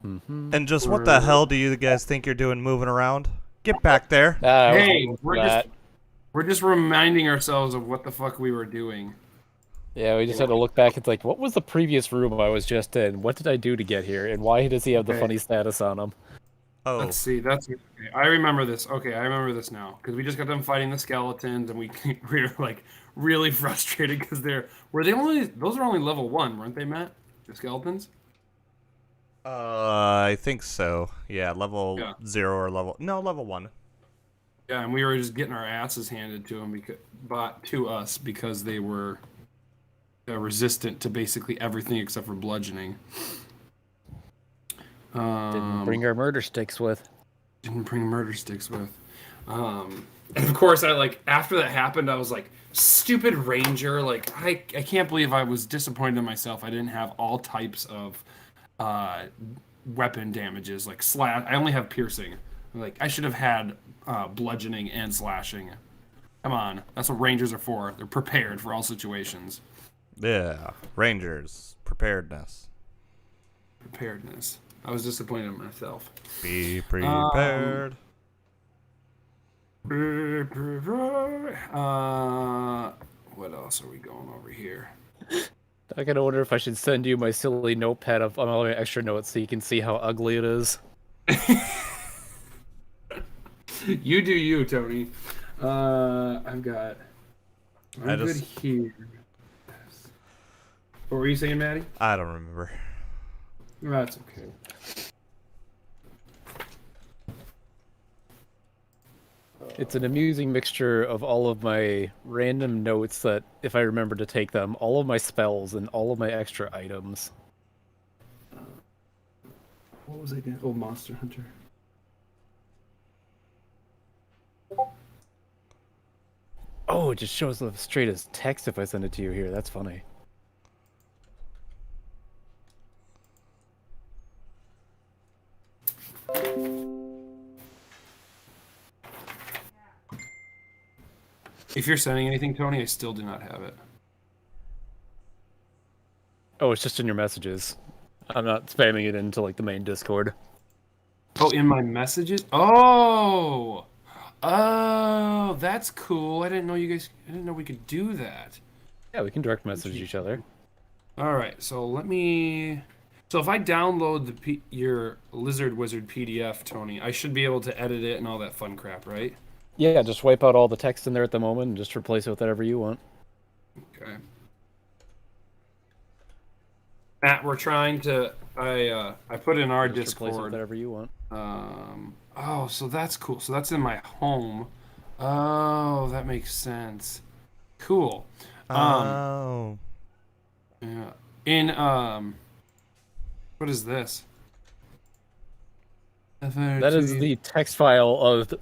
And just what the hell do you guys think you're doing moving around? Get back there. Hey, we're just reminding ourselves of what the fuck we were doing. Yeah, we just had to look back. It's like, what was the previous room I was just in? What did I do to get here? And why does he have the funny status on him? Oh. Let's see. Okay. I remember this. Okay, I remember this now because we just got done fighting the skeletons, and we were like really frustrated because those are only level 1, weren't they, Matt? The skeletons. I think so. Yeah, level 0 or level 1. Yeah, and we were just getting our asses handed to them to us because they were resistant to basically everything except for bludgeoning. Didn't bring our murder sticks with. And of course, after that happened, I was like, stupid ranger. Like, I can't believe I was disappointed in myself. I didn't have all types of weapon damages. Like, slash. I only have piercing. Like, I should have had bludgeoning and slashing. Come on. That's what rangers are for. They're prepared for all situations. Yeah. Rangers. Preparedness. I was disappointed in myself. Be prepared. What else are we going over here? I gotta wonder if I should send you my silly notepad of all my extra notes so you can see how ugly it is. You do you, Tony. I'm good here. What were you saying, Maddie? I don't remember. That's okay. It's an amusing mixture of all of my random notes that, if I remember to take them, all of my spells, and all of my extra items. What was I doing? Oh, Monster Hunter. Oh, it just shows up straight as text if I send it to you here. That's funny. If you're sending anything, Tony, I still do not have it. Oh, it's just in your messages. I'm not spamming it into like the main Discord. Oh, in my messages? Oh, that's cool. I didn't know we could do that. Yeah, we can direct message each other. All right, so if I download your Lizard Wizard PDF, Tony, I should be able to edit it and all that fun crap, right? Yeah, just wipe out all the text in there at the moment and just replace it with whatever you want. Okay. Matt, we're trying to. I put in our just Discord. Replace it with whatever you want. Oh, so that's cool. So that's in my home. Oh, that makes sense. Cool. Oh. Yeah. In what is this? That is the text file of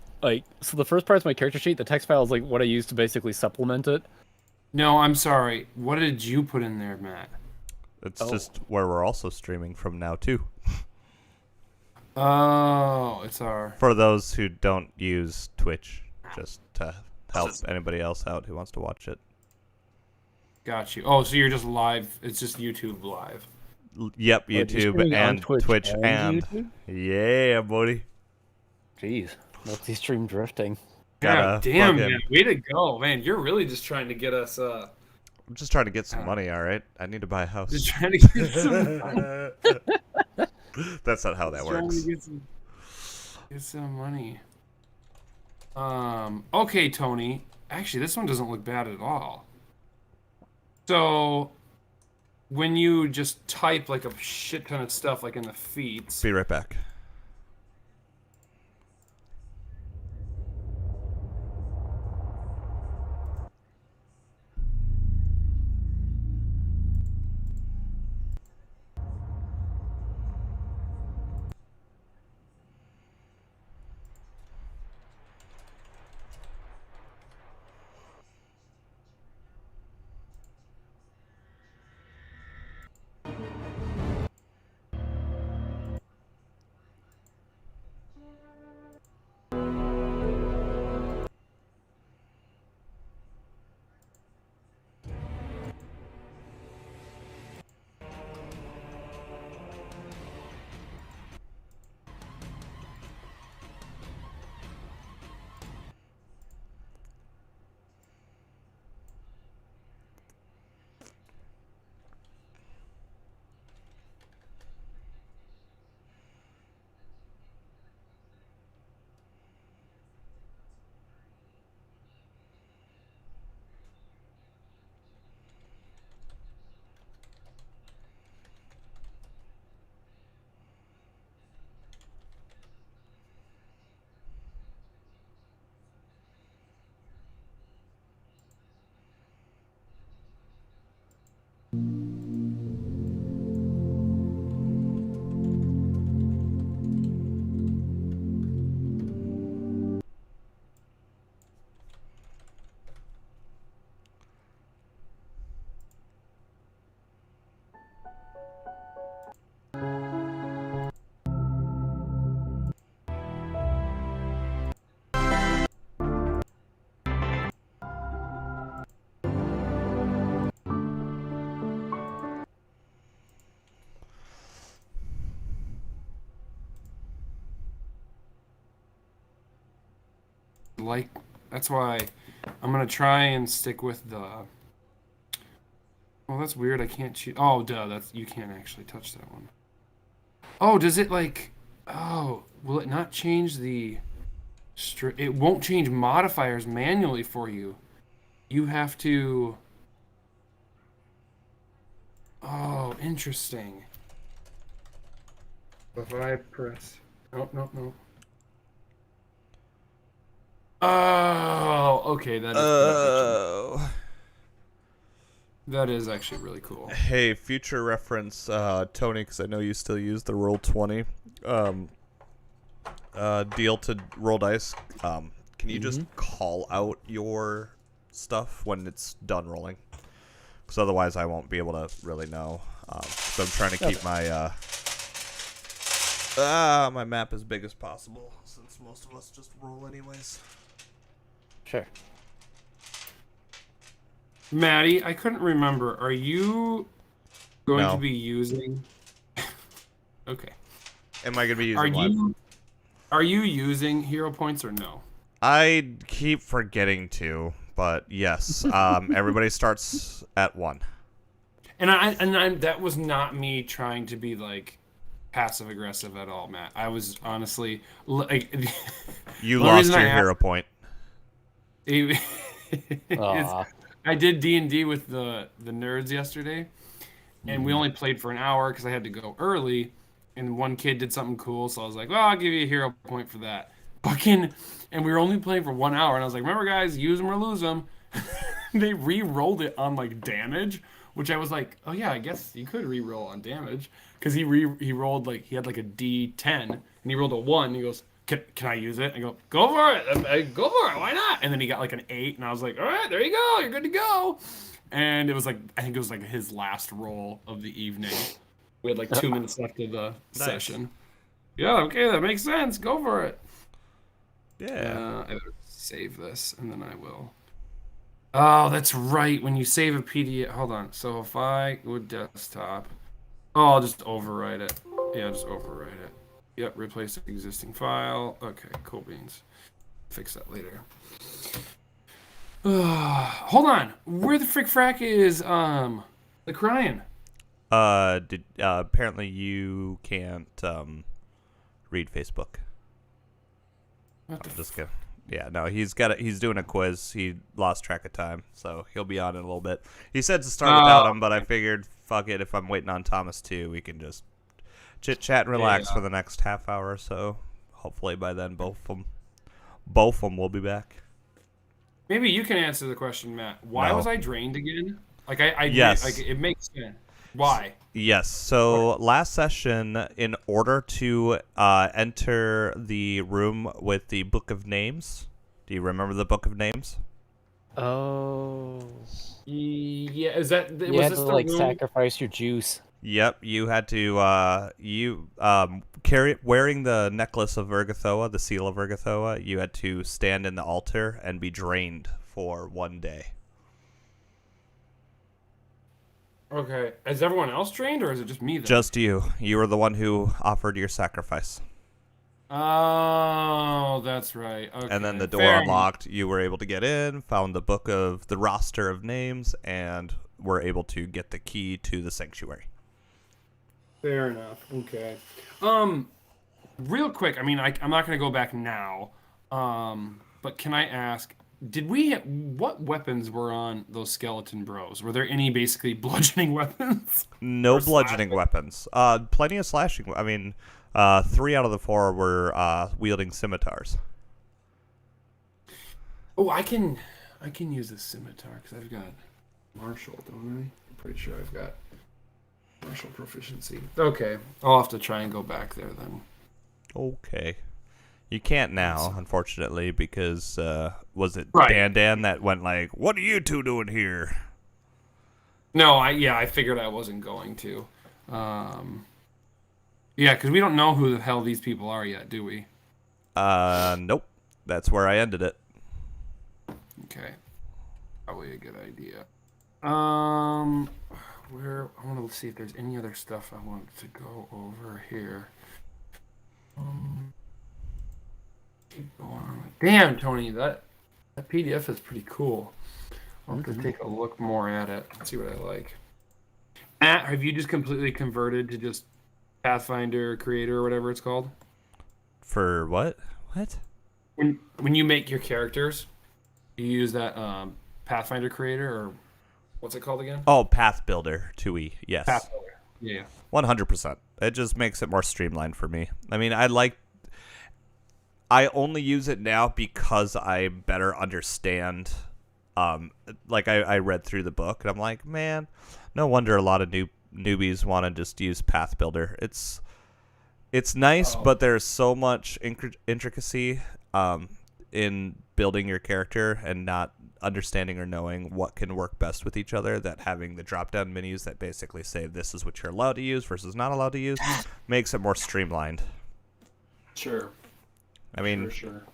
so the first part's my character sheet. The text file is like what I use to basically supplement it. No, I'm sorry. What did you put in there, Matt? It's just where we're also streaming from now too. Oh, it's our. For those who don't use Twitch, just to help anybody else out who wants to watch it. Got you. Oh, so you're just live. It's just YouTube live. Yep, YouTube and Twitch and YouTube? Yeah, buddy. Jeez, multi-stream drifting. God damn, man. Way to go, man. You're really just trying to get us. I'm just trying to get some money, all right? I need to buy a house. Just trying to get some money. That's not how that works. Get some money. Okay, Tony. Actually, this one doesn't look bad at all. So, when you just type like a shit ton of stuff like in the feats. Be right back. like. That's why I'm gonna try and stick with the. Well, that's weird. I can't choose. Oh, duh. That's you can't actually touch that one. Oh, does it like? Oh, will it not change the? It won't change modifiers manually for you. You have to. Oh, interesting. If I press. Nope, nope, nope. Oh, okay. Oh. That is actually really cool. Hey, future reference, Tony, because I know you still use the Roll20 deal to roll dice. Can you just call out your stuff when it's done rolling? Because otherwise I won't be able to really know. So I'm trying to keep my my map as big as possible, since most of us just roll anyways. Sure. Maddie, I couldn't remember. Are you going to be using? Okay. Am I gonna be using what? Are you using hero points or no? I keep forgetting to, but yes. Everybody starts at 1. And that was not me trying to be like passive aggressive at all, Matt. I was honestly like. You lost your hero point. I did D&D with the nerds yesterday, and we only played for an hour because I had to go early, and one kid did something cool, so I was like, well, I'll give you a hero point for that. And we were only playing for 1 hour, and I was like, remember guys, use them or lose them. They re-rolled it on like damage, which I was like, oh yeah, I guess you could re-roll on damage, because he rolled like, he had like a D10, and he rolled a 1, and he goes, can I use it? I go for it. Go for it. Why not? And then he got like an 8, and I was like, all right, there you go. You're good to go. And it was like, I think it was like his last roll of the evening. We had like 2 minutes left of the session. Yeah, okay, that makes sense. Go for it. Yeah. I better save this, and then I will. Oh, that's right. When you save a PDF, hold on. So if I go desktop, I'll just overwrite it. Yeah, just overwrite it. Yep, replace the existing file. Okay, cool beans. Fix that later. Hold on. Where the frick frack is the crying? Apparently you can't read Facebook. What the Just kidding. Yeah, no, he's doing a quiz. He lost track of time, so he'll be on in a little bit. He said to start without him, but I figured, fuck it, if I'm waiting on Thomas too, we can just chit chat and relax for the next half hour or so. Hopefully by then both of them will be back. Maybe you can answer the question, Matt. Why was I drained again? Like yes. Like it makes sense. Why? Yes. So last session, in order to enter the room with the Book of Names, do you remember the Book of Names? Oh. Yeah. Is that? You had to like sacrifice your juice. Yep, you had to wearing the necklace of Urgathoa, the seal of Urgathoa, you had to stand in the altar and be drained for 1 day. Okay. Is everyone else drained, or is it just me? Then? Just you. You were the one who offered your sacrifice. Oh, that's right. Okay. And then the door unlocked. You were able to get in, found the book of the roster of names, and were able to get the key to the sanctuary. Fair enough. Okay. Real quick. I mean, I'm not going to go back now. But can I ask? What weapons were on those skeleton bros? Were there any basically bludgeoning weapons? No bludgeoning weapons. Plenty of slashing. I mean, 3 out of the 4 were wielding scimitars. Oh, I can use this scimitar because I've got martial, don't I? I'm pretty sure I've got martial proficiency. Okay, I'll have to try and go back there then. Okay. You can't now, unfortunately, because was it right. Dan that went like, "What are you two doing here?" No, I figured I wasn't going to. Yeah, because we don't know who the hell these people are yet, do we? Nope. That's where I ended it. Okay. Probably a good idea. Where I want to see if there's any other stuff I want to go over here. keep going on. Damn, Tony, that PDF is pretty cool. I'll have to take a look more at it and see what I like. Matt, have you just completely converted to just Pathfinder Creator or whatever it's called? For what? What? When you make your characters, you use that Pathfinder Creator, or what's it called again? Oh, Path Builder 2E. Yes. Path Builder. Yeah. 100%. It just makes it more streamlined for me. I mean, I only use it now because I better understand. Like I read through the book and I'm like, man, no wonder a lot of newbies want to just use Path Builder. It's nice, but there's so much intricacy in building your character and not understanding or knowing what can work best with each other, that having the drop-down menus that basically say this is what you're allowed to use versus not allowed to use makes it more streamlined. Sure. I mean, sure.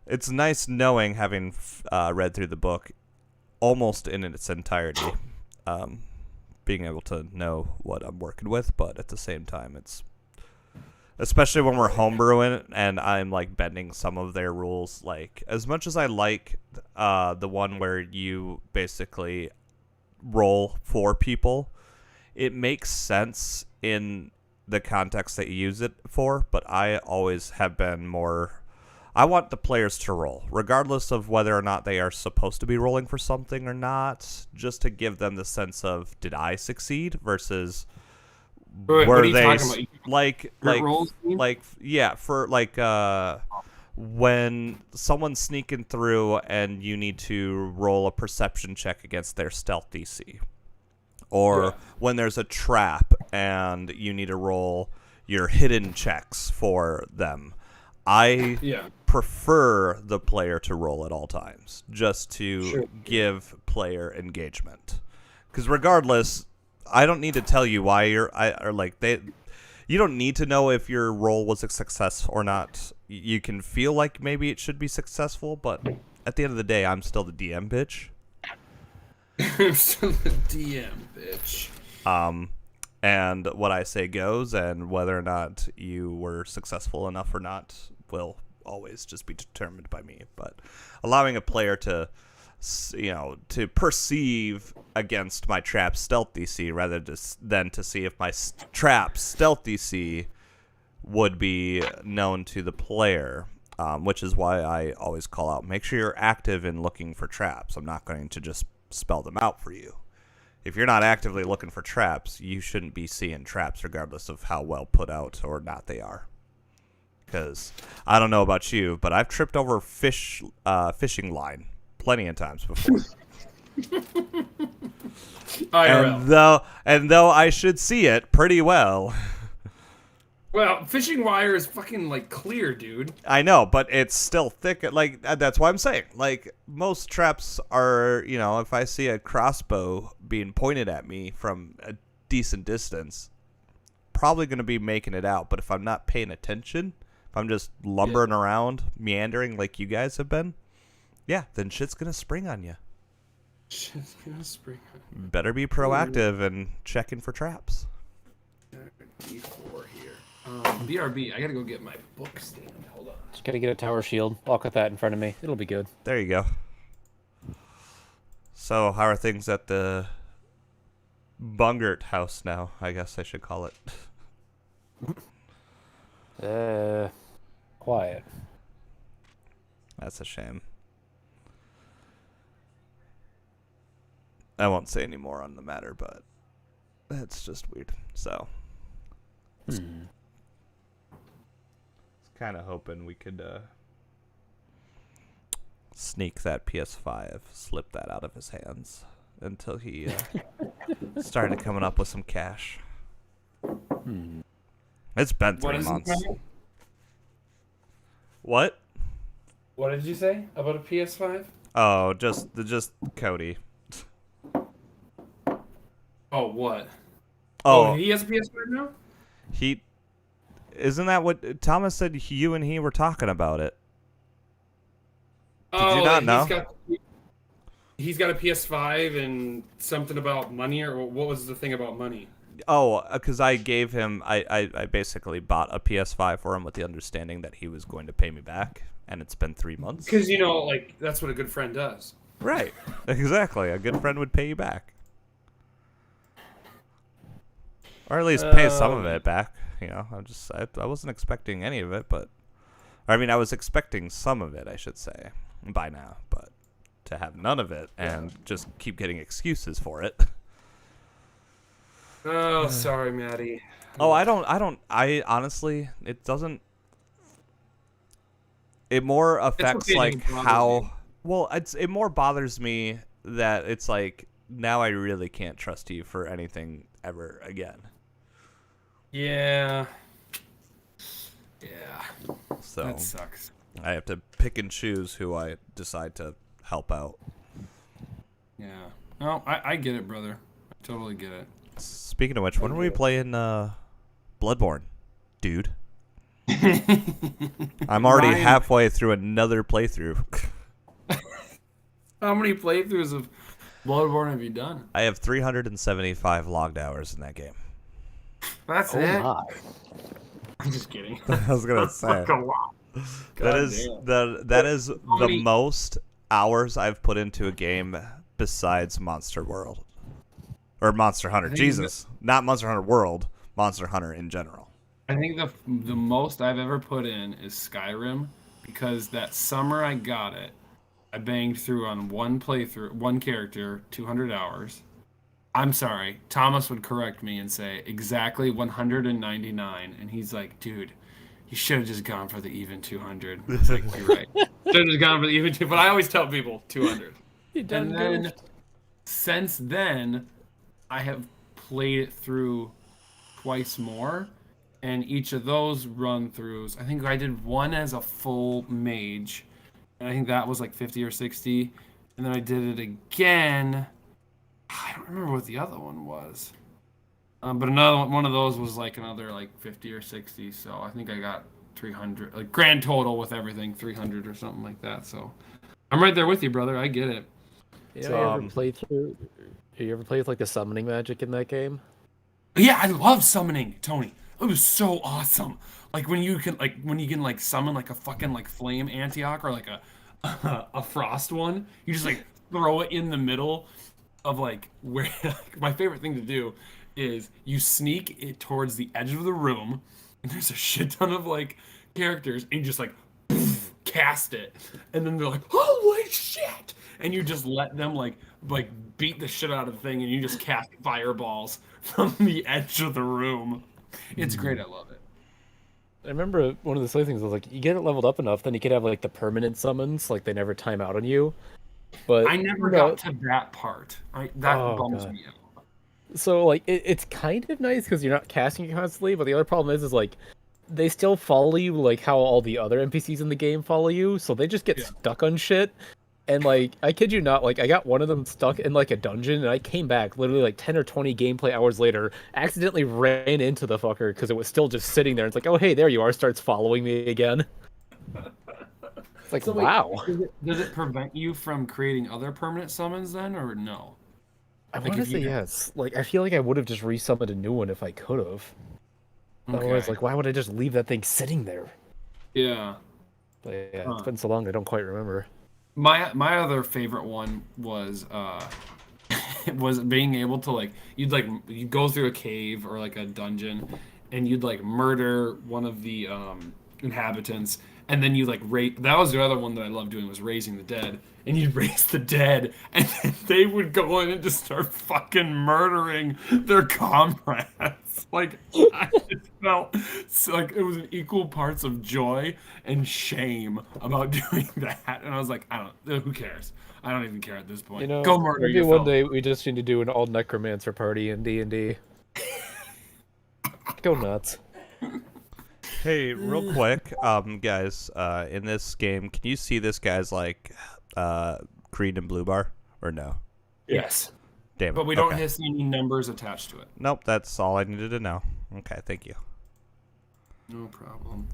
It's nice knowing, having read through the book almost in its entirety, being able to know what I'm working with, but at the same time, it's, especially when we're homebrewing and I'm like bending some of their rules, like as much as I like the one where you basically roll for people, it makes sense in the context that you use it for, but I always have been more, I want the players to roll, regardless of whether or not they are supposed to be rolling for something or not, just to give them the sense of, did I succeed versus Wait, were what are you they talking about? When someone's sneaking through and you need to roll a perception check against their stealth DC, or when there's a trap and you need to roll your hidden checks for them. I prefer the player to roll at all times, just to give player engagement. Because regardless, I don't need to tell you why you don't need to know if your roll was a success or not. You can feel like maybe it should be successful, but at the end of the day, I'm still the DM bitch. I'm still the DM bitch. And what I say goes, and whether or not you were successful enough or not will always just be determined by me. But allowing a player to, to perceive against my trap stealth DC rather than to see if my trap stealth DC would be known to the player, which is why I always call out, make sure you're active in looking for traps. I'm not going to just spell them out for you. If you're not actively looking for traps, you shouldn't be seeing traps regardless of how well put out or not they are. Because I don't know about you, but I've tripped over fishing line plenty of times before. and though I should see it pretty well. Well, fishing wire is fucking like clear, dude. I know, but it's still thick. Like, that's why I'm saying, like, most traps are, if I see a crossbow being pointed at me from a decent distance, probably going to be making it out. But if I'm not paying attention, if I'm just lumbering around, meandering like you guys have been, then shit's going to spring on you. Shit's going to spring on you. Better be proactive and checking for traps. D4 here. BRB, I gotta go get my book stand. Hold on. Just gotta get a tower shield. Walk with that in front of me. It'll be good. There you go. So, how are things at the Bungert house now? I guess I should call it. Quiet. That's a shame. I won't say any more on the matter, but that's just weird. So. Kind of hoping we could sneak that PS5, slip that out of his hands until he started coming up with some cash. It's been 3 months. What? What did you say about a PS5? Oh, just Cody. Oh, what? Oh, he has a PS5 now? Isn't that what Thomas said? You and he were talking about it. Did you not know? He's got a PS5 and something about money, or what was the thing about money? Oh, because I gave him, I basically bought a PS5 for him with the understanding that he was going to pay me back, and it's been 3 months. Because, you know, like, that's what a good friend does. Right. Exactly. A good friend would pay you back. Or at least pay some of it back. You know, I wasn't expecting any of it, but... I mean, I was expecting some of it, I should say, by now, but to have none of it and just keep getting excuses for it... Oh, sorry, Maddie. Oh, I honestly, it doesn't, it more affects okay, like it bothers how, you. well, it more bothers me that it's like, now I really can't trust you for anything ever again. Yeah. Yeah. So That sucks. I have to pick and choose who I decide to help out. Yeah. No, I get it, brother. I totally get it. Speaking of which, when are we playing Bloodborne, dude? I'm already Ryan- halfway through another playthrough. How many playthroughs of Bloodborne have you done? I have 375 logged hours in that game. That's Oh it? my. I'm just kidding. I was gonna say Like a lot. that is the many- most hours I've put into a game besides Monster World or Monster Hunter. think Jesus, not Monster Hunter World, Monster Hunter in general. I think the most I've ever put in is Skyrim, because that summer I got it, I banged through on one playthrough, one character, 200 hours. I'm sorry, Thomas would correct me and say exactly 199, and he's like, dude, you should have just gone for the even 200. I was like, you're right. Should have just gone for the even 200, but I always tell people 200. You done And then, good. since then, I have played it through twice more, and each of those run-throughs, I think I did one as a full mage, and I think that was like 50 or 60, and then I did it again. I don't remember what the other one was, but another one of those was like another like 50 or 60, so I think I got 300, like grand total with everything, 300 or something like that. So I'm right there with you, brother. I get it. You ever play through? You ever play with like the summoning magic in that game? Yeah, I love summoning, Tony. It was so awesome. Like when you can summon like a fucking like flame Antioch or like a frost one. You just like throw it in the middle of like where like, my favorite thing to do is you sneak it towards the edge of the room and there's a shit ton of like characters and you just like cast it and then they're like, holy shit, and you just let them like beat the shit out of the thing and you just cast fireballs from the edge of the room. It's great. I love it. I remember one of the silly things was like you get it leveled up enough, then you could have like the permanent summons, like they never time out on you. But I never you know, got to that part. That Oh, bums God. me out. So like it's kind of nice because you're not casting it constantly, but the other problem is like they still follow you like how all the other NPCs in the game follow you, so they just get stuck on shit. And like I kid you not, like I got one of them stuck in like a dungeon, and I came back literally like 10 or 20 gameplay hours later, accidentally ran into the fucker because it was still just sitting there. It's like, oh hey, there you are, starts following me again. It's like, So, wait, wow. Does it prevent you from creating other permanent summons then, or no? I Like, want to if say you- yes. Like I feel like I would have just resummoned a new one if I could have. Otherwise, Okay. like why would I just leave that thing sitting there? Yeah. But yeah, Huh. it's been so long I don't quite remember. My other favorite one was was being able to like you'd go through a cave or like a dungeon and you'd like murder one of the inhabitants and then you like rape. That was the other one that I loved doing, was raising the dead, and you'd raise the dead and then they would go in and just start fucking murdering their comrades. Like I just felt like it was an equal parts of joy and shame about doing that, and I was like, I don't, who cares? I don't even care at this point. You know, Go murder maybe your one fellow. day we just need to do an all necromancer party in D&D. Go nuts. Hey, real quick, guys, in this game, can you see this guy's like green and blue bar or no? Yes, Damn it. but we don't okay. see any numbers attached to it. Nope, that's all I needed to know. Okay, thank you. No problem.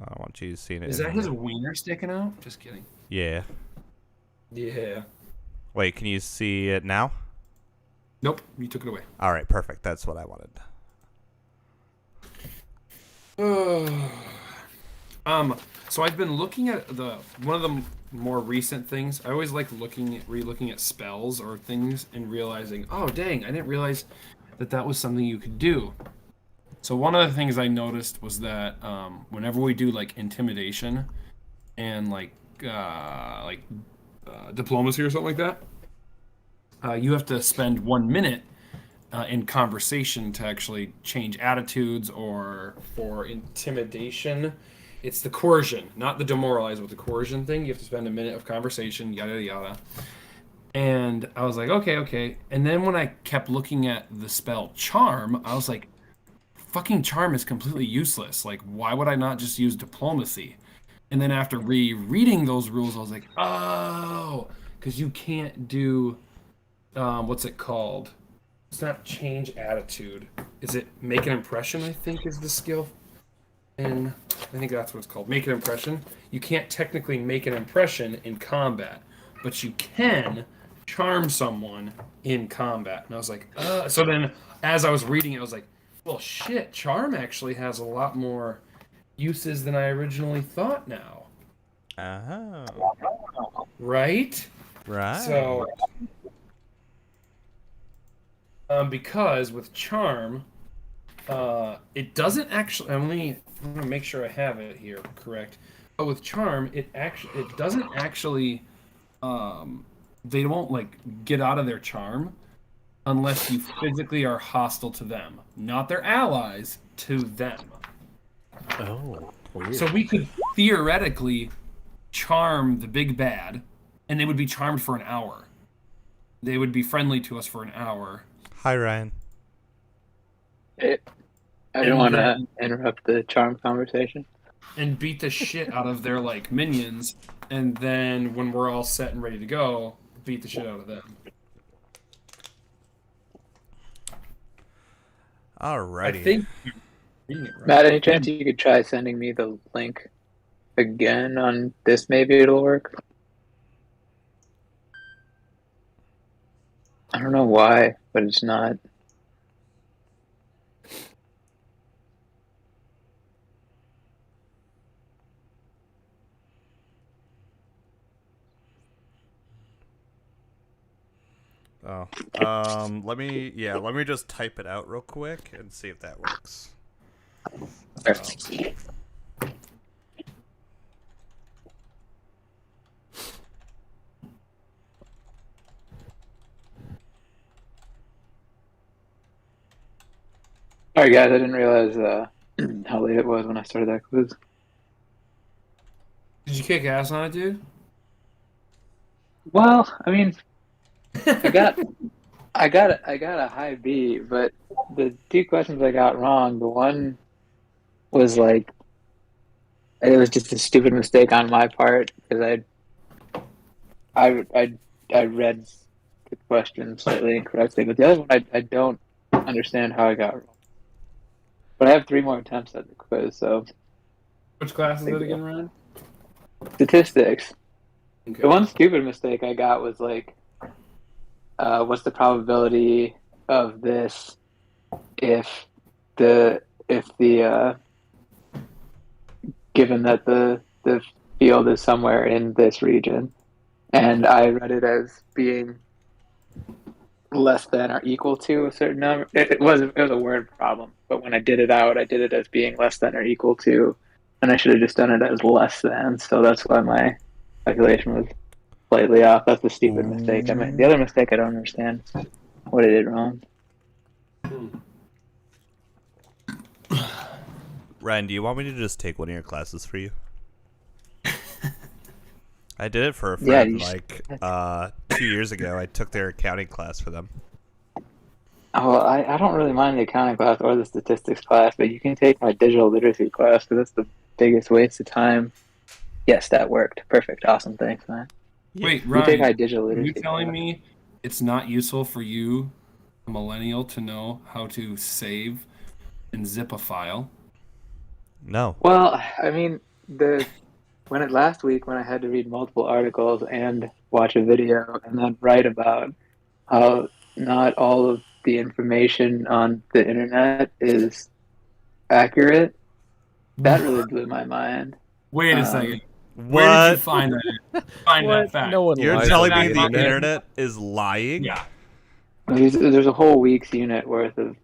I want you seeing it. Is in that here. his wiener sticking out? Just kidding. Yeah. Yeah. Wait, can you see it now? Nope, you took it away. All right, perfect. That's what I wanted. So I've been looking at one of the more recent things. I always like re-looking at spells or things and realizing, oh dang, I didn't realize that was something you could do. So one of the things I noticed was that whenever we do like intimidation and diplomacy or something like that, you have to spend 1 minute in conversation to actually change attitudes, or for intimidation, it's the coercion, not the demoralize, but the coercion thing. You have to spend a minute of conversation, yada yada. And I was like, okay. And then when I kept looking at the spell charm, I was like, fucking charm is completely useless. Like, why would I not just use diplomacy? And then after rereading those rules, I was like, oh, because you can't do, what's it called? It's not change attitude. Is it make an impression, I think is the skill? And I think that's what it's called. Make an impression. You can't technically make an impression in combat, but you can charm someone in combat. And I was like, so then as I was reading it, I was like, well, shit, charm actually has a lot more uses than I originally thought now. Oh. Right? Right. So, because with charm, it doesn't actually. I'm going to make sure I have it here correct. But with charm, it doesn't actually. They won't like get out of their charm unless you physically are hostile to them, not their allies, to them. Oh, weird. So we could theoretically charm the big bad, and they would be charmed for an hour. They would be friendly to us for an hour. Hi, Ryan. I don't want to interrupt the charm conversation. And beat the shit out of their like minions, and then when we're all set and ready to go, beat the shit out of them. Alrighty. I think. Right. Matt, any chance you could try sending me the link again on this? Maybe it'll work. I don't know why, but it's not. Oh. Let me just type it out real quick and see if that works. Alright guys, I didn't realize how late it was when I started that quiz. Did you kick ass on it, dude? Well, I mean, I got a high B, but the two questions I got wrong, the one was like, it was just a stupid mistake on my part because I read the question slightly incorrectly, but the other one I don't understand how I got wrong. But I have 3 more attempts at the quiz, so. Which class is it again, Ryan? Statistics. Okay. The one stupid mistake I got was like, what's the probability of this if the given that the field is somewhere in this region, and I read it as being less than or equal to a certain number. It was a word problem, but when I did it out, I did it as being less than or equal to, and I should have just done it as less than. So that's why my calculation was slightly off. That's a stupid mistake. I mean, the other mistake I don't understand what I did wrong. Ryan, do you want me to just take one of your classes for you? I did it for a friend 2 years ago. I took their accounting class for them. Oh, well, I don't really mind the accounting class or the statistics class, but you can take my digital literacy class because that's the biggest waste of time. Yes, that worked. Perfect. Awesome. Thanks, man. Wait, You take my Ryan, digital are literacy you telling class. me it's not useful for you, a millennial, to know how to save and zip a file? No. Well, I mean, last week when I had to read multiple articles and watch a video and then write about how not all of the information on the internet is accurate. That really blew my mind. Wait a second. What? Where did you find that? Find What? that fact. No one You're lies telling on me the internet. internet is lying? Yeah. There's a whole week's unit worth of,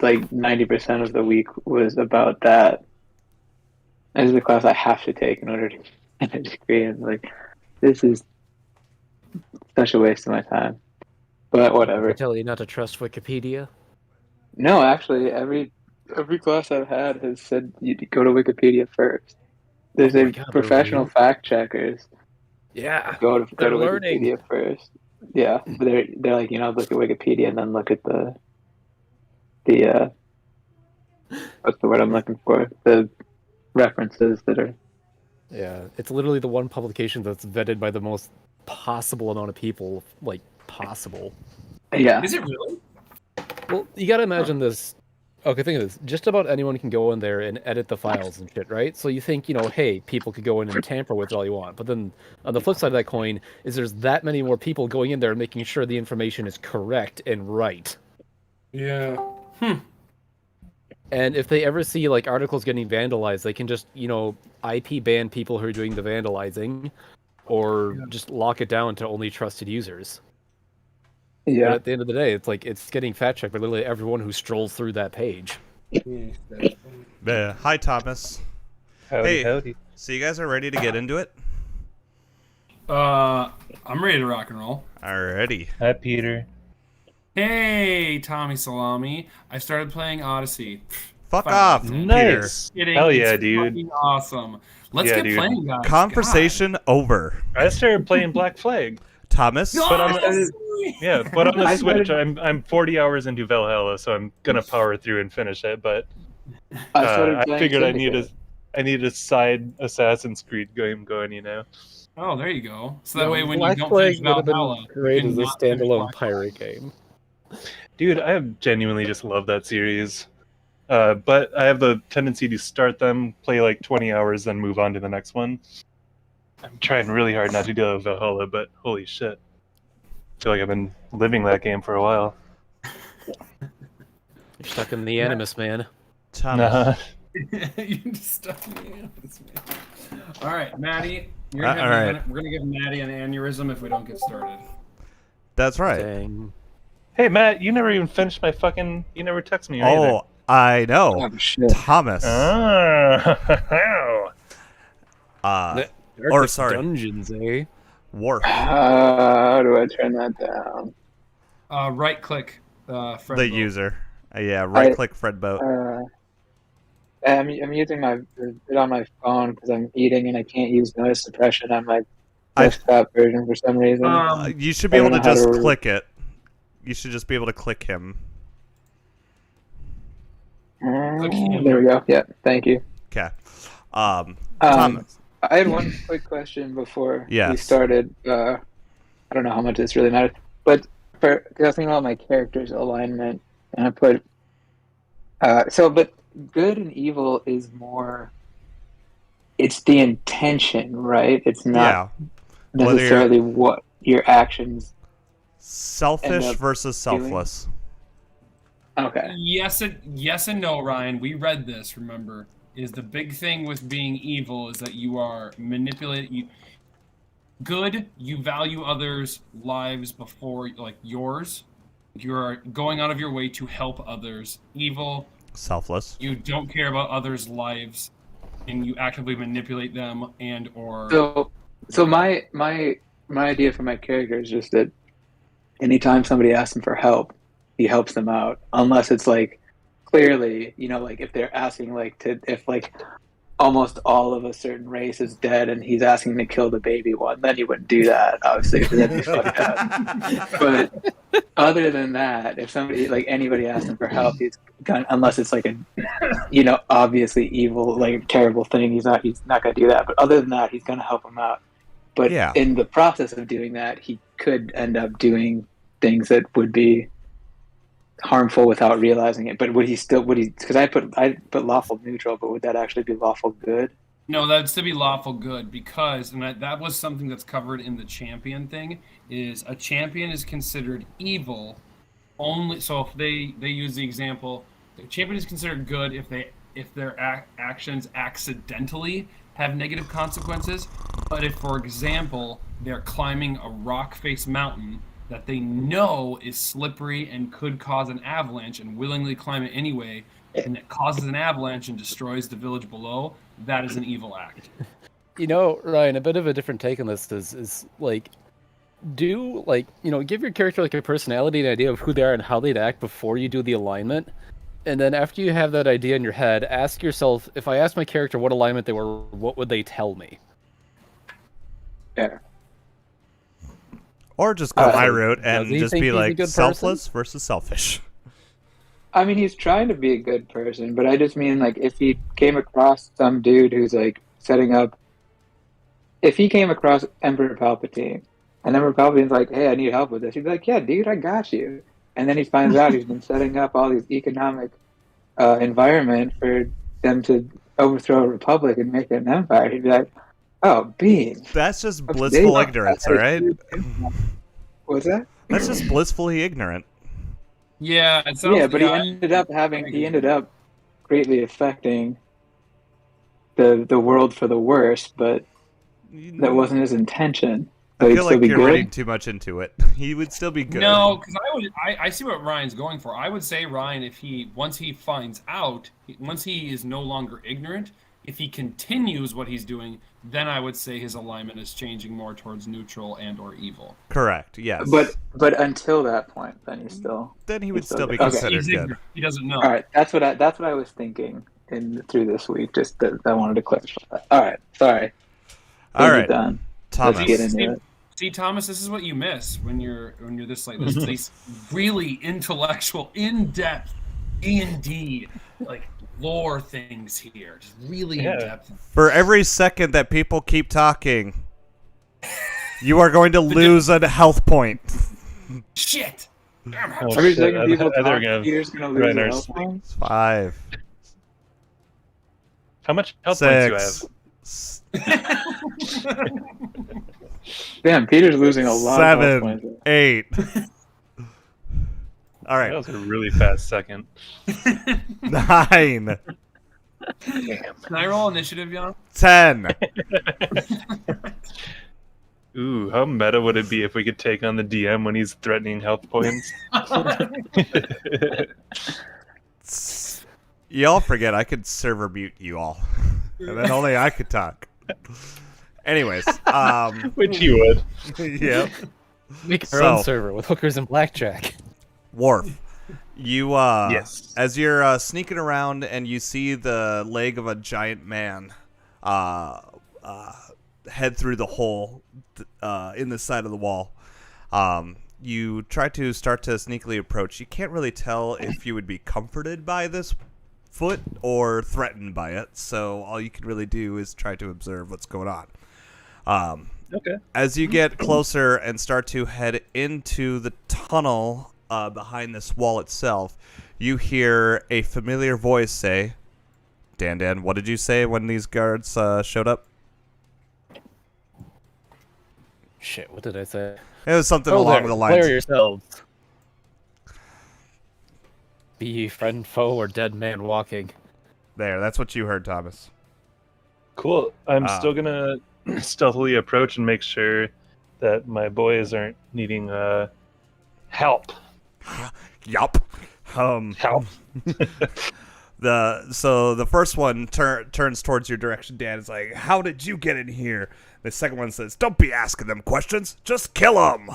like, 90% of the week was about that. This is a class I have to take in order to get a degree. And, like, this is such a waste of my time. But whatever. I tell you not to trust Wikipedia. No, actually, every class I've had has said you go to Wikipedia first. There's Oh my a God, professional really? fact checkers. Yeah. Go to They're learning. Wikipedia first. Yeah, but they're like, look at Wikipedia and then look at the what's the word I'm looking for? The references that are. Yeah, it's literally the one publication that's vetted by the most possible amount of people, like possible. Yeah. Is it really? Well, you gotta imagine this. Okay, think of this. Just about anyone can go in there and edit the files and shit, right? So you think, hey, people could go in and tamper with it all you want. But then on the flip side of that coin is there's that many more people going in there and making sure the information is correct and right. Yeah. And if they ever see like articles getting vandalized, they can just, IP ban people who are doing the vandalizing or just lock it down to only trusted users. But Yeah. at the end of the day, it's like it's getting fact checked by literally everyone who strolls through that page. Yeah. Hi, Thomas. Howdy. So you guys are ready to get into it? I'm ready to rock and roll. Alrighty. Hi, Peter. Hey, Tommy Salami. I started playing Odyssey. Fuck Fine. off, Peter. Nice. Kidding. Hell yeah, It's dude. fucking awesome. Let's Yeah, get dude. playing, guys. Conversation over. I started playing Black Flag. Thomas? God. But on the, Yes! but on the I Switch, started- I'm 40 hours into Valhalla, so I'm gonna power through and finish it. But I started I playing figured Syndicate. I need a side Assassin's Creed game going. Oh, there you go. So that way, when Black you don't Flag finish would have Valhalla, been great you as can a not finish standalone Black Flag. pirate game. Dude, I have genuinely just loved that series. But I have the tendency to start them, play like 20 hours, then move on to the next one. I'm trying really hard not to go to Valhalla, but holy shit. I feel like I've been living that game for a while. You're stuck in the Animus, man. Thomas. Nah. You just stuck me in this, man. All right, Maddie. You're All right. We're gonna give Maddie an aneurysm if we don't get started. That's right. Dang. Hey, Matt, you never even finished my fucking... You never text me either. Oh, I know. Oh shit. Thomas. Oh. Or, sorry. Dungeons, eh? Warp. How do I turn that down? Right click. Friend The vote. user. Yeah, right click Fred Boat. I'm using it on my phone because I'm eating and I can't use noise suppression on my desktop version for some reason. You should be I able don't to know how just to- click it. You should just be able to click him. There we go. Yeah, thank you. Okay. Thomas. I had one quick question before we Yes. started. I don't know how much this really matters, but because I was thinking about my character's alignment, and I put but good and evil is more. It's the intention, right? It's not Yeah. Whether you're- necessarily what your actions. Selfish end up versus doing- selfless. Okay. Yes and no, Ryan. We read this. Remember, is the big thing with being evil is that you are manipulating. Good, you value others' lives before like yours. You are going out of your way to help others. Evil, Selfless. you don't care about others' lives, and you actively manipulate them and or. So my idea for my character is just that anytime somebody asks him for help, he helps them out, unless it's like clearly, like if they're asking if almost all of a certain race is dead and he's asking to kill the baby one, then he wouldn't do that, obviously, because that'd be fucked up. But other than that, if somebody anybody asks him for help, he's gonna, unless it's like a obviously evil, terrible thing, he's not gonna do that. But other than that, he's gonna help him out. But Yeah. in the process of doing that, he could end up doing things that would be harmful without realizing it. But would he because I put lawful neutral, but would that actually be lawful good? No, that's to be lawful good because, and that was something that's covered in the champion thing, is a champion is considered evil only so if they use the example, the champion is considered good if their actions accidentally have negative consequences, but if, for example, they're climbing a rock-faced mountain that they know is slippery and could cause an avalanche and willingly climb it anyway, and it causes an avalanche and destroys the village below, that is an evil act. You know, Ryan, a bit of a different take on this is like, give your character like a personality and idea of who they are and how they'd act before you do the alignment. And then after you have that idea in your head, ask yourself, if I asked my character what alignment they were, what would they tell me? Yeah. Or just go my route and does he just think be he's a like good selfless versus selfish. I mean, he's trying to be a good person, but I just mean, like, if he came across some dude who's, like, setting up... If he came across Emperor Palpatine, and Emperor Palpatine's like, hey, I need help with this, he'd be like, yeah, dude, I got you. And then he finds out he's been setting up all these economic environment for them to overthrow a republic and make it an empire. He'd be like, oh, beans. That's just blissful ignorance, all right? What's that? That's just blissfully ignorant. Yeah, it sounds, Yeah, but he ended up greatly affecting the world for the worse, but that wasn't his intention. So I feel like you're good. reading too much into it. He would still be good. No, because I see what Ryan's going for. I would say Ryan, once he finds out, once he is no longer ignorant, if he continues what he's doing, then I would say his alignment is changing more towards neutral and or evil. Correct. Yes. But until that point, then he's still. Then he would still be good. considered He's good. ignorant. He doesn't know. All right, that's what I was thinking through this week. Just that I wanted to clarify that. All right, sorry. All right, done. Thomas. Let's get into it. See, Thomas, this is what you miss when you're this like this really intellectual, in-depth D&D like lore things here, just really in depth. For every second that people keep talking, you are going to lose a health point. Shit! Damn it. Oh, Every shit. second people I- I- talk, they're Peter's gonna right lose in a our health sleep. point. 5, How much health points do 6, Damn, Peter's losing a lot of health 7, points. 8. All I have? That right, was a really fast second. 9, Can I roll initiative, Jan? 10. Ooh, how meta would it be if we could take on the DM when he's threatening health points? Y'all forget I could server mute you all, and then only I could talk. Anyways, Which you would. yep. Make our So- own server with hookers and blackjack. Worf, you Yes. as you're sneaking around and you see the leg of a giant man head through the hole in the side of the wall. You try to start to sneakily approach. You can't really tell if you would be comforted by this foot or threatened by it, so all you can really do is try to observe what's going on. Okay. As you get closer and start to head into the tunnel behind this wall itself, you hear a familiar voice say, Dan, what did you say when these guards showed up? Shit, what did I say? It was something Oh, along there, the lines. declare yourselves. Be ye friend, foe, or dead man walking. There, that's what you heard, Thomas. Cool. I'm still gonna stealthily approach and make sure that my boys aren't needing help. Yup. Help. The first one turns towards your direction, Dan. It's like, how did you get in here? The second one says, don't be asking them questions. Just kill them.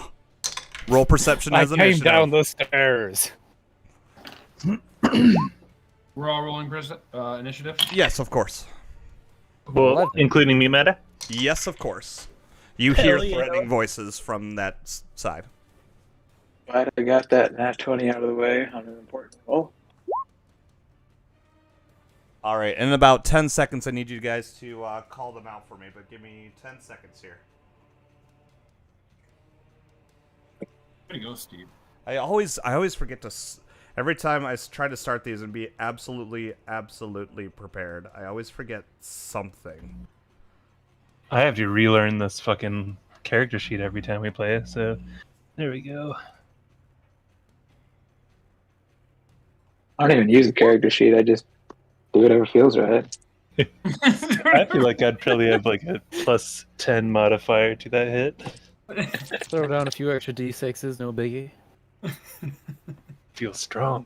Roll perception I as came initiative. down the stairs. We're all rolling initiative. Yes, of course. Well, 11. including me, Meta? Yes, of course. You hear Hell yeah. threatening voices from that side. Glad I got that nat 20 out of the way on an important roll. All right, in about 10 seconds, I need you guys to call them out for me, but give me 10 seconds here. There you go, Steve. I always forget to... Every time I try to start these and be absolutely prepared, I always forget something. I have to relearn this fucking character sheet every time we play it, so there we go. I don't even use a character sheet. I just do whatever feels right. I feel like I'd probably have like a plus 10 modifier to that hit. Throw down a few extra d6s, no biggie. Feel strong.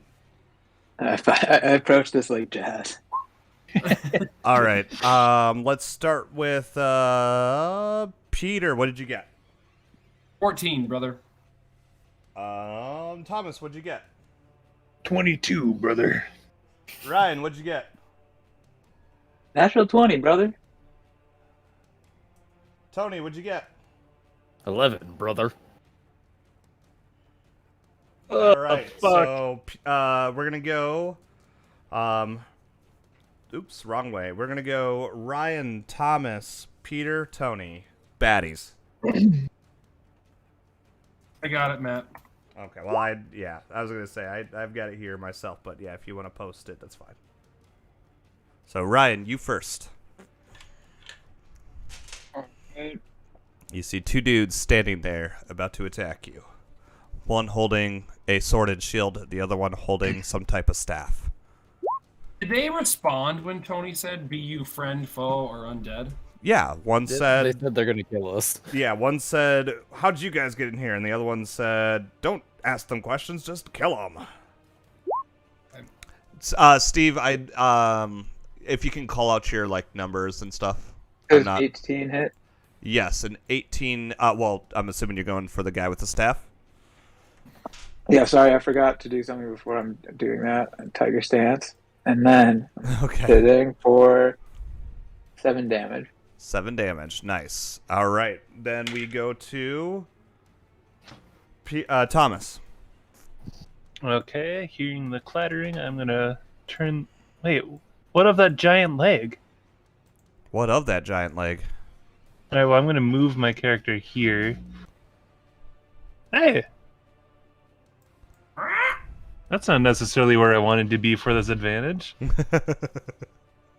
I approach this like jazz. All right. Let's start with Peter. What did you get? 14, brother. Thomas, what'd you get? 22, brother. Ryan, what'd you get? Natural 20, brother. Tony, what'd you get? 11, brother. All right. fuck. So we're gonna go. Oops, wrong way. We're gonna go Ryan, Thomas, Peter, Tony, baddies. I got it, Matt. Okay. Well, I was gonna say I've got it here myself, but yeah, if you want to post it, that's fine. So Ryan, you first. You see two dudes standing there about to attack you. One holding a sword and shield, the other one holding some type of staff. Did they respond when Tony said, "Be you friend, foe, or undead"? Yeah, one They said, said they're gonna kill us. yeah, one said, "How'd you guys get in here?" And the other one said, "Don't ask them questions, just kill them." Steve, if you can call out your numbers and stuff. Does 18 hit? Yes, an 18. Well, I'm assuming you're going for the guy with the staff. Yeah, sorry, I forgot to do something before I'm doing that. Tiger stance. And then Okay. hitting for 7 damage. 7 damage. Nice. All right. Then we go to Thomas. Okay, hearing the clattering, I'm gonna turn. Wait, what of that giant leg? What of that giant leg? Alright, well, I'm gonna move my character here. Hey! That's not necessarily where I wanted to be for this advantage.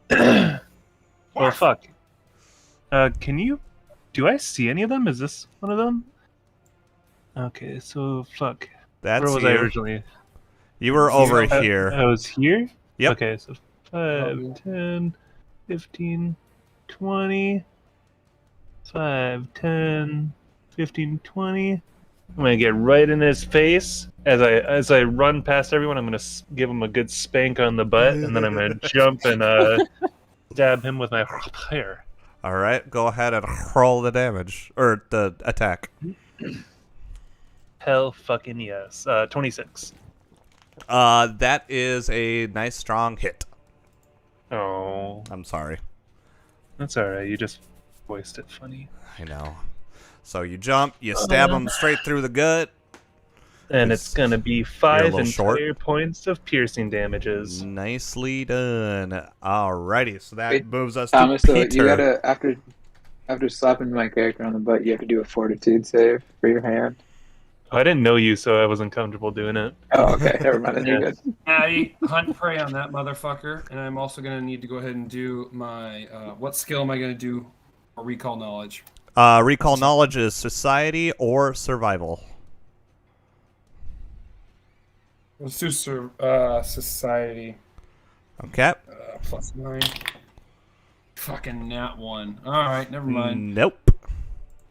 Well, fuck. Can you... Do I see any of them? Is this one of them? Okay, so fuck. That's Where was you. I originally? You were over here. I was here? Yep. Okay, so 5, 10, 15, 20... 5, 10, 15, 20. I'm gonna get right in his face as I run past everyone. I'm gonna give him a good spank on the butt, and then I'm gonna jump and stab him with my hair. All right. Go ahead and roll the damage or the attack. Hell fucking yes. 26. That is a nice strong hit. Oh, I'm sorry. that's all right. You just voiced it funny. I know. So you jump, you stab him straight through the gut. And it's gonna be 5 little short. entire points of piercing damages. Nicely done. Alrighty, so that Wait, moves us Thomas, to so Peter. you gotta, after slapping my character on the butt, you have to do a Fortitude save for your hand. I didn't know you, so I wasn't comfortable doing it. Oh, okay. Never mind. Then you're good. Maddie, hunt prey on that motherfucker, and I'm also gonna need to go ahead and do my what skill am I gonna do for recall knowledge? Recall knowledge is society or survival. Let's do society. Okay. +9. Fucking nat 1. All right, never mind. Nope.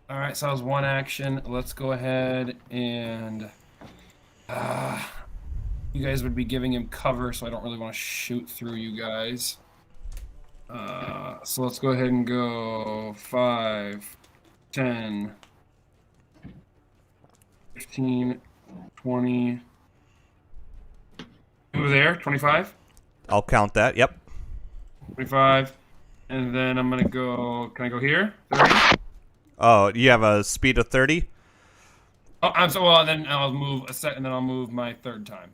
All right, so that was one action. Let's go ahead and you guys would be giving him cover, so I don't really want to shoot through you guys. So let's go ahead and go 5, 10, 15, 20. Over there, 25. I'll count that. Yep. 25. And then I'm gonna go. Can I go here? 30. Oh, you have a speed of 30? Oh, I'm so well. Then I'll move a second. Then I'll move my third time.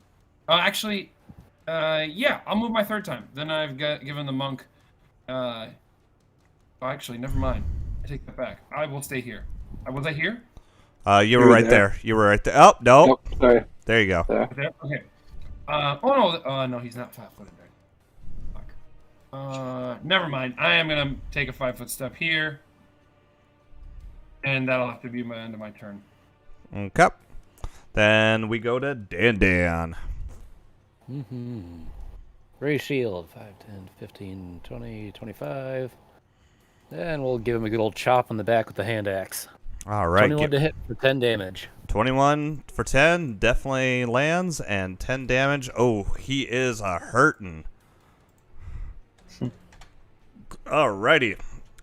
Actually, yeah, I'll move my third time. Then I've given the monk. Oh, actually, never mind. I take that back. I will stay here. Was I here? You were right there. You were right there. Oh, no. Nope, sorry. There you go. There. There? Okay. Oh no. No, he's not 5-footed. Fuck. Never mind. I am gonna take a 5-foot step here, and that'll have to be my end of my turn. Okay. Then we go to Dan. Raise shield. 5, 10, 15, 20, 25. And we'll give him a good old chop on the back with the hand axe. All right. 21 to hit for 10 damage. 21 for 10 definitely lands, and 10 damage. Oh, he is a hurtin'. Alrighty.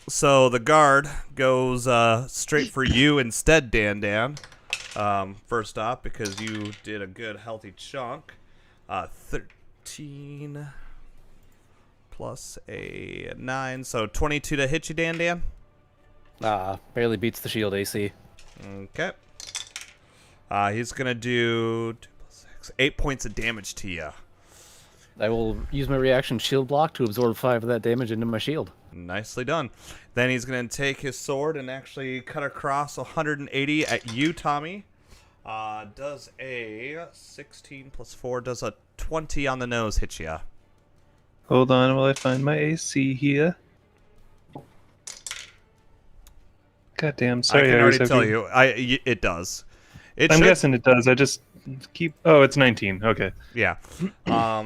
So the guard goes straight for you instead, Dan. First off, because you did a good healthy chunk. 13 plus a 9, so 22 to hit you, Dan. Barely beats the shield AC. Okay. He's gonna do 2 plus 6, 8 points of damage to you. I will use my reaction shield block to absorb 5 of that damage into my shield. Nicely done. Then he's gonna take his sword and actually cut across 180 at you, Tommy. Does a 16 plus 4, does a 20 on the nose hit ya? Hold on while I find my AC here. Goddamn, sorry. I can already have tell you. it does. I'm guessing it does. I just keep. Oh, it's 19. Okay. Yeah.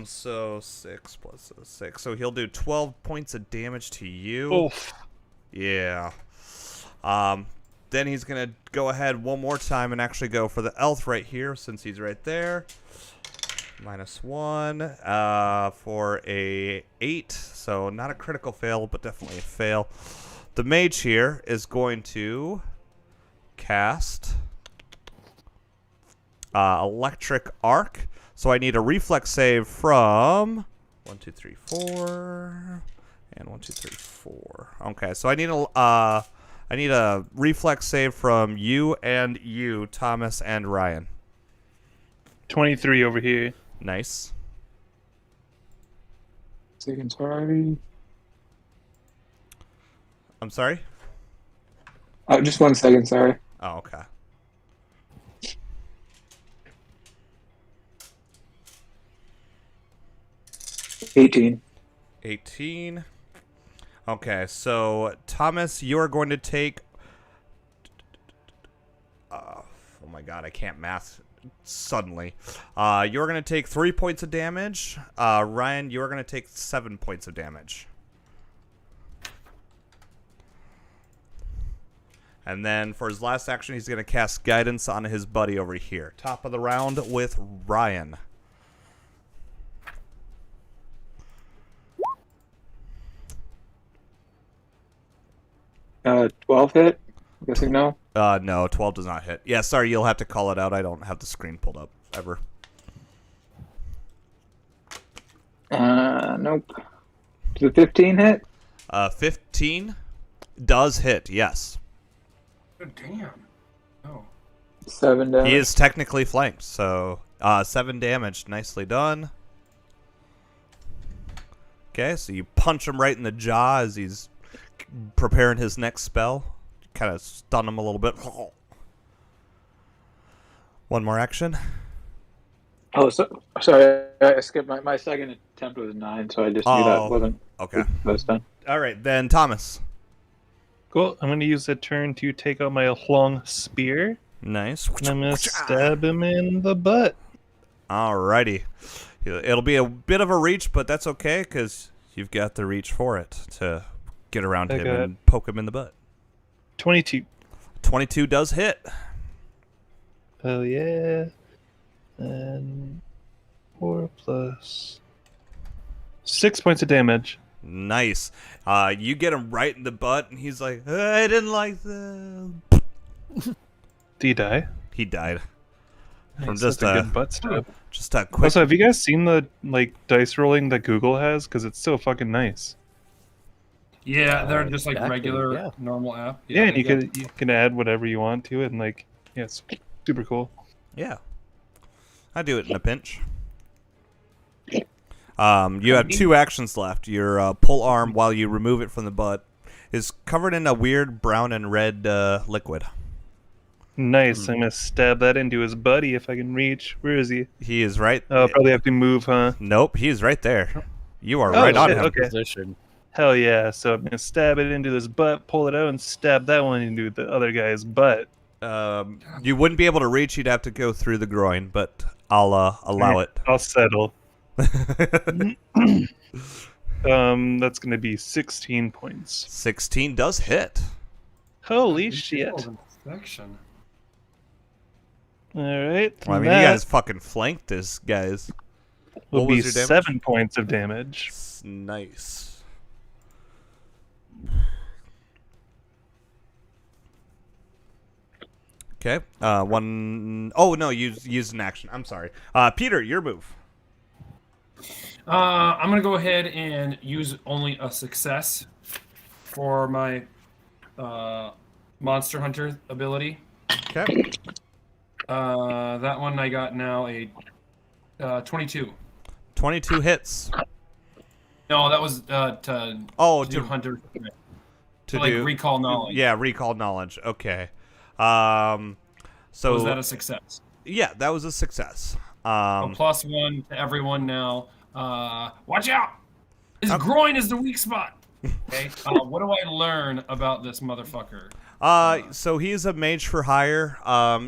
So 6 plus 6. So he'll do 12 points of damage to you. Oof. Yeah. Then he's gonna go ahead one more time and actually go for the elf right here, since he's right there. -1 for a 8. So not a critical fail, but definitely a fail. The mage here is going to cast electric arc. So I need a reflex save from 1, 2, 3, 4, and 1, 2, 3, 4. Okay, so I need a reflex save from you, Thomas, and Ryan. 23 over here. Nice. Second, sorry. I'm sorry? Oh, just 1 second, sorry. Oh, okay. $18. 18. Okay, so Thomas, you are going to take. Oh my God, I can't math suddenly. You're going to take 3 points of damage. Ryan, you are going to take 7 points of damage. And then for his last action, he's going to cast guidance on his buddy over here. Top of the round with Ryan. Uh, 12 hit? I'm guessing no. No, 12 does not hit. Yeah, sorry, you'll have to call it out. I don't have the screen pulled up ever. Nope. Does the 15 hit? 15 does hit, yes. Oh, damn. Oh. 7 damage. He is technically flanked, so 7 damage. Nicely done. Okay, so you punch him right in the jaw as he's preparing his next spell. Kind of stun him a little bit. One more action. Oh, sorry. I skipped my second attempt was 9, so I just knew that wasn't. Okay. That was done. All right, then Thomas. Cool. I'm going to use the turn to take out my long spear. Nice. And I'm going to stab him in the butt. Alrighty. It'll be a bit of a reach, but that's okay, because you've got the reach for it to get around him and poke him in the butt. 22. 22 does hit. Oh, yeah. And 4 plus 6 points of damage. Nice. You get him right in the butt, and he's like, I didn't like that. Did he die? He died. Nice, From that's a good butt stab. Just a quick. Also, have you guys seen the dice rolling that Google has? Because it's so fucking nice. Yeah, they're just like exactly, regular, yeah. normal app. Yeah, and you can add whatever you want to it, and yeah, it's super cool. Yeah. I do it in a pinch. You have 2 actions left. Your pull arm, while you remove it from the butt, is covered in a weird brown and red liquid. Nice. I'm gonna stab that into his buddy if I can reach. Where is he? He is right. Oh, I'll probably have to move, huh? Nope, he is right there. You are right on shit, him. okay. Position. Hell yeah. So I'm gonna stab it into his butt, pull it out, and stab that one into the other guy's butt. You wouldn't be able to reach. You'd have to go through the groin, but I'll allow it. I'll settle. That's going to be 16 points. 16 does hit. Holy shit. Section. All right. Well, I mean, you guys fucking flanked this, guys. Will What be was your damage? 7 points of damage. Nice. Okay. One. Oh no, use an action. I'm sorry. Peter, your move. I'm gonna go ahead and use only a success for my Monster Hunter ability. Okay. That one I got now a 22. 22 hits. No, that was to to Hunter. to like do recall knowledge. Yeah, recall knowledge. Okay. So Was that a success? yeah, that was a success. A +1 to everyone now. Watch out! His groin is the weak spot. Okay. What do I learn about this motherfucker? So he is a mage for hire.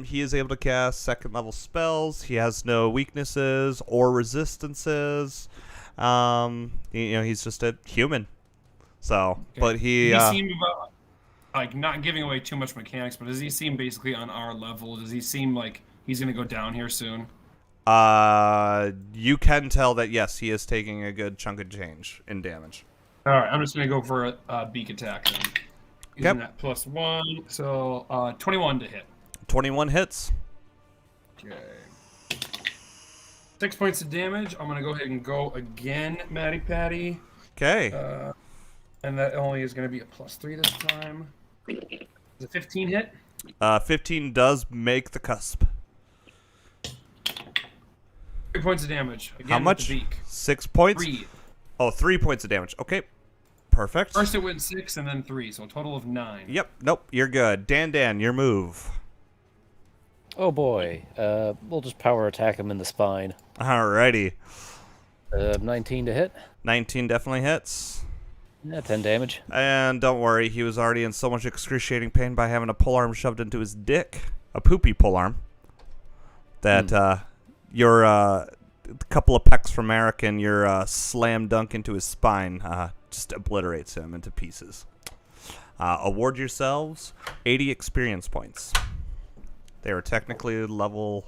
He is able to cast second level spells. He has no weaknesses or resistances. He's just a human. So, Okay. but he seemed about like not giving away too much mechanics, but does he seem basically on our level? Does he seem like he's gonna go down here soon? you can tell that yes, he is taking a good chunk of change in damage. All right, I'm just gonna go for a beak attack then. Using Yep. that +1, so 21 to hit. 21 hits. Okay. 6 points of damage. I'm gonna go ahead and go again, Matty Patty. Okay. And that only is gonna be a +3 this time. Is a 15 hit? 15 does make the cusp. 3 points of damage. Again, How with much? the beak. 6 points? 3. Oh, 3 points of damage. Okay. Perfect. First it went 6 and then 3, so a total of 9. Yep. Nope. You're good. Dan, your move. Oh boy. We'll just power attack him in the spine. Alrighty. 19 to hit. 19 definitely hits. Yeah, 10 damage. And don't worry, he was already in so much excruciating pain by having a polearm shoved into his dick. A poopy polearm. That, your, couple of pecks from Eric and your slam dunk into his spine just obliterates him into pieces. Award yourselves 80 experience points. They were technically level...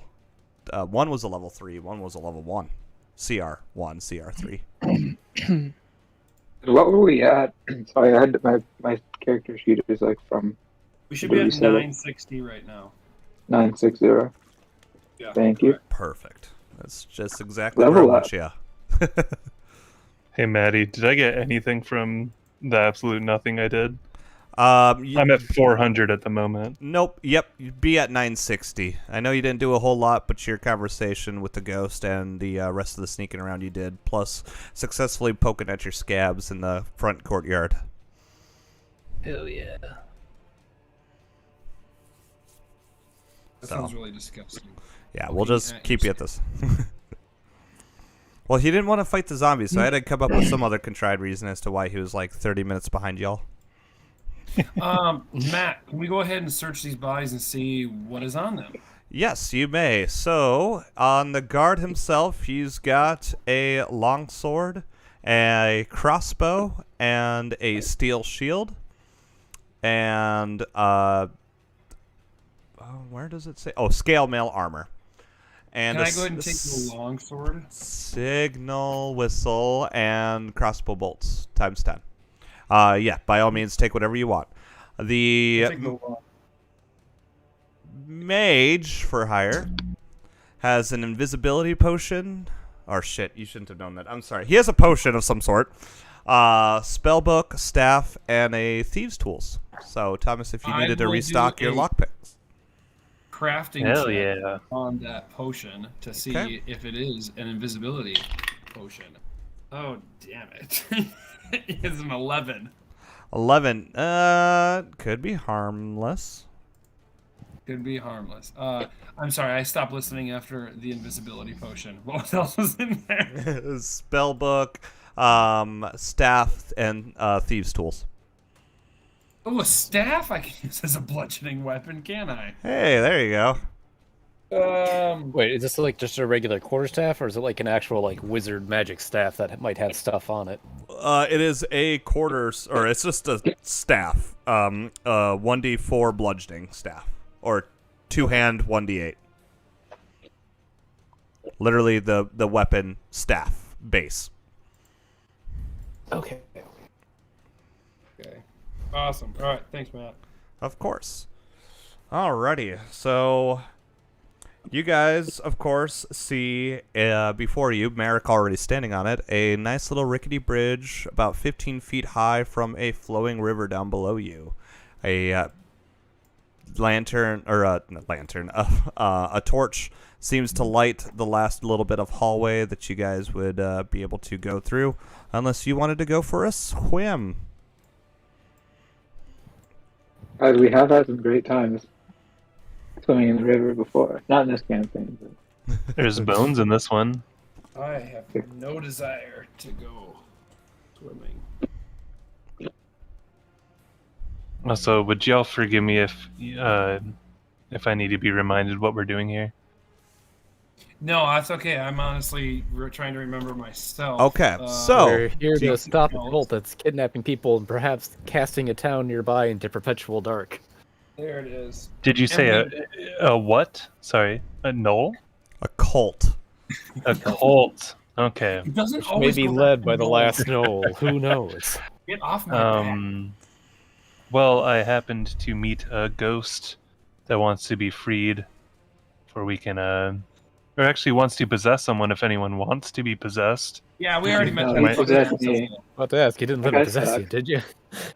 one was a level 3, one was a level 1. CR1, CR3. What were we at? So I had my character sheet is like from We should be at 960 right now. 960. Yeah. Thank you. Perfect. That's just exactly Level what I up. want you. Hey, Maddie, did I get anything from the absolute nothing I did? I'm I'm at 400 at the moment. Nope. Yep. You'd be at 960. I know you didn't do a whole lot, but your conversation with the ghost and the rest of the sneaking around you did, plus successfully poking at your scabs in the front courtyard. Hell yeah. That So. sounds really disgusting. Yeah, we'll Okay, just keep you at this. Well, he didn't want to fight the zombies, so I had to come up with some other contrived reason as to why he was like 30 minutes behind y'all. Matt, can we go ahead and search these bodies and see what is on them? Yes, you may. So, on the guard himself, he's got a longsword, a crossbow, and a steel shield. And, where does it say? Oh, scale mail armor. And Can I go ahead and take the longsword? Signal, whistle, and crossbow bolts times 10. Yeah, by all means, take whatever you want. The Take the long- mage for hire has an invisibility potion. Or shit, you shouldn't have known that. I'm sorry. He has a potion of some sort. Spellbook, staff, and a thieves' tools. So, Thomas, if you I needed to will restock do your a- lockpicks. crafting Hell check yeah. on that potion to see Okay. if it is an invisibility potion. Oh, damn it. It's an 11. 11. Could be harmless. Could be harmless. I'm sorry, I stopped listening after the invisibility potion. What else was in there? Spellbook, staff, and thieves' tools. Oh, a staff I can use as a bludgeoning weapon, can I? Hey, there you go. Wait, is this like just a regular quarterstaff, or is it like an actual like wizard magic staff that might have stuff on it? It is a quarters, or it's just a staff. 1d4 bludgeoning staff, or 2-hand 1d8. Literally the weapon staff base. Okay. Okay. Awesome. All right. Thanks, Matt. Of course. Alrighty, so you guys, of course, see before you, Merrick already standing on it, a nice little rickety bridge about 15 feet high from a flowing river down below you. A lantern, or not lantern, a torch seems to light the last little bit of hallway that you guys would be able to go through, unless you wanted to go for a swim. Guys, we have had some great times swimming in the river before. Not in this campaign, but There's bones in this one. I have no desire to go swimming. Also, would y'all forgive me if I need to be reminded what we're doing here? No, that's okay. I'm honestly trying to remember myself. Okay, so We're here to geez, stop a else. cult that's kidnapping people and perhaps casting a town nearby into perpetual dark. There it is. Did you say And a what? Sorry, a knoll? a cult. A cult. Okay. It doesn't Which may always be go led back by to the gold. last knoll. Who knows? Get off my back. Well, I happened to meet a ghost that wants to be freed, for we can or actually wants to possess someone if anyone wants to be possessed. Yeah, we already No, mentioned he possessed me. About to ask, you didn't let Okay, him possess suck. you, did you?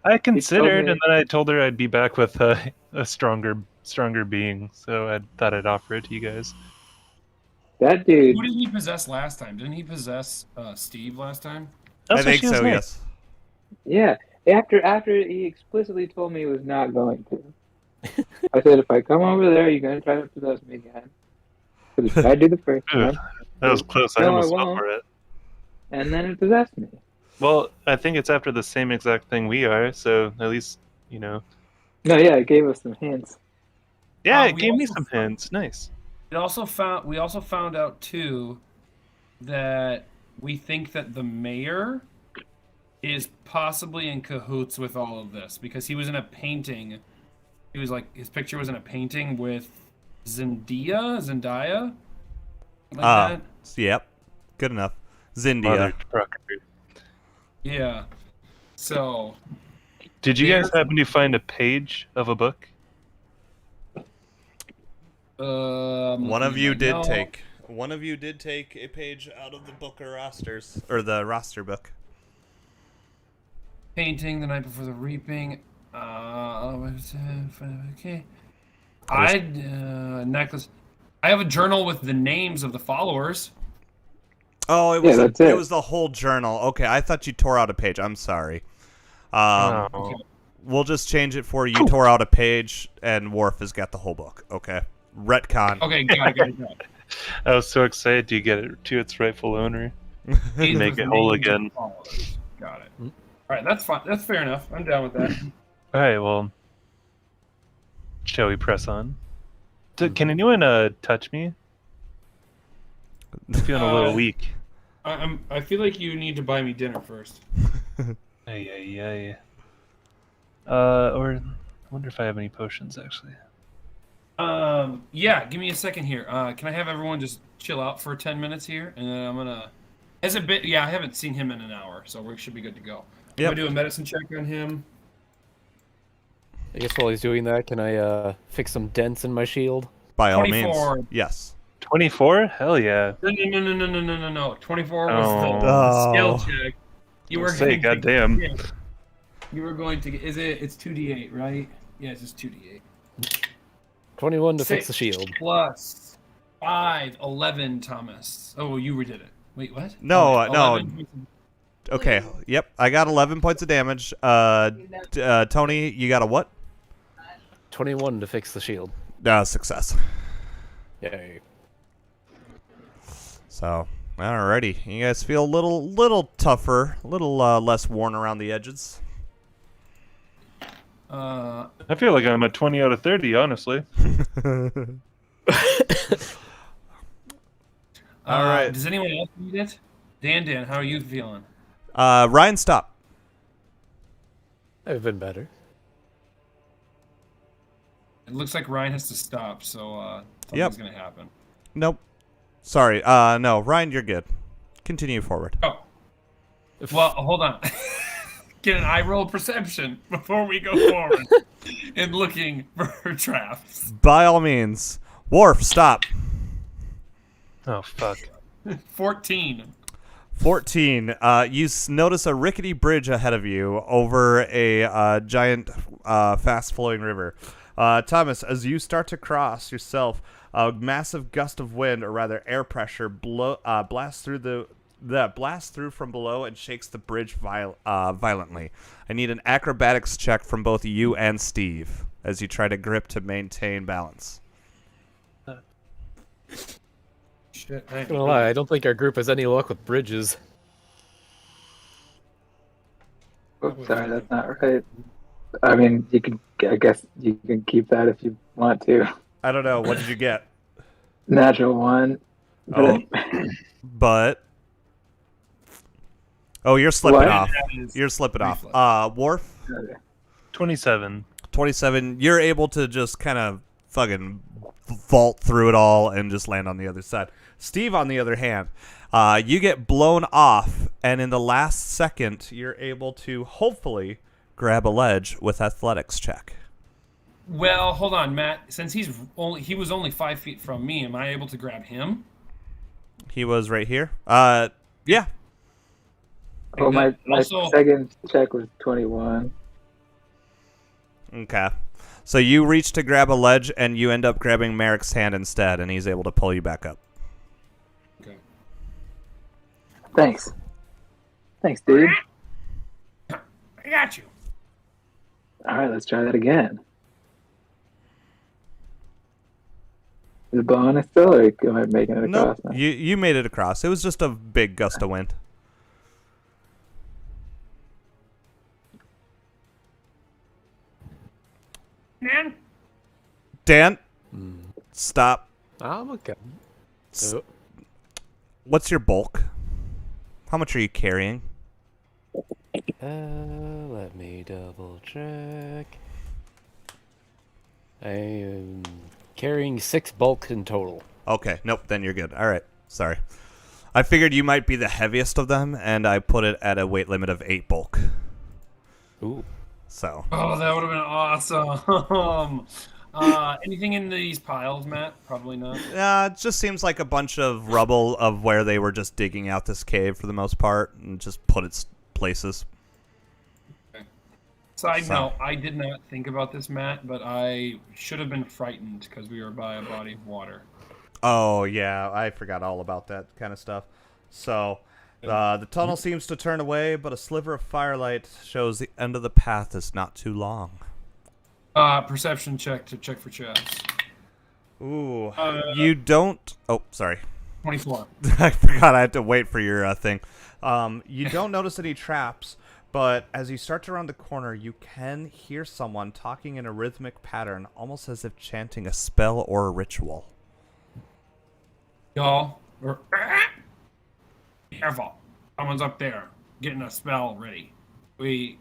I considered, me- and then I told her I'd be back with a stronger being, so I thought I'd offer it to you guys. that dude. Who did he possess last time? Didn't he possess Steve last time? That's I what think she was so, saying. yes. Yeah. After he explicitly told me he was not going to. I said, if I come over there, you're gonna try to possess me again. Because if I do the first Ugh, time, that was close. I No, I almost fell won't. for it. and then it possessed me. Well, I think it's after the same exact thing we are, so at least, you know. No, yeah, it gave us some hints. Yeah, it we gave me also some hints. Nice. We also found out too that we think that the mayor is possibly in cahoots with all of this because he was in a painting. He was like his picture was in a painting with Zendaya, like that. Yep. Good enough. Zindia. Mother trucker. Yeah. So Did you guys There's- happen to find a page of a book? One of you did no. take. One of you did take a page out of the book or rosters, or the roster book. Painting the night before the reaping. Okay. Necklace. I have a journal with the names of the followers. Oh, it was that's it it. was the whole journal. Okay, I thought you tore out a page. I'm sorry. Oh. We'll just change it for you. Tore out a page, and Worf has got the whole book. Okay, retcon. Okay, got it. I was so excited to get it to its rightful owner. Names Make with it whole names of again. followers. Got it. All right, that's fine. That's fair enough. I'm down with that. All right, well, shall we press on? Can anyone touch me? I'm feeling a little weak. I feel like you need to buy me dinner first. Ay. Or I wonder if I have any potions actually. Yeah, give me a second here. Can I have everyone just chill out for 10 minutes here, and then I'm gonna. As a bit, yeah, I haven't seen him in an hour, so we should be good to go. I'm Yep. gonna do a medicine check on him. I guess while he's doing that, can I fix some dents in my shield? By all 24. means, yes. 24? Hell yeah. No. 24 was Oh. the skill Oh. check. You were Say, going to- goddamn. yeah. You were going to get. It's 2d8, right? Yeah, it's just 2d8. 21 to fix the 6 shield. Plus 5, 11, Thomas. Oh, you redid it. Wait, what? No, Okay, no. 11. Okay. Yep. I got 11 points of damage. Tony, you got a what? 21 to fix the shield. Success. Yay. So, alrighty. You guys feel a little tougher, a little less worn around the edges. I feel like I'm a 20 out of 30, honestly. All right. Does anyone else need it? Dan, how are you feeling? Ryan, stop. I've been better. It looks like Ryan has to stop, so Yep. something's gonna happen. Nope. Sorry. No, Ryan, you're good. Continue forward. Oh. Well, hold on. Get an eye roll perception before we go forward and looking for traps. By all means. Worf, stop. Oh fuck. 14. 14. You notice a rickety bridge ahead of you over a giant, fast-flowing river. Thomas, as you start to cross yourself, a massive gust of wind, or rather air pressure, blasts through from below and shakes the bridge violently. I need an acrobatics check from both you and Steve as you try to grip to maintain balance. Shit. I'm gonna lie, I don't think our group has any luck with bridges. Oops, sorry, that's not right. I mean, I guess you can keep that if you want to. I don't know. What did you get? Natural 1. Oh. But... Oh, you're slipping What? off. You're slipping off. Worf? 27. 27. You're able to just kind of fucking vault through it all and just land on the other side. Steve, on the other hand, you get blown off, and in the last second, you're able to hopefully grab a ledge with athletics check. Well, hold on, Matt. Since he was only 5 feet from me, am I able to grab him? He was right here. Yeah. Oh, my Also- second check was 21. Okay. So you reach to grab a ledge, and you end up grabbing Merrick's hand instead, and he's able to pull you back up. Okay. Thanks, dude. I got you. All right, let's try that again. Is the bonus still, or am I making it No, across now? you made it across. It was just a big gust of wind. Dan, stop. I'm okay. S- What's your bulk? How much are you carrying? Let me double check. I am carrying 6 bulk in total. Okay, nope, then you're good. All right, sorry. I figured you might be the heaviest of them, and I put it at a weight limit of 8 bulk. Ooh. So. Oh, that would have been awesome. Anything in these piles, Matt? Probably not. It just seems like a bunch of rubble of where they were just digging out this cave for the most part, and just put its places. Side note, I did not think about this, Matt, but I should have been frightened because we were by a body of water. Oh, yeah, I forgot all about that kind of stuff. So, the tunnel seems to turn away, but a sliver of firelight shows the end of the path is not too long. Perception check to check for chests. Ooh, you don't... Oh, sorry. 24. I forgot I had to wait for your thing. You don't notice any traps, but as you start to round the corner, you can hear someone talking in a rhythmic pattern, almost as if chanting a spell or a ritual. Y'all, we're... Careful. Someone's up there getting a spell ready. We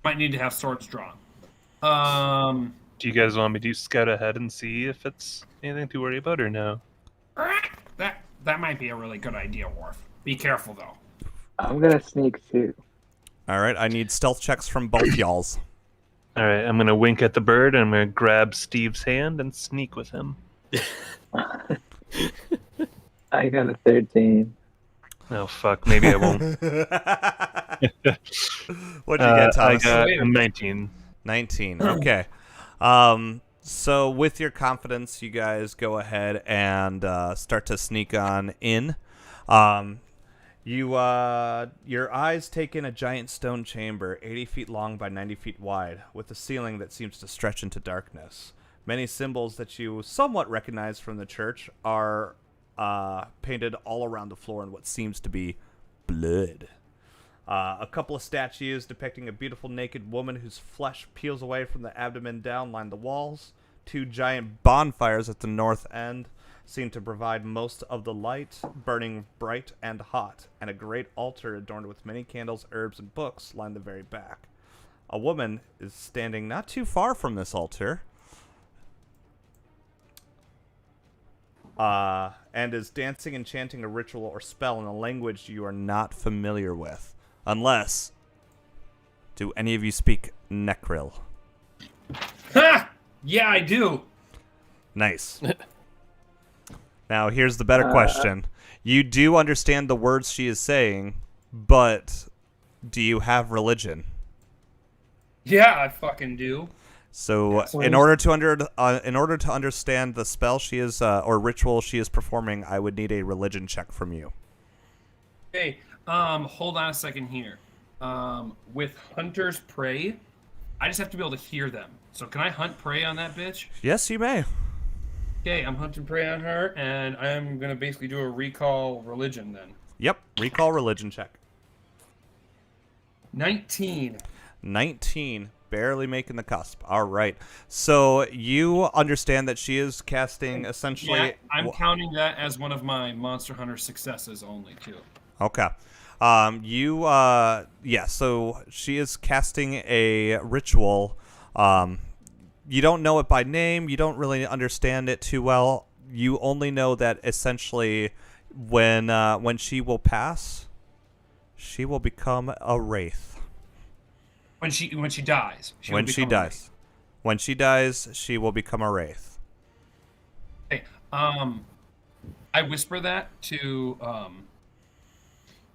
might need to have swords drawn. Do you guys want me to scout ahead and see if it's anything to worry about or no? That might be a really good idea, Worf. Be careful, though. I'm gonna sneak too. All right, I need stealth checks from both y'alls. All right, I'm gonna wink at the bird and I'm gonna grab Steve's hand and sneak with him. I got a 13. Oh fuck, maybe I won't. What'd you get, Thomas? I got a 19. 19. Okay. So with your confidence, you guys go ahead and start to sneak on in. Your eyes take in a giant stone chamber, 80 feet long by 90 feet wide, with a ceiling that seems to stretch into darkness. Many symbols that you somewhat recognize from the church are painted all around the floor in what seems to be blood. A couple of statues depicting a beautiful naked woman whose flesh peels away from the abdomen down line the walls. 2 giant bonfires at the north end seem to provide most of the light, burning bright and hot, and a great altar adorned with many candles, herbs, and books line the very back. A woman is standing not too far from this altar, and is dancing and chanting a ritual or spell in a language you are not familiar with. Unless, do any of you speak Necril? Ha! Yeah, I do. Nice. Now, here's the better question. You do understand the words she is saying, but do you have religion? Yeah, I fucking do. So, in order to understand the spell she is or ritual she is performing, I would need a religion check from you. Hey, hold on a second here. With Hunter's Prey, I just have to be able to hear them. So can I hunt prey on that bitch? Yes, you may. Okay, I'm hunting prey on her, and I'm gonna basically do a recall religion then. Yep, recall religion check. 19. 19, barely making the cusp. All right. So you understand that she is casting essentially. Yeah, I'm counting that as one of my Monster Hunter successes only too. Okay. So she is casting a ritual. You don't know it by name. You don't really understand it too well. You only know that essentially when she will pass, she will become a wraith. When she dies. When she dies, she will become a wraith. Okay. I whisper that to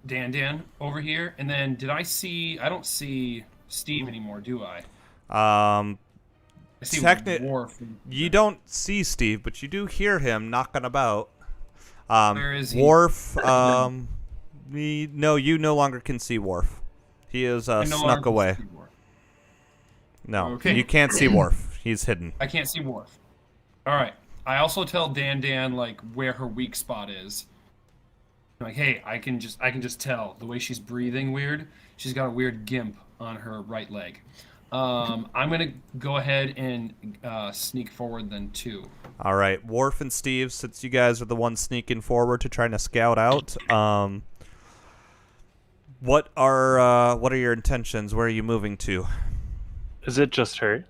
Dan over here, and then I don't see Steve anymore, do I? I see Worf. You don't see Steve, but you do hear him knocking about. Where is he? Worf, no, you no longer can see Worf. He is snuck away. No, okay. You can't see Worf. He's hidden. I can't see Worf. All right. I also tell Dan like where her weak spot is. I'm like, hey, I can just tell the way she's breathing weird. She's got a weird gimp on her right leg. I'm gonna go ahead and sneak forward then too. All right, Worf and Steve, since you guys are the ones sneaking forward to trying to scout out, what are your intentions? Where are you moving to? Is it just her?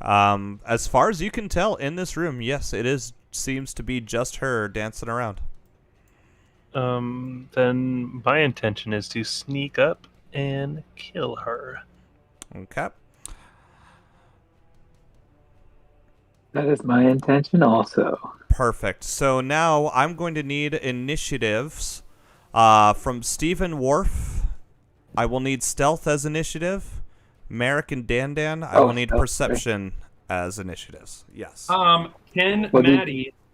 As far as you can tell in this room, yes, it is. Seems to be just her dancing around. Then my intention is to sneak up and kill her. Okay. That is my intention also. Perfect. So now I'm going to need initiatives from Steve and Worf. I will need stealth as initiative. Merrick and Dan, I will need perception as initiatives. Yes. Can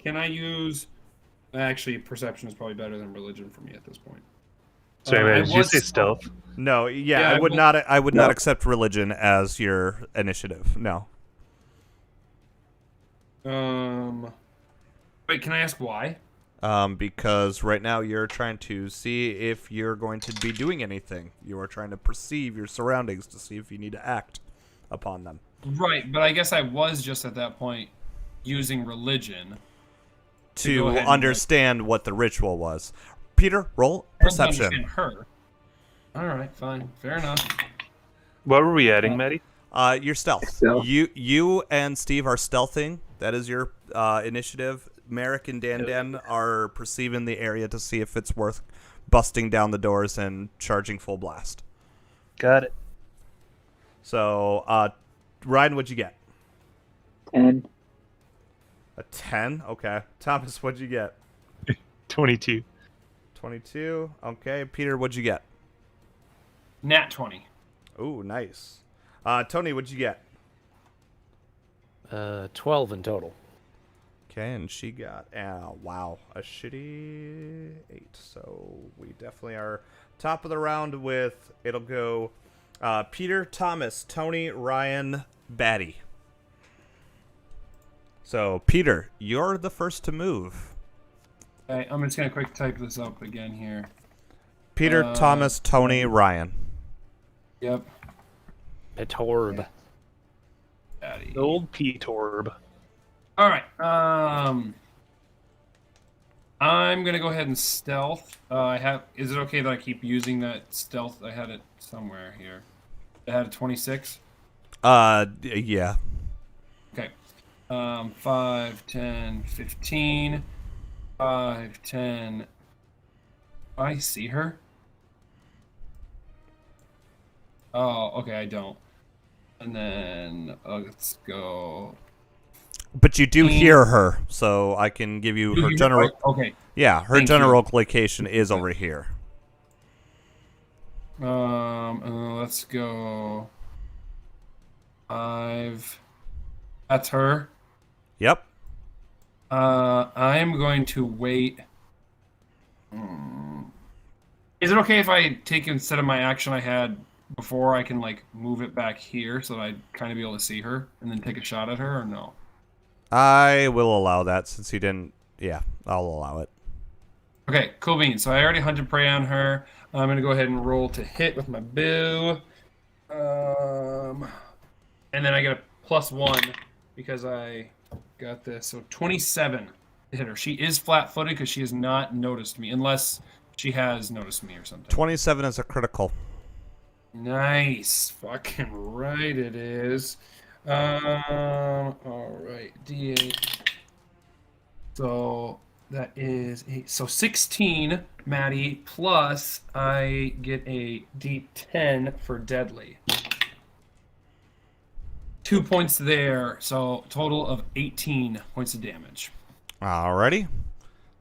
I use... Actually, perception is probably better than religion for me at this point. Sorry, did you say stealth? No, I would not accept religion as your initiative. No. Wait, can I ask why? Because right now you're trying to see if you're going to be doing anything. You are trying to perceive your surroundings to see if you need to act upon them. Right, but I guess I was just at that point using religion to understand what the ritual was. Peter, roll perception. Understand her. All right, fine, fair enough. What were we adding, Maddie? Your stealth. You and Steve are stealthing. That is your initiative. Merrick and Dan are perceiving the area to see if it's worth busting down the doors and charging full blast. Got it. So, Ryan, what'd you get? 10. A 10? Okay. Thomas, what'd you get? 22. 22. Okay. Peter, what'd you get? Nat 20. Ooh, nice. Tony, what'd you get? 12 in total. Okay, and she got, a shitty 8. So we definitely are top of the round with, it'll go Peter, Thomas, Tony, Ryan, Batty. So, Peter, you're the first to move. Okay, I'm just going to quick type this up again here. Peter, Thomas, Tony, Ryan. Yep. Petorb. Batty. Old P-Torb. All right. I'm gonna go ahead and stealth. I have. Is it okay that I keep using that stealth? I had it somewhere here. I had a 26. Yeah. Okay. 5, 10, 15. 5, 10. I see her. Oh, okay. I don't. And then let's go. But you do hear her, so I can give you her general. Okay. Yeah, her Thank general location is over here. Let's go. 5. That's her. Yep. I'm going to wait. Is it okay if I take instead of my action I had before, I can like move it back here so that I'd kind of be able to see her and then take a shot at her, or no? I will allow that since you didn't. Yeah, I'll allow it. Okay, cool beans. So I already hunted prey on her. I'm gonna go ahead and roll to hit with my bow. And then I get a +1 because I got this. So 27 to hit her. She is flat-footed because she has not noticed me, unless she has noticed me or something. 27 is a critical. Nice. Fucking right it is. All right. D8. So that is 8. So 16, Maddie, plus I get a D10 for deadly. 2 points there, so total of 18 points of damage. Alrighty.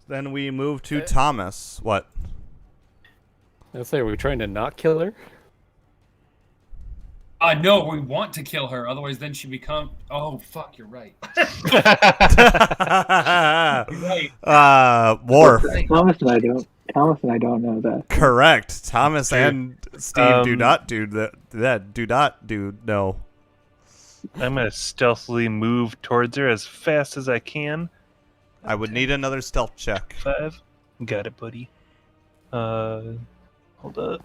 Then we move to Thomas. What? Let's say, are we trying to not kill her? No, we want to kill her. Otherwise, then she become. Oh, fuck! You're right. Right. Worf. Thomas and I don't know that. Correct. Thomas and Steve do not do that. Do not do no. I'm gonna stealthily move towards her as fast as I can. I would need another stealth check. 5. Got it, buddy. Hold up.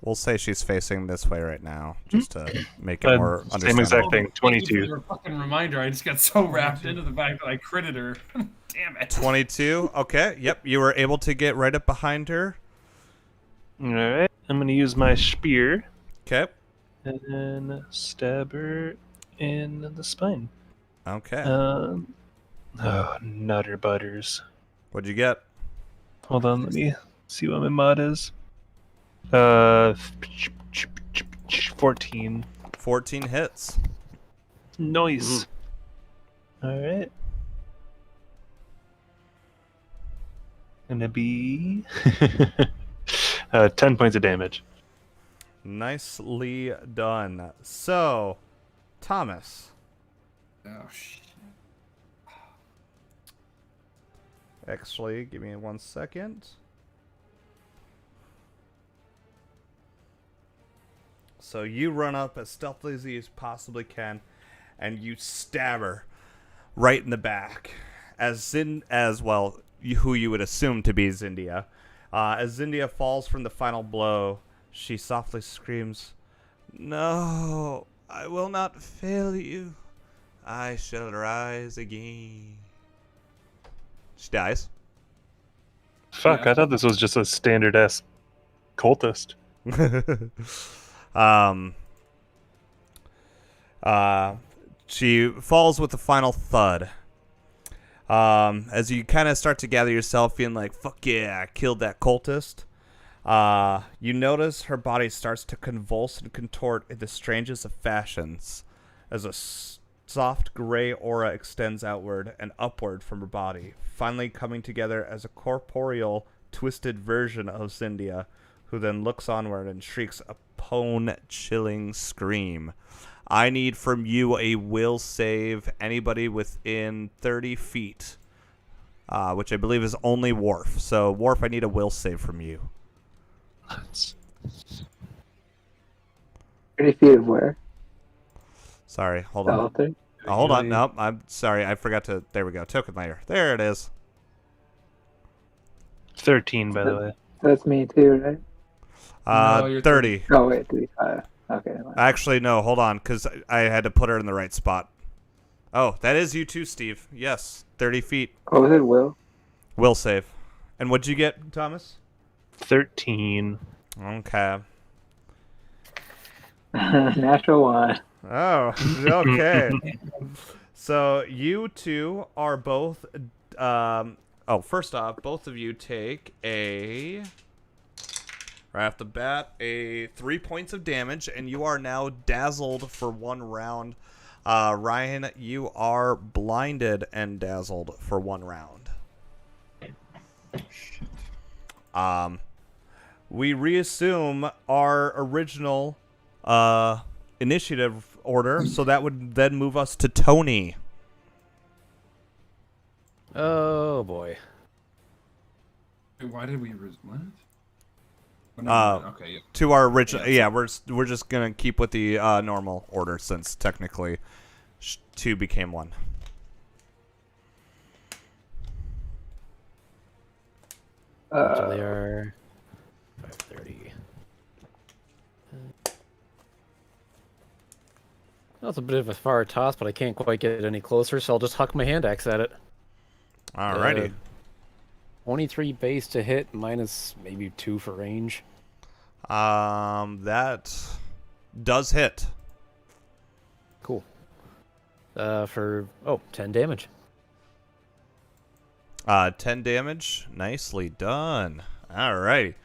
We'll say she's facing this way right now, just to make it more Same understandable. exact thing. Thank you for 22. your fucking reminder. I just got so wrapped into the fact that I critted her. Damn it. 22. Okay. Yep. You were able to get right up behind her. All right. I'm gonna use my spear Okay. and then stab her in the spine. Okay. Oh, nutter butters. What'd you get? Hold on, let me see what my mod is. 14. 14 hits. Nice. All right. Gonna be 10 points of damage. Nicely done. So, Thomas. Oh, shit. Actually, give me 1 second. So you run up as stealthily as you possibly can, and you stab her right in the back, who you would assume to be Zindia. As Zindia falls from the final blow, she softly screams, "No, I will not fail you. I shall rise again." She dies. Fuck, Yeah. I thought this was just a standard ass cultist. She falls with a final thud. As you kind of start to gather yourself, feeling like, fuck yeah, I killed that cultist. You notice her body starts to convulse and contort in the strangest of fashions as a soft gray aura extends outward and upward from her body, finally coming together as a corporeal, twisted version of Zindia, who then looks onward and shrieks a bone-chilling scream. I need from you a will save, anybody within 30 feet, which I believe is only Worf. So, Worf, I need a will save from you. 30 feet of where? Sorry, hold on. Stealthy? Oh, hold on. Nope, I'm sorry. I forgot to. There we go. Token layer. There it is. 13, by the way. That's me too, right? No, you're 30. Oh, wait, 35. Okay. Never mind. Actually, no. Hold on, because I had to put her in the right spot. Oh, that is you too, Steve. Yes, 30 feet. What was it, Will? Will save. And what'd you get, Thomas? 13. Okay. Natural one. Oh, okay. So you two are both. First off, both of you take right off the bat, 3 points of damage, and you are now dazzled for 1 round. Ryan, you are blinded and dazzled for 1 round. We reassume our original initiative order, so that would then move us to Tony. Oh boy. Wait, why did we what? Oh, no, okay. Yeah. To our original, we're just gonna keep with the normal order since technically 2 became 1. So they are 5:30. That's a bit of a far toss, but I can't quite get it any closer, so I'll just huck my hand axe at it. Alrighty. 23 base to hit, minus maybe 2 for range. That does hit. Cool. For 10 damage. 10 damage. Nicely done. Alrighty.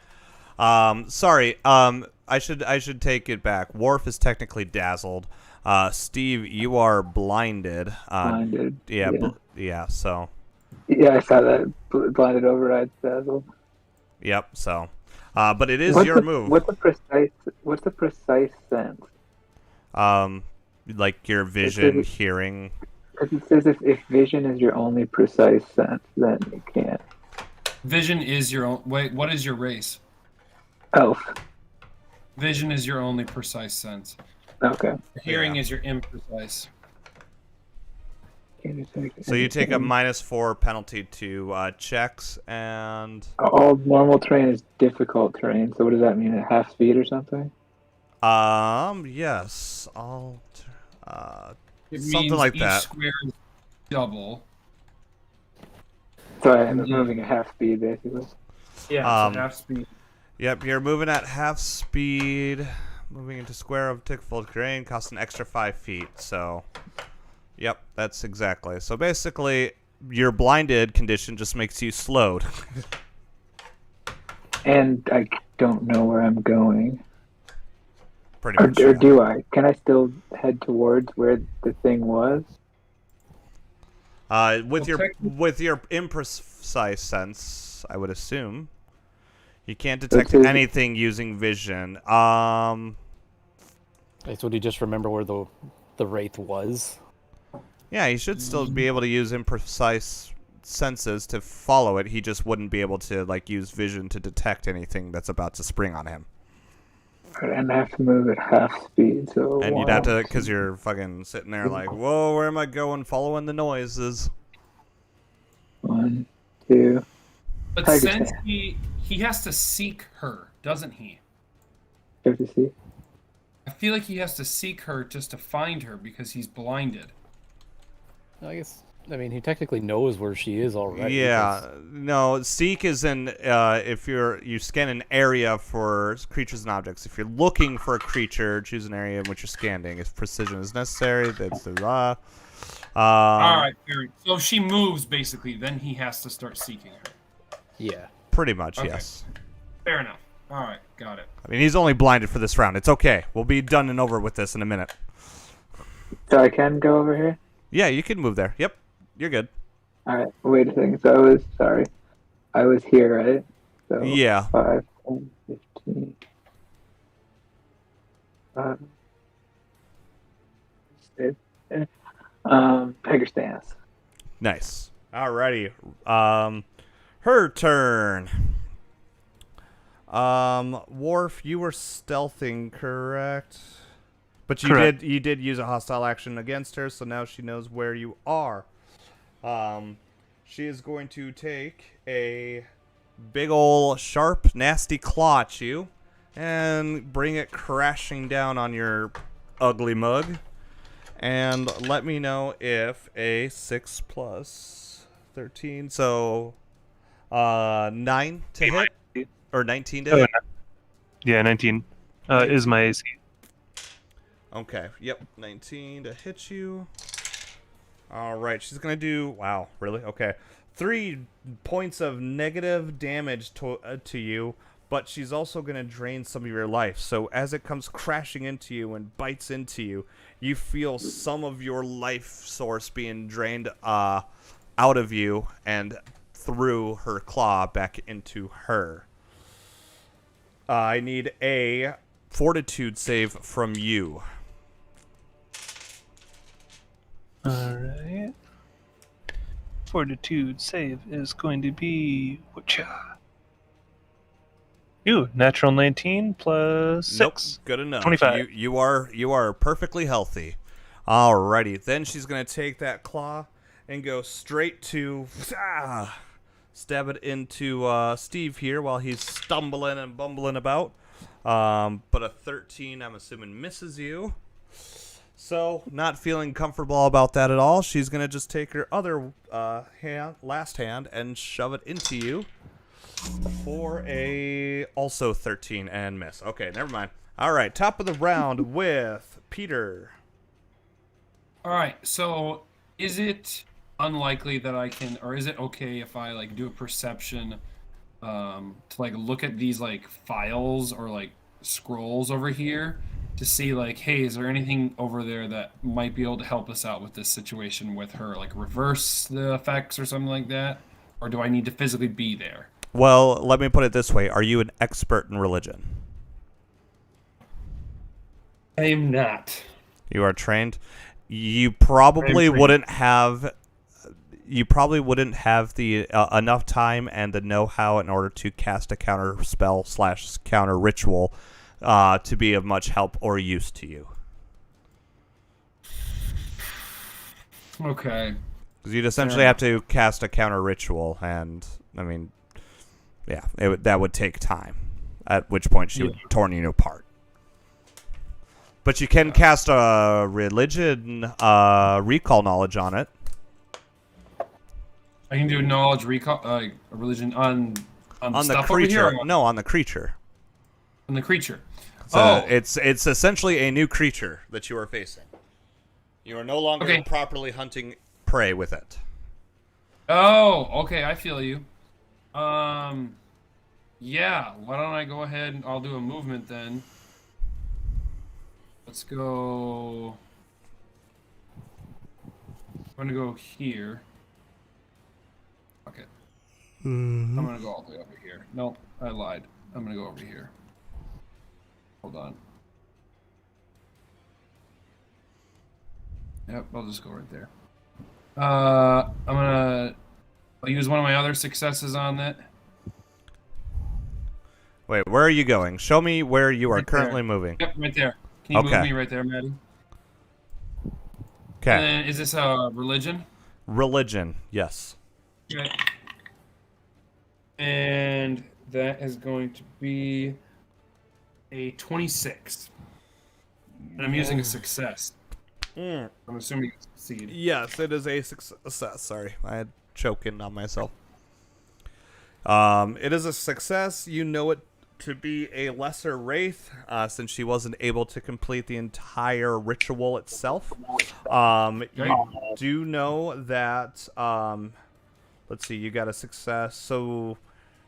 Sorry. I should take it back. Worf is technically dazzled. Steve, you are blinded. Blinded. Yeah. So. Yeah, I saw that. Blinded overrides dazzle. Yep. So. But it is your move. What's the precise sense? Like your vision, hearing. Because it says if vision is your only precise sense, then you can't. Vision is your own. Wait, what is your race? Elf. Vision is your only precise sense. Okay. Hearing is your imprecise. So you take a -4 penalty to checks, and all normal terrain is difficult terrain. So what does that mean? At half speed or something? Yes, It something means like each that. square is double. So I'm moving at half speed basically. Yeah, so half speed. Yep, you're moving at half speed, moving into square of tickful terrain, costs an extra 5 feet. So, yep, that's exactly. So basically, your blinded condition just makes you slowed. And I don't know where I'm going. Pretty much. Or do I? Can I still head towards where the thing was? With your imprecise sense, I would assume you can't detect anything using vision. So would he just remember where the wraith was? Yeah, he should still be able to use imprecise senses to follow it. He just wouldn't be able to use vision to detect anything that's about to spring on him. And I have to move at half speed, so. And you'd have to, because you're fucking sitting there like, whoa, where am I going? Following the noises. 1, 2. But since he has to seek her, doesn't he? You have to see. I feel like he has to seek her just to find her because he's blinded. I mean, he technically knows where she is already. Yeah, no. Seek is in if you scan an area for creatures and objects. If you're looking for a creature, choose an area in which you're scanning. If precision is necessary, that's the All right, so if she moves, basically, then he has to start seeking her. Yeah. Pretty much, Okay. yes. Fair enough. All right, got it. I mean, he's only blinded for this round. It's okay. We'll be done and over with this in a minute. So I can go over here? Yeah, you can move there. Yep, you're good. Alright, wait a second. So I was here, right? So Yeah. 5, 10, 15. Pegger stance. Nice. Alrighty. Her turn. Worf, you were stealthing, correct? But you did use a hostile action against her, so now she knows where you are. She is going to take a big ol' sharp, nasty claw at you, and bring it crashing down on your ugly mug. And let me know if a 6 plus 13, so 9 to hit, or 19 to hit. Yeah, 19 is my AC. Okay, yep, 19 to hit you. All right, she's going to do, wow, really? Okay. 3 points of negative damage to you, but she's also going to drain some of your life. So as it comes crashing into you and bites into you, you feel some of your life source being drained out of you and through her claw back into her. I need a Fortitude save from you. Alright. Fortitude save is going to be... Ooh, natural 19 plus 6. Nope, good enough. 25. You are perfectly healthy. Alrighty, then she's going to take that claw and go straight to... stab it into Steve here while he's stumbling and bumbling about. But a 13, I'm assuming, misses you. So, not feeling comfortable about that at all, she's going to just take her other last hand and shove it into you for a also 13 and miss. Okay, never mind. All right, top of the round with Peter. All right, so is it unlikely that I can, or is it okay if I like do a perception to like look at these like files or like scrolls over here to see like, hey, is there anything over there that might be able to help us out with this situation with her, like reverse the effects or something like that? Or do I need to physically be there? Well, let me put it this way. Are you an expert in religion? I am not. You are trained? You probably wouldn't have the enough time and the know-how in order to cast a counter spell / counter ritual to be of much help or use to you. Okay. Because you'd essentially have to cast a counter ritual, and I mean, yeah, that would take time. At which point she would torn you apart. But you can cast a religion recall knowledge on it. I can do knowledge recall, religion on the stuff creature. over here? No, on the creature. On the creature. So it's essentially a new creature that you are facing. You are no longer properly hunting prey with it. Oh, okay, I feel you. Yeah, why don't I go ahead and I'll do a movement then. Let's go. I'm gonna go here. Okay. I'm gonna go all the way over here. Nope, I lied. I'm gonna go over here. Hold on. Yep, I'll just go right there. I'll use one of my other successes on that. Wait, where are you going? Show me where you are currently moving. Yep, right there. Can you move me right there, Maddie? Okay. And then, is this a religion? Religion, yes. Okay. And that is going to be a 26. And I'm using a success. I'm assuming it's a succeed. Yes, it is a success. Sorry, I had choking on myself. It is a success. You know it to be a lesser wraith, since she wasn't able to complete the entire ritual itself. You do know that, let's see, you got a success. So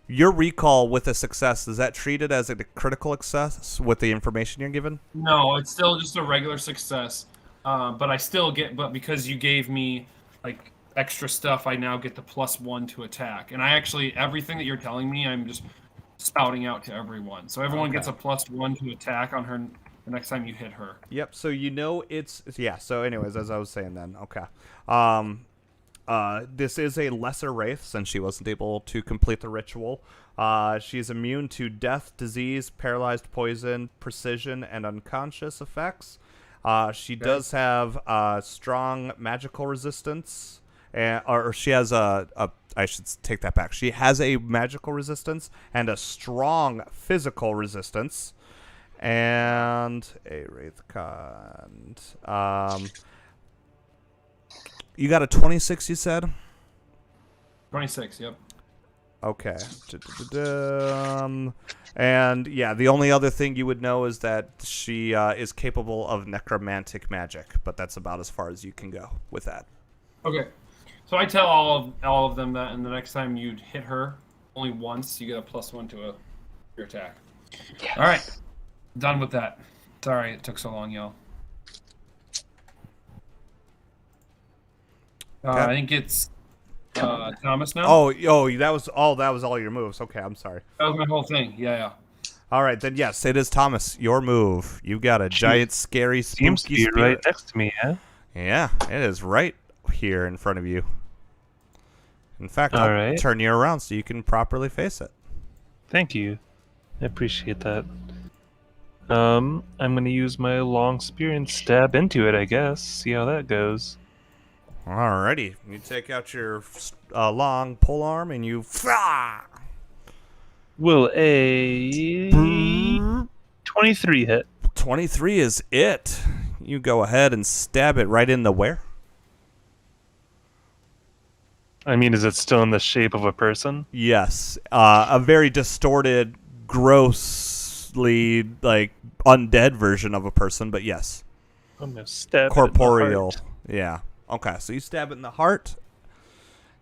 your recall with a success, is that treated as a critical success with the information you're given? No, it's still just a regular success. But I still get, but because you gave me like extra stuff, I now get the +1 to attack. And I actually, everything that you're telling me, I'm just spouting out to everyone. So everyone gets a +1 to attack on her the next time you hit her. Yep, so you know it's, yeah, so anyways, as I was saying then, okay. This is a lesser wraith since she wasn't able to complete the ritual. She's immune to death, disease, paralyzed, poison, precision, and unconscious effects. She does have strong magical resistance, or she has I should take that back. She has a magical resistance and a strong physical resistance. And a Wraith Con. You got a 26, you said? 26, yep. Okay. And yeah, the only other thing you would know is that she is capable of necromantic magic, but that's about as far as you can go with that. Okay. So I tell all of them that, and the next time you hit her, only once, you get a +1 to your attack. Yes. All right. Done with that. Sorry it took so long, y'all. Okay. I think it's Thomas now. Oh, that was all your moves. Okay, I'm sorry. That was my whole thing. Yeah. All right, then yes, it is Thomas. Your move. You got a giant, scary, spooky Seems to be spirit. right next to me, yeah? Yeah, it is right here in front of you. In fact, All I'll right. turn you around so you can properly face it. Thank you. I appreciate that. I'm gonna use my long spear and stab into it, I guess. See how that goes. Alrighty, you take out your long pole arm and you. Will a 23 hit? 23 is it. You go ahead and stab it right in the where? I mean, is it still in the shape of a person? Yes, a very distorted, grossly undead version of a person, but yes, I'm gonna stab corporeal. it in Yeah. Okay, so you stab it in the heart.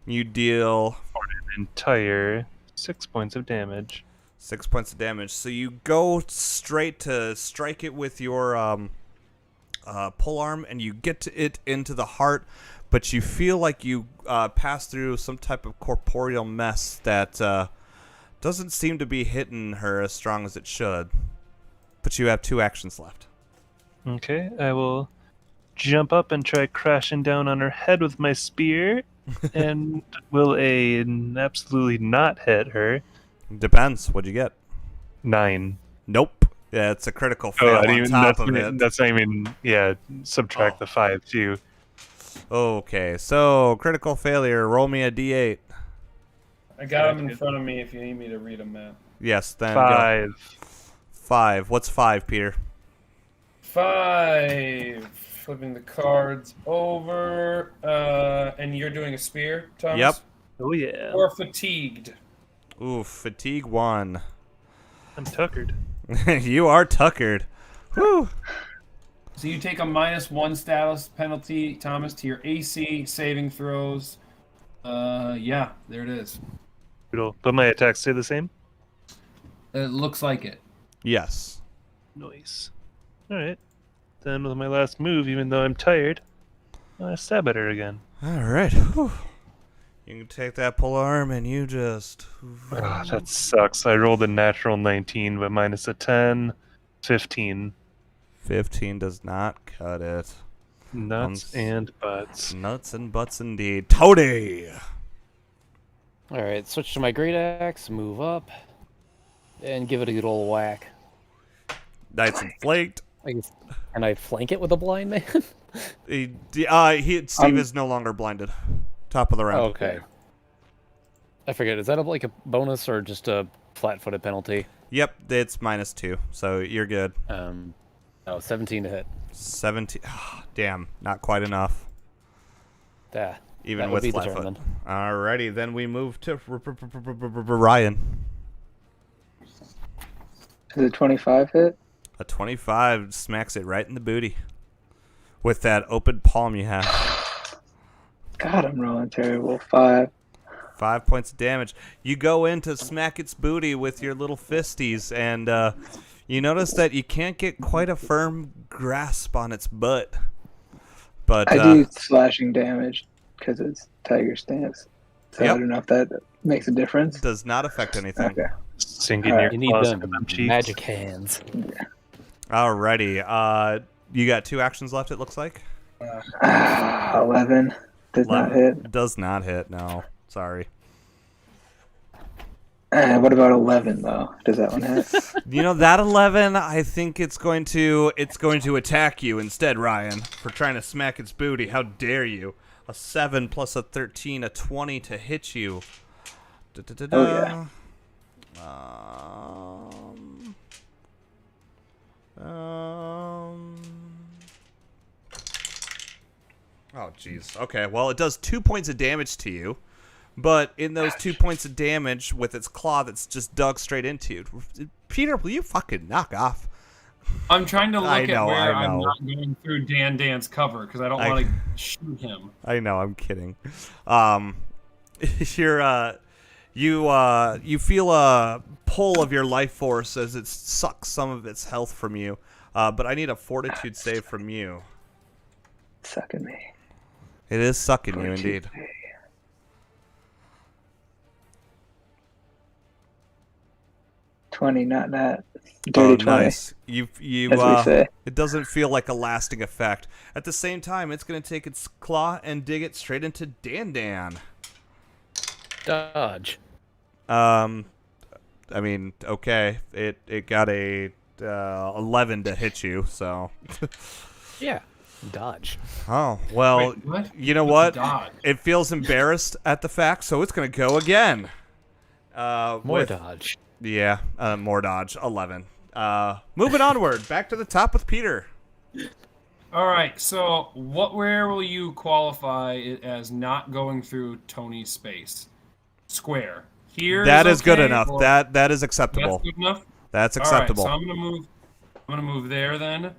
You deal the heart. An entire 6 points of damage. 6 points of damage. So you go straight to strike it with your pole arm, and you get it into the heart, but you feel like you pass through some type of corporeal mess that doesn't seem to be hitting her as strong as it should. But you have 2 actions left. Okay, I will jump up and try crashing down on her head with my spear. And will a absolutely not hit her? Depends. What'd you get? 9. Nope. Yeah, it's a critical fail on top of it. That's not even, yeah, subtract the 5 too. Okay, so critical failure. Roll me a d8. I got them in front of me if you need me to read them, Matt. Yes, then 5. Go. 5. What's 5, Peter? 5. Flipping the cards over. And you're doing a spear, Thomas? Yep. Oh yeah. Or fatigued. Ooh, fatigue 1. I'm tuckered. You are tuckered. Whew. So you take a -1 status penalty, Thomas, to your AC saving throws. Yeah, there it is. Brutal. But my attacks stay the same? It looks like it. Yes. Nice. Alright. Then with my last move, even though I'm tired, I stab at her again. All right. Whew. You can take that pole arm and you just. Oh, that sucks. I rolled a natural 19, but minus a 10, 15. 15 does not cut it. Nuts and butts. Nuts and butts indeed. Toady! Alright, switch to my great axe, move up, and give it a good old whack. Nice and flaked. Can I flank it with a blind man? Steve is no longer blinded. Top of the round. Okay. I forget, is that like a bonus or just a flat-footed penalty? Yep, it's -2, so you're good. 17 to hit. 17. Damn, not quite enough. Yeah. Even that with would be flat foot. determined. Alrighty, then we move to Ryan. Is it 25 hit? A 25 smacks it right in the booty. With that open palm you have. God, I'm rolling terrible. 5. 5 points of damage. You go in to smack its booty with your little fisties, and you notice that you can't get quite a firm grasp on its butt. But I do slashing damage because it's tiger stance. So Yep. I don't know if that makes a difference. does not affect anything. Okay. Sink in Alright. your You need claws them into them cheeks. magic hands. Alrighty. You got 2 actions left, it looks like? 11 does not hit. Does not hit, no. Sorry. What about 11 though? Does that one hit? You know, that 11, I think it's going to attack you instead, Ryan, for trying to smack its booty. How dare you? A 7 plus a 13, a 20 to hit you. Oh, yeah. Oh, jeez. Okay, well, it does 2 points of damage to you, but in those 2 points of damage with its claw that's just dug straight into you. Peter, will you fucking knock off? I'm trying to look I know, at where I know. I'm not going through Dan's cover because I don't want to shoot him. I know, I'm kidding. You feel a pull of your life force as it sucks some of its health from you, but I need a Fortitude save from you. Sucking me. It is sucking you, Fortitude indeed. save. 20, not that. Dirty 20. Nice. You As we say. It doesn't feel like a lasting effect. At the same time, it's going to take its claw and dig it straight into Dan. Dodge. I mean, okay. It got a 11 to hit you, so. Yeah. Dodge. Oh, well, Wait, what? you know What's what? dodge? It feels embarrassed at the fact, so it's going to go again. More dodge. Yeah, more dodge. 11. Moving onward. Back to the top with Peter. All right. So, where will you qualify it as not going through Tony's space? Square. Here. That is good okay, enough. or- That is acceptable. That's good enough. That's All right. acceptable. So I'm gonna move there then.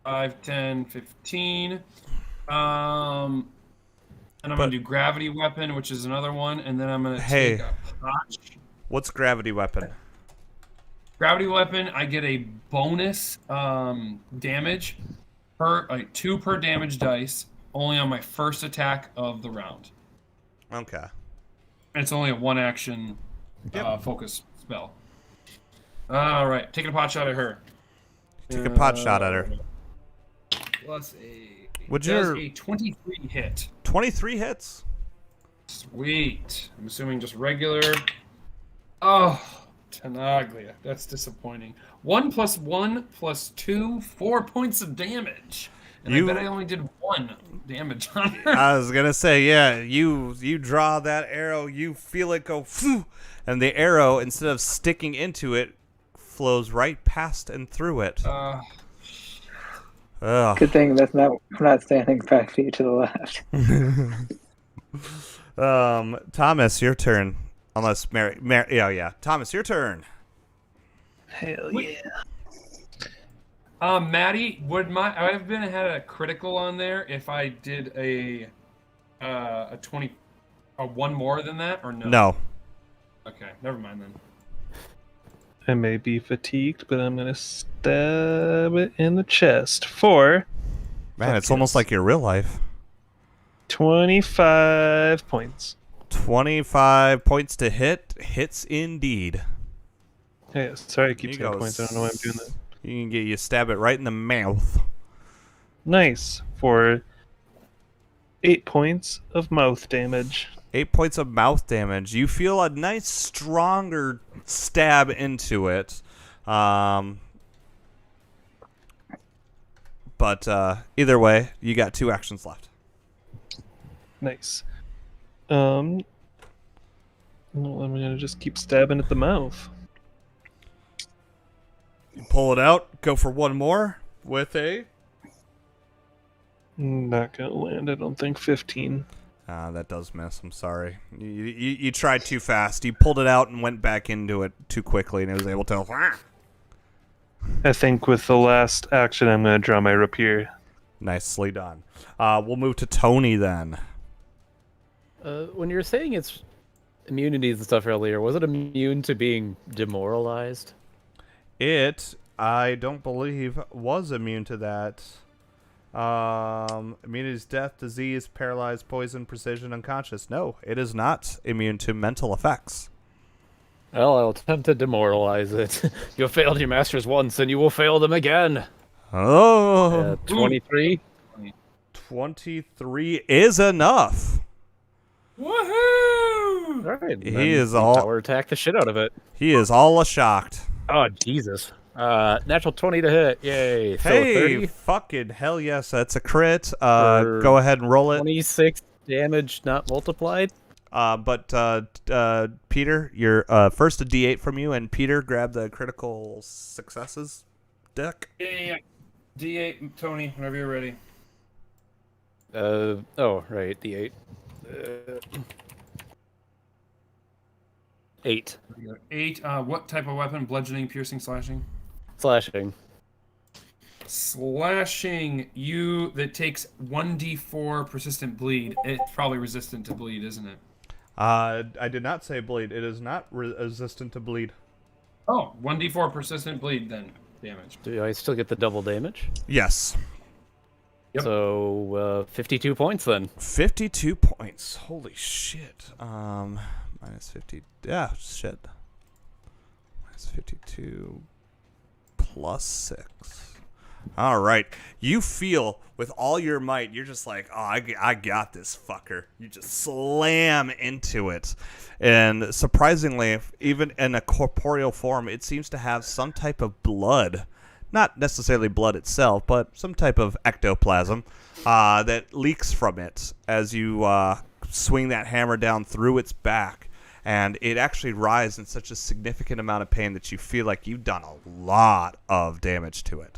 5, 10, 15. And I'm gonna do gravity weapon, which is another one, and then I'm gonna Hey. take a potch. What's gravity weapon? Gravity weapon, I get a bonus damage per 2 per damage dice, only on my first attack of the round. Okay. And it's only a 1 action focus spell. All right, taking a pot shot at her. Take a pot shot at her. Plus a Would does your- a 23 hit. 23 hits. Sweet. I'm assuming just regular. Oh, Tenaglia. That's disappointing. 1 + 1 + 2, 4 points of damage. And I bet I only did 1 damage on her. I was gonna say, yeah. You draw that arrow. You feel it go, phew, and the arrow, instead of sticking into it, flows right past and through it. Ugh. Good thing I'm not standing 5 feet to the left. Thomas, your turn. Unless Mary, yeah. Thomas, your turn. Hell yeah. Maddie, I have had a critical on there if I did a 20, a 1 more than that, or no? No. Okay, never mind then. I may be fatigued, but I'm gonna stab it in the chest for Man, it's almost like your real life. 25 points. 25 points to hit. Hits indeed. Hey, sorry, I keep You saying go points. I don't know why I'm doing that. You stab it right in the mouth. Nice for 8 points of mouth damage. 8 points of mouth damage. You feel a nice, stronger stab into it. But either way, you got 2 actions left. Nice. Well, I'm gonna just keep stabbing at the mouth. You pull it out, go for 1 more with a... Not gonna land, I don't think. 15. That does miss. I'm sorry. You tried too fast. You pulled it out and went back into it too quickly, and it was able to... I think with the last action, I'm gonna draw my rapier. Nicely done. We'll move to Tony then. When you were saying it's immunities and stuff earlier, was it immune to being demoralized? I don't believe, was immune to that. Immunity is death, disease, paralyzed, poison, precision, unconscious. No, it is not immune to mental effects. Well, I'll attempt to demoralize it. You have failed your masters once, and you will fail them again. Oh, 23. 23 is enough. Woohoo! All right. He is all... Power attack the shit out of it. He is all shocked. Oh, Jesus. Natural 20 to hit. Yay. So Hey, 30, fucking hell yes, that's a crit. Go ahead and roll it. 26 damage not multiplied. But Peter, your first a D8 from you, and Peter, grab the critical successes deck. Yeah. D8, Tony, whenever you're ready. Oh, right, D8. 8. 8. What type of weapon? Bludgeoning, piercing, slashing? Slashing. Slashing you that takes 1d4 persistent bleed. It's probably resistant to bleed, isn't it? I did not say bleed. It is not resistant to bleed. Oh, 1d4 persistent bleed then. Damage. Do I still get the double damage? Yes. Yep. So, 52 points then. 52 points. Holy shit. Minus 50. Yeah, shit. Minus 52 plus 6. All right. You feel with all your might, you're just like, oh, I got this fucker. You just slam into it. And surprisingly, even in a corporeal form, it seems to have some type of blood. Not necessarily blood itself, but some type of ectoplasm that leaks from it as you swing that hammer down through its back. And it actually writhes in such a significant amount of pain that you feel like you've done a lot of damage to it.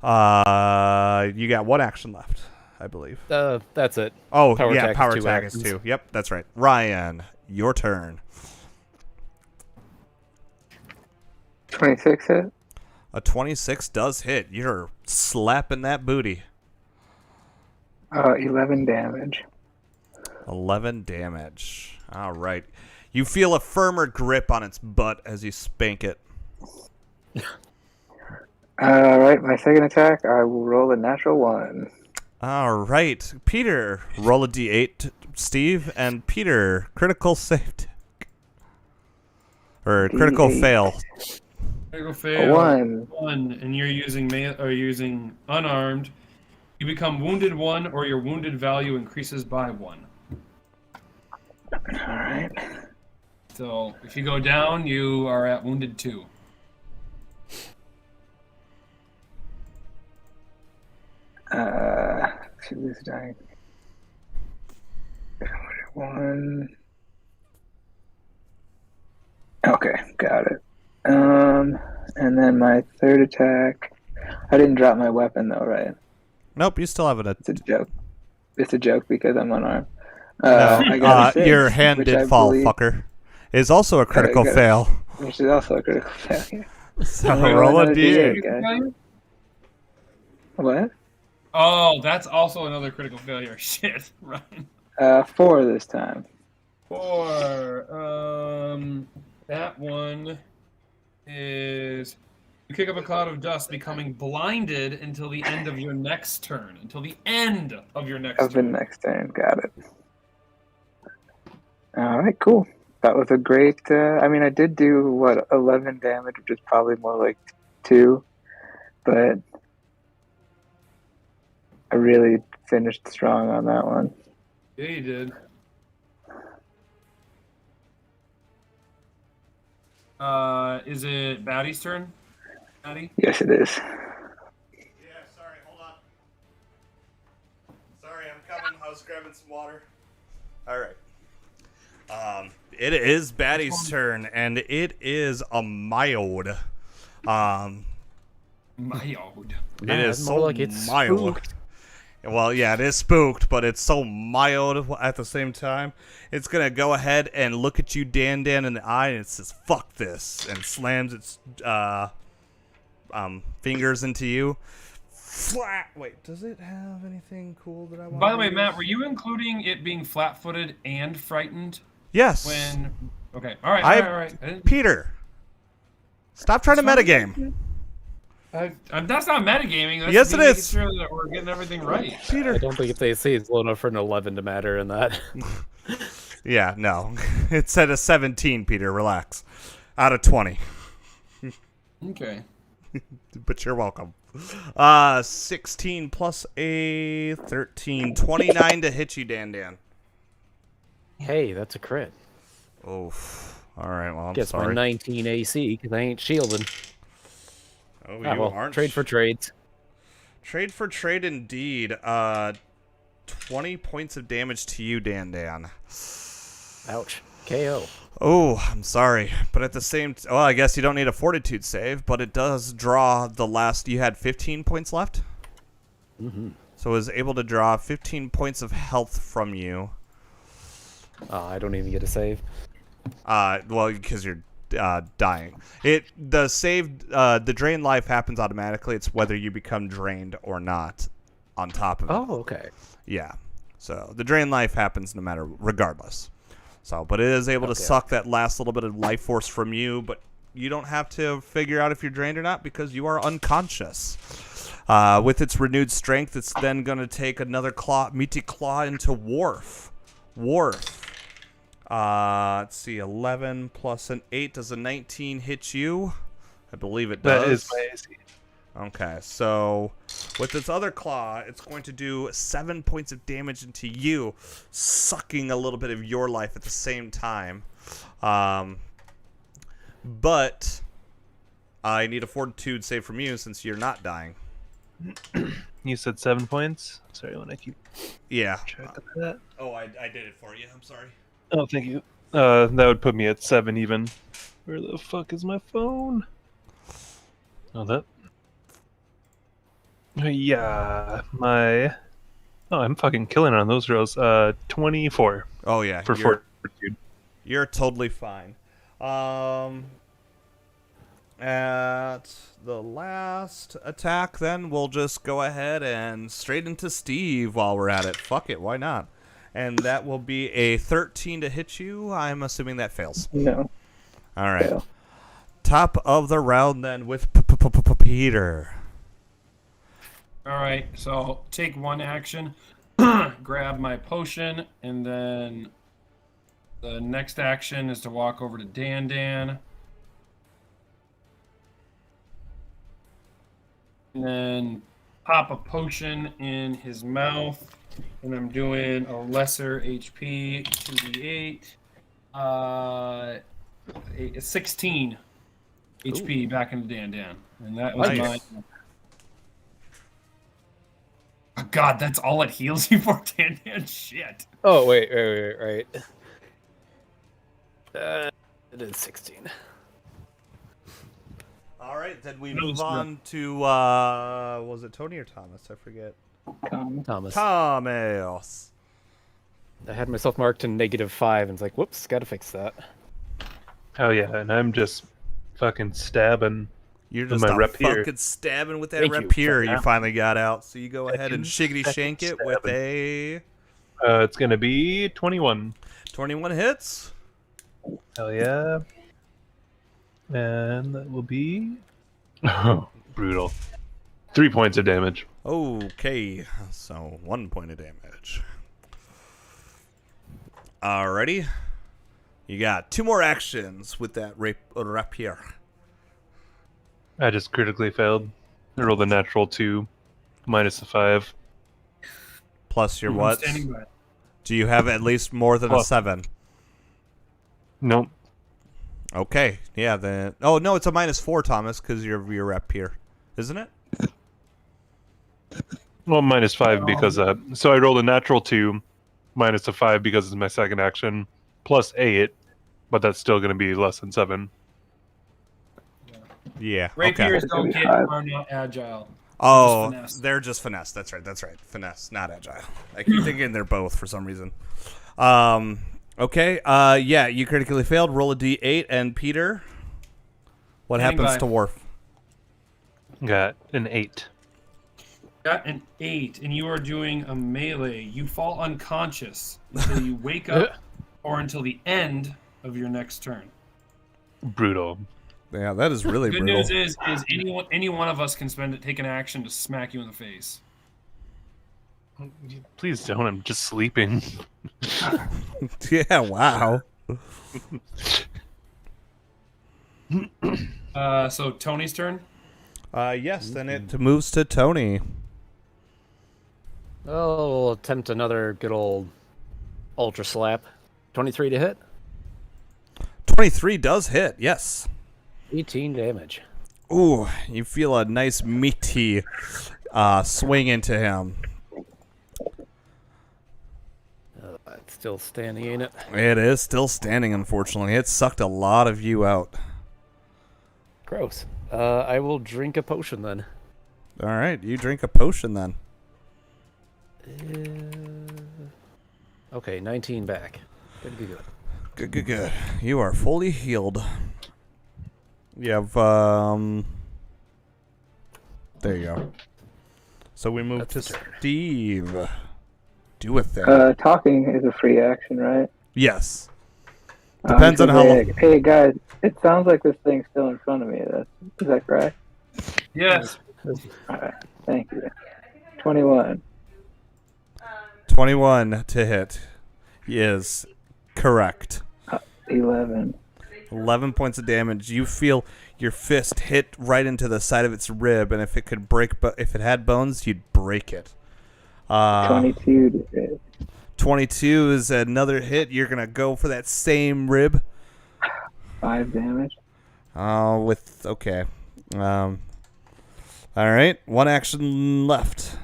You got one action left, I believe. That's it. Oh, Power yeah, attack power is 2 attack actions. is 2. Yep, that's right. Ryan, your turn. 26 hit. A 26 does hit. You're slapping that booty. 11 damage. 11 damage. All right. You feel a firmer grip on its butt as you spank it. Alright, my second attack, I will roll a natural 1. All right. Peter, roll a d8. Steve and Peter, critical save. Or critical D8. fail. Critical fail. 1. 1, and you're using unarmed. You become wounded 1, or your wounded value increases by 1. Alright. So if you go down, you are at wounded 2. See this dying. 1. Okay, got it. And then my third attack. I didn't drop my weapon though, right? Nope, you still have it. It's a joke. It's a joke because I'm unarmed. No, I got a 6, your hand which did I fall, believe- fucker. It's also a critical got it. fail. Which is also a critical failure. So I'm gonna roll a another d8. guys. What? Oh, that's also another critical failure. Shit, Ryan. 4 this time. 4. That one is you kick up a cloud of dust, becoming blinded until the end of your next turn. Until the end of your next Of the turn. next turn, got it. Alright, cool. That was a great, I did do, 11 damage, which is probably more like 2, but I really finished strong on that one. Yeah, you did. Is it Batty's turn? Batty? Yes, it is. Yeah, sorry, hold on. Sorry, I'm coming. I was grabbing some water. All right. It is Batty's turn, and it is a mild. Mild. It is more so like it's mild. spooked. Well, yeah, it is spooked, but it's so mild at the same time. It's gonna go ahead and look at you, Dan, in the eye, and it says, "Fuck this," and slams its fingers into you. Flat. Wait, does it have anything cool that I want? By the way, Matt, were you including it being flat-footed and frightened Yes. when? Okay, all right. I didn't- Peter, stop trying to metagame. That's not metagaming. That's Yes, it making is. Sure that we're getting everything right. Peter. I don't think if they say it's low enough for an 11 to matter in that. Yeah, no. It said a 17, Peter. Relax. Out of 20. Okay. But you're welcome. 16 plus a 13. 29 to hit you, Dan. Hey, that's a crit. Oh. All right, well, I'm Gets my sorry. 19 AC because I ain't shielding. Oh, Ah, you well, aren't. trade for trades. Trade for trade indeed. 20 points of damage to you, Dan. Ouch. KO. Oh, I'm sorry, but at the same well, I guess you don't need a Fortitude save, but it does draw the last. You had 15 points left? Mm-hmm. So it was able to draw 15 points of health from you. I don't even get a save. Well, because you're dying. The drain life happens automatically. It's whether you become drained or not on top of it. Oh, okay. Yeah. So the drain life happens regardless. So, but it is able to suck that last little bit of life force from you, but you don't have to figure out if you're drained or not because you are unconscious. With its renewed strength, it's then going to take another meaty claw into Worf. Let's see, 11 plus an 8. Does a 19 hit you? I believe it does. That is my AC. Okay, so with its other claw, it's going to do 7 points of damage into you, sucking a little bit of your life at the same time. But I need a Fortitude save from you since you're not dying. You said 7 points? Sorry, when I keep track of that. Oh, I did it for you. I'm sorry. Oh, thank you. That would put me at 7 even. Where the fuck is my phone? Oh, that. Yeah, I'm fucking killing it on those rolls. 24. Oh yeah, for Fortitude. You're totally fine. At the last attack, then we'll just go ahead and straight into Steve while we're at it. Fuck it, why not? And that will be a 13 to hit you. I'm assuming that fails. No. All right. Fail. Top of the round then with Peter. All right, so take one action, grab my potion, and then the next action is to walk over to Dan. And then pop a potion in his mouth, and I'm doing a lesser HP, 2d8, 16 HP back into Dan. And that was Nice. my... Oh, God, that's all it heals you for, Dan. Shit. Oh, wait. It is 16. All right, then we No, move it's not. on to, was it Tony or Thomas? I forget. Thomas. Thomas. I had myself marked to -5, and it's like, whoops, gotta fix that. Oh yeah, and I'm just fucking stabbing. You're With just my a rapier. fucking stabbing with that Thank you rapier for you that. finally got out. So you go ahead and Second shiggity shank it with stabbing. a It's gonna be 21. 21 hits. Hell yeah. And that will be... Oh, brutal. 3 points of damage. Okay, so 1 point of damage. Alrighty. You got 2 more actions with that rapier. I just critically failed. I rolled a natural 2, minus a 5. Plus your what? Standing by. Do you have at least more than a Plus. 7? Nope. Okay, yeah, then... Oh, no, it's a -4, Thomas, because you're rapier. Isn't it? Well, minus 5 because so I rolled a natural 2, minus a 5 because it's my second action, plus 8, but that's still going to be less than 7. Yeah, Rapiers okay. don't get are not agile. Oh, finesse. they're just finesse. That's right. Finesse, not agile. I keep thinking they're both for some reason. Okay. Yeah, you critically failed. Roll a d8, and Peter, what Standing happens by. to Worf? Got an 8. Got an 8, and you are doing a melee. You fall unconscious until you wake up or until the end of your next turn. Brutal. Yeah, that is really Good brutal. news is any one of us can take an action to smack you in the face. Please don't. I'm just sleeping. Yeah, wow. So Tony's turn. Yes, then it moves to Tony. Oh, we'll attempt another good old ultra slap. 23 to hit. 23 does hit, yes. 18 damage. Ooh, you feel a nice meaty swing into him. Still standing, ain't it? It is still standing, unfortunately. It sucked a lot of you out. Gross. I will drink a potion then. All right, you drink a potion then. Okay, 19 back. Good. Good. You are fully healed. You have, there you go. So we move to Steve. Do a thing. Talking is a free action, right? Yes. Depends on how long. Hey guys, it sounds like this thing's still in front of me. Is that correct? Yes. Alright, thank you. 21. 21 to hit is correct. 11. 11 points of damage. You feel your fist hit right into the side of its rib, and if it could break, but if it had bones, you'd break it. 22 to hit. 22 is another hit. You're gonna go for that same rib. 5 damage. Okay. All right. One action left.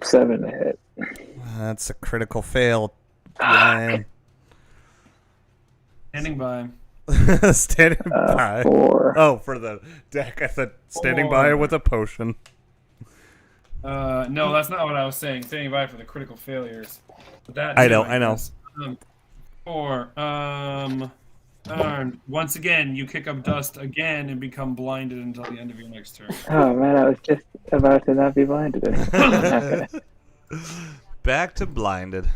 7 to hit. That's a critical fail. Ryan. Standing by. Standing by. 4. Oh, for the deck. I said standing 4. by with a potion. No, that's not what I was saying. Standing by for the critical failures. But that I know. 4. Once again, you kick up dust again and become blinded until the end of your next turn. Oh man, I was just about to not be blinded. Back to blinded.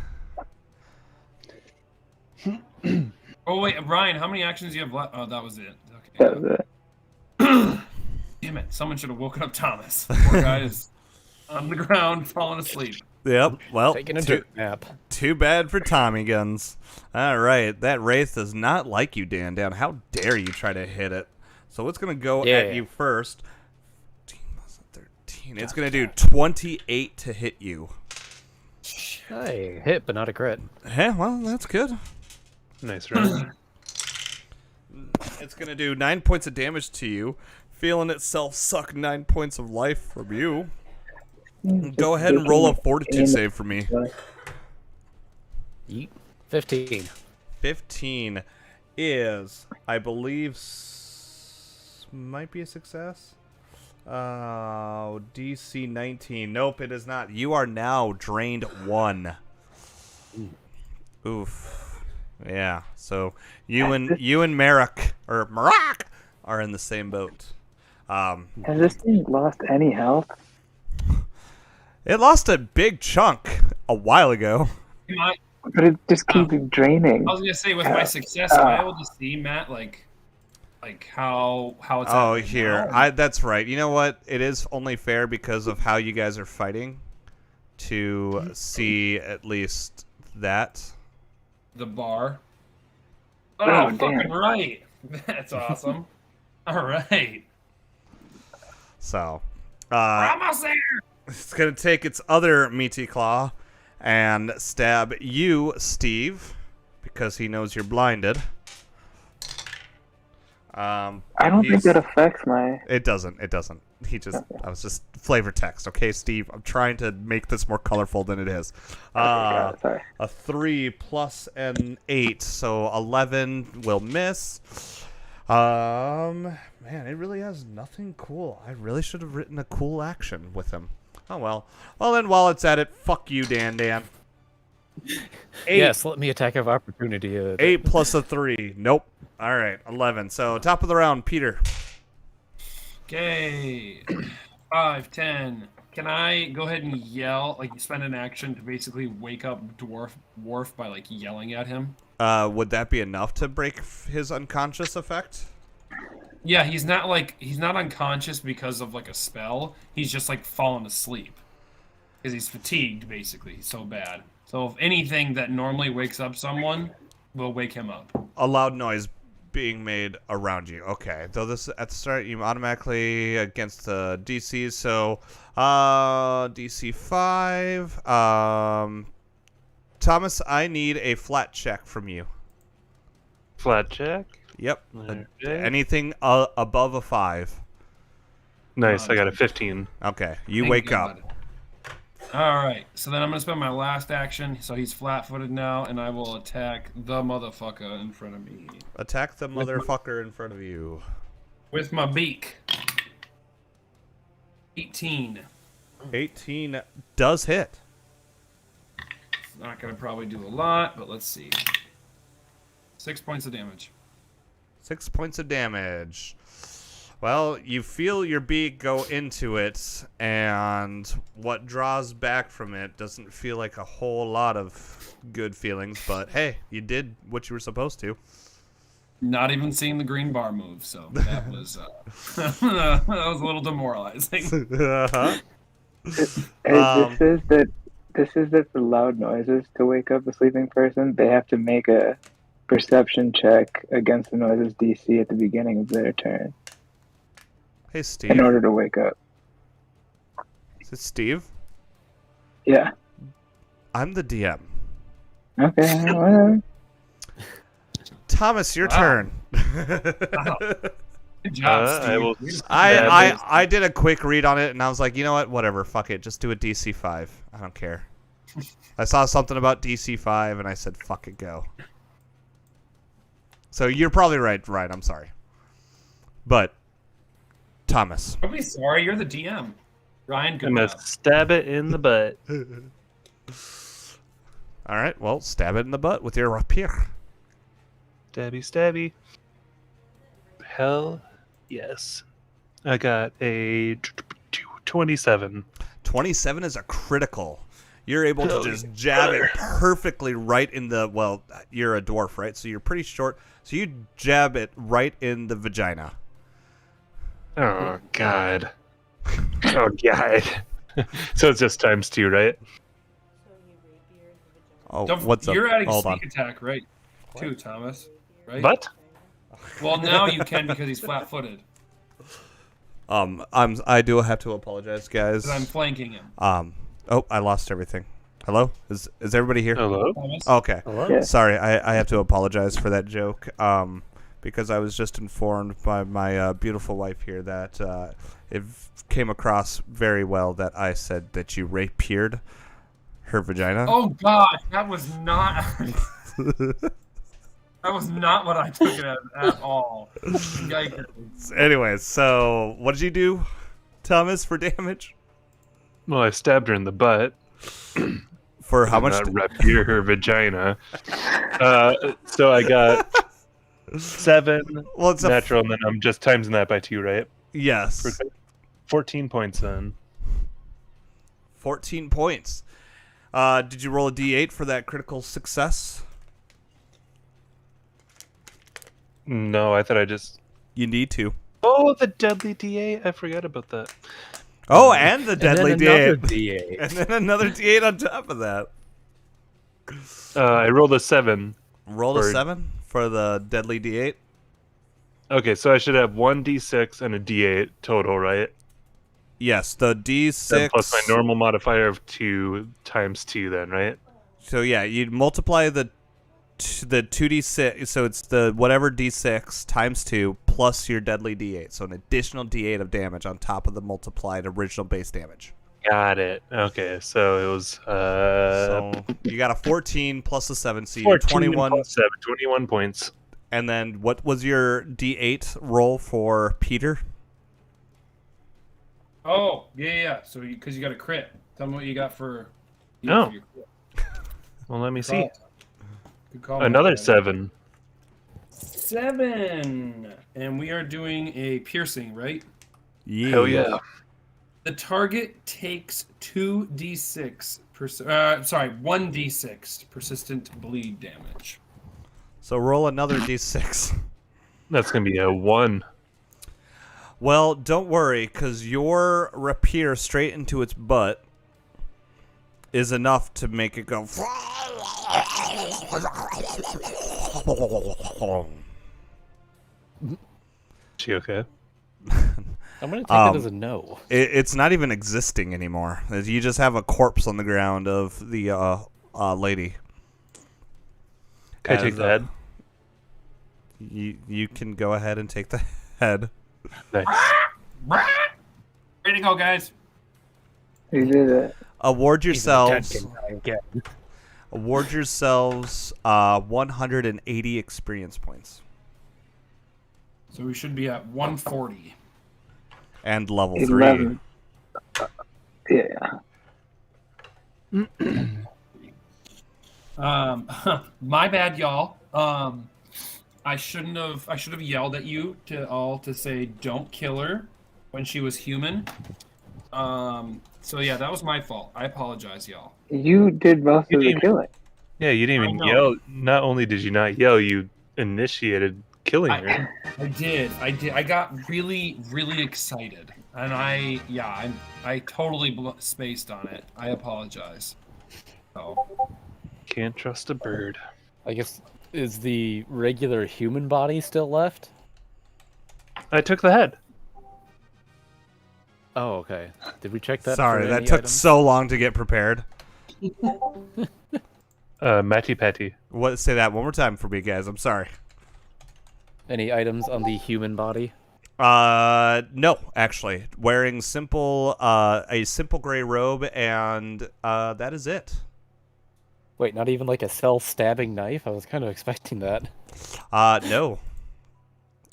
Oh wait, Ryan, how many actions do you have left? Oh, that was it. Okay. That was it. Damn it! Someone should have woken up Thomas. Poor guy is on the ground, falling asleep. Yep. Well, Taking a dirt nap. Too bad for Tommy guns. All right, that wraith does not like you, Dan. How dare you try to hit it? So it's gonna go at you first. 15 plus 13. It's gonna do 28 to hit you. Hey, hit, but not a crit. Hey, well, that's good. Nice round. It's gonna do 9 points of damage to you, feeling itself suck 9 points of life from you. Go ahead and roll a Fortitude Save for me. 15. 15 is, I believe, might be a success. DC 19. Nope, it is not. You are now drained 1. Oof. Yeah. So you and Merrick are in the same boat. Has this thing lost any health? It lost a big chunk a while ago. But it just keeps draining. I was gonna say, with my success, am I able to see, Matt, like how it's? Oh, here, that's right. You know what? It is only fair because of how you guys are fighting to see at least that. The bar. Oh, Oh, damn. fucking right. That's awesome. All right. So, We're almost there. it's gonna take its other meaty claw and stab you, Steve, because he knows you're blinded. I don't think that affects my... It doesn't. I was just flavor text. Okay, Steve, I'm trying to make this more colorful than it is. Sorry. A 3 plus an 8, so 11 will miss. Man, it really has nothing cool. I really should have written a cool action with him. Oh, well. Well, then, while it's at it, fuck you, Dan. 8. Yes, let me attack of opportunity. 8 plus a 3. Nope. All right, 11. So, top of the round, Peter. Okay. 5, 10. Can I go ahead and yell, like spend an action to basically wake up Dwarf by like yelling at him? Would that be enough to break his unconscious effect? Yeah, he's not unconscious because of like a spell. He's just like fallen asleep because he's fatigued, basically. He's so bad. So if anything that normally wakes up someone will wake him up. A loud noise being made around you. Okay. Though this at the start, you automatically against the DCs. So, DC 5. Thomas, I need a flat check from you. Flat check? Yep. Okay. Anything above a 5. Nice, I got a 15. Okay. You Thank wake God. up. All right. So then I'm gonna spend my last action. So he's flat-footed now, and I will attack the motherfucker in front of me Attack the motherfucker in front of you. with my beak. 18. 18 does hit. Not gonna probably do a lot, but let's see. 6 points of damage. 6 points of damage. Well, you feel your beak go into it, and what draws back from it doesn't feel like a whole lot of good feelings, but hey, you did what you were supposed to. Not even seeing the green bar move, so that was that was a little demoralizing. Uh-huh. This is that the loud noises to wake up a sleeping person. They have to make a perception check against the noises DC at the beginning of their turn Hey, Steve. in order to wake up. Is it Steve? Yeah. I'm the DM. Okay. Whatever. Thomas, your Wow. turn. Good job, I will. I did a quick read on it, and I was like, you know what? Whatever. Fuck it. Just do a DC 5. I don't care. I saw something about DC 5, and I said, fuck it, go. So you're probably right. I'm sorry. But, Thomas. Don't be sorry, you're the DM. Ryan, good I'm gonna job. stab it in the butt. All right. Well, stab it in the butt with your rapier. Stabby, stabby. Hell yes. I got a 27. 27 is a critical. You're able to just jab it perfectly right in the, well, you're a dwarf, right? So you're pretty short. So you jab it right in the vagina. Oh, God. Oh, God. So it's just times 2, right? Oh, Don't, what's up? you're adding Hold on. sneak attack, right? Too, Thomas. Right? What? Well, now you can because he's flat-footed. I do have to apologize, guys. Because I'm flanking him. Oh, I lost everything. Hello? Is everybody here? Hello? Thomas? Okay. Hello? Yeah. Sorry, I have to apologize for that joke. Because I was just informed by my beautiful wife here that it came across very well that I said that you rapiered her vagina. Oh, God. That was not... That was not what I took it as at all. Yikes. Anyway, so what did you do, Thomas, for damage? Well, I stabbed her in the butt. For how much? Not rapier her vagina. So I got 7 Well, it's natural, and then I'm just timesing that by 2, right? yes, 14 points then. 14 points. Did you roll a d8 for that critical success? No, I thought I just... You need to. Oh, the deadly D8. I forgot about that. Oh, and the deadly and then another d8. D8. And then another d8 on top of that. I rolled a 7. Roll a For- 7 for the deadly d8. Okay, so I should have 1 D6 and a D8 total, right? Yes, the Then d6. plus my normal modifier of 2 times 2 then, right? So yeah, you'd multiply the 2d6, so it's the whatever d6 times 2 plus your deadly d8, so an additional d8 of damage on top of the multiplied original base damage. Got it. Okay, so it was So you got a 14 plus a 7, so you're 14 21. plus 7, 21 points. And then what was your d8 roll for Peter? Oh, yeah. So, because you got a crit. Tell me what you got for... No. for your crit. Well, let me see. Good call. Another 7. 7. And we are doing a piercing, right? Yeah. Hell yeah. The target takes 2d6. 1d6 persistent bleed damage. So roll another d6. That's going to be a 1. Well, don't worry, because your rapier straight into its butt is enough to make it go. She okay? I'm going to take it as a no. It's not even existing anymore. You just have a corpse on the ground of the lady. Can I take the head? You can go ahead and take the head. Nice. Ready to go, guys. You did it. Award yourselves. Even 10 can die again. Award yourselves 180 experience points. So we should be at 140. And level 3. 11. Yeah. My bad, y'all. I should have yelled at you to say don't kill her when she was human. So yeah, that was my fault. I apologize, y'all. You did most of the killing. Yeah, you didn't even I know. yell. Not only did you not yell, you initiated killing her. I did. I got really, really excited, and I totally spaced on it. I apologize. So Can't trust a bird. I guess, is the regular human body still left? I took the head. Oh, okay. Did we check that? Sorry, for that any took items? so long to get prepared. Matty Patty. What? Say that one more time for me, guys. I'm sorry. Any items on the human body? No, actually. Wearing a simple gray robe, and that is it. Wait, not even like a self-stabbing knife? I was kind of expecting that. No.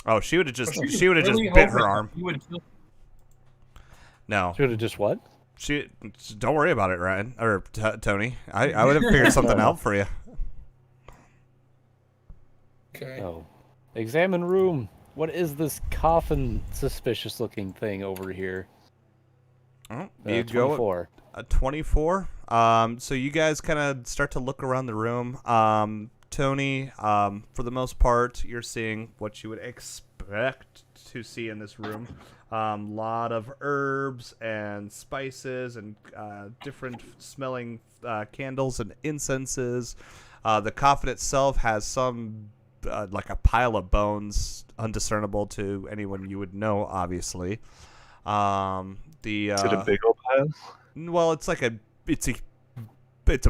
Oh, she would have just was bit really her hoping arm. you would kill- No, Should have just what? don't worry about it, Ryan or Tony. I would have figured something out for you. Okay. Oh. Examine room. What is this coffin suspicious-looking thing over here? Oh, you go 24. 24. So you guys kind of start to look around the room. Tony, for the most part, you're seeing what you would expect to see in this room. Lot of herbs and spices and different smelling candles and incenses. The coffin itself has some like a pile of bones, undiscernible to anyone you would know, obviously. Is it a big old pile? Well, it's a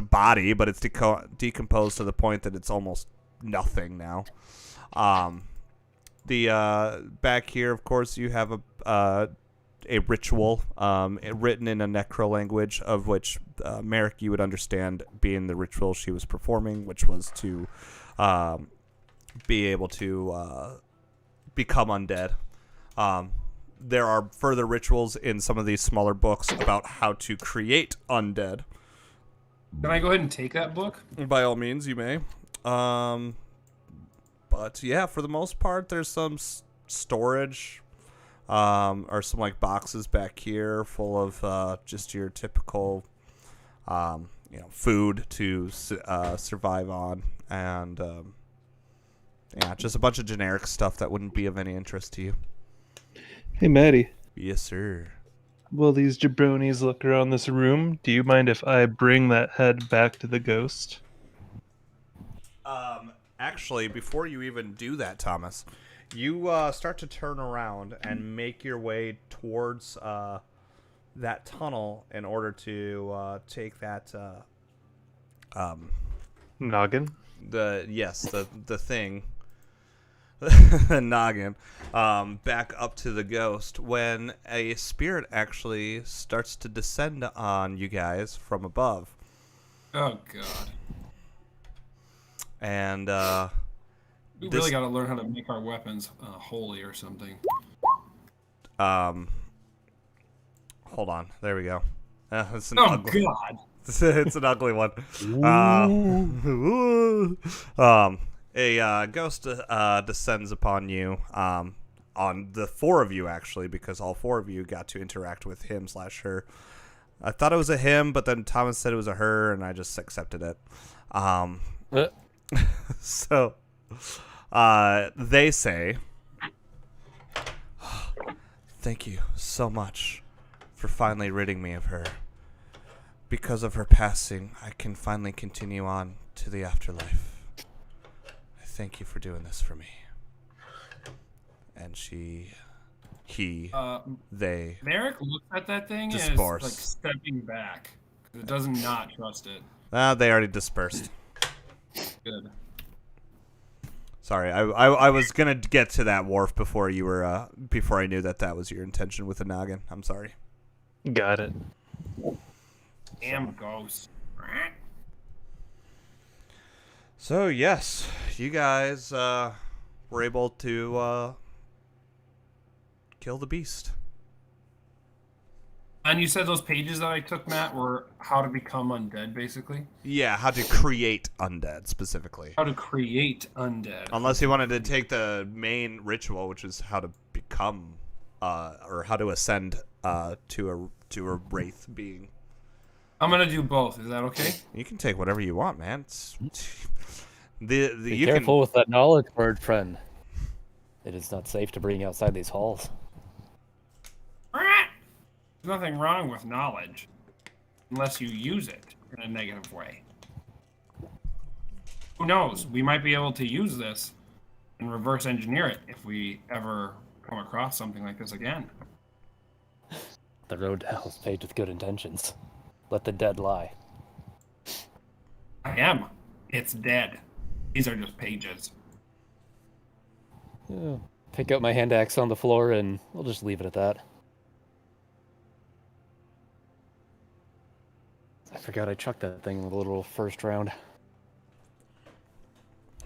body, but it's decomposed to the point that it's almost nothing now. The back here, of course, you have a ritual written in a necro language, of which Merrick you would understand being the ritual she was performing, which was to be able to become undead. There are further rituals in some of these smaller books about how to create undead. Can I go ahead and take that book? By all means, you may. But yeah, for the most part, there's some storage, or some like boxes back here full of just your typical, food to survive on, and yeah, just a bunch of generic stuff that wouldn't be of any interest to you. Hey, Matty. Yes, sir. Will these jabronis look around this room? Do you mind if I bring that head back to the ghost? Actually, before you even do that, Thomas, you start to turn around and make your way towards that tunnel in order to take that Noggin? the thing, the noggin, back up to the ghost, when a spirit actually starts to descend on you guys from above. Oh god. And We really got to learn how to make our weapons holy or something. hold on, there we go. It's an Oh ugly, god. it's an ugly one. A ghost descends upon you, on the four of you actually, because all four of you got to interact with him/her. I thought it was a him, but then Thomas said it was a her, and I just accepted it. So, they say, "Thank you so much for finally ridding me of her. Because of her passing, I can finally continue on to the afterlife. I thank you for doing this for me." And they Merrick looks at that thing and is disperse. like stepping back. It does not trust it. They already dispersed. Good. Sorry, I was gonna get to that, Worf, before you were before I knew that was your intention with the noggin. I'm sorry. Got it. Damn ghosts. So yes, you guys were able to kill the beast. And you said those pages that I took, Matt, were how to become undead, basically? Yeah, how to create undead specifically. How to create undead. Unless you wanted to take the main ritual, which is how to become, or how to ascend to a wraith being. I'm gonna do both. Is that okay? You can take whatever you want, man. Be careful with that knowledge word, friend. It is not safe to bring outside these halls. There's nothing wrong with knowledge, unless you use it in a negative way. Who knows? We might be able to use this and reverse engineer it if we ever come across something like this again. The road to hell is paved with good intentions. Let the dead lie. I am. It's dead. These are just pages. Yeah. Pick up my hand axe on the floor and we'll just leave it at that. I forgot I chucked that thing with a little first round.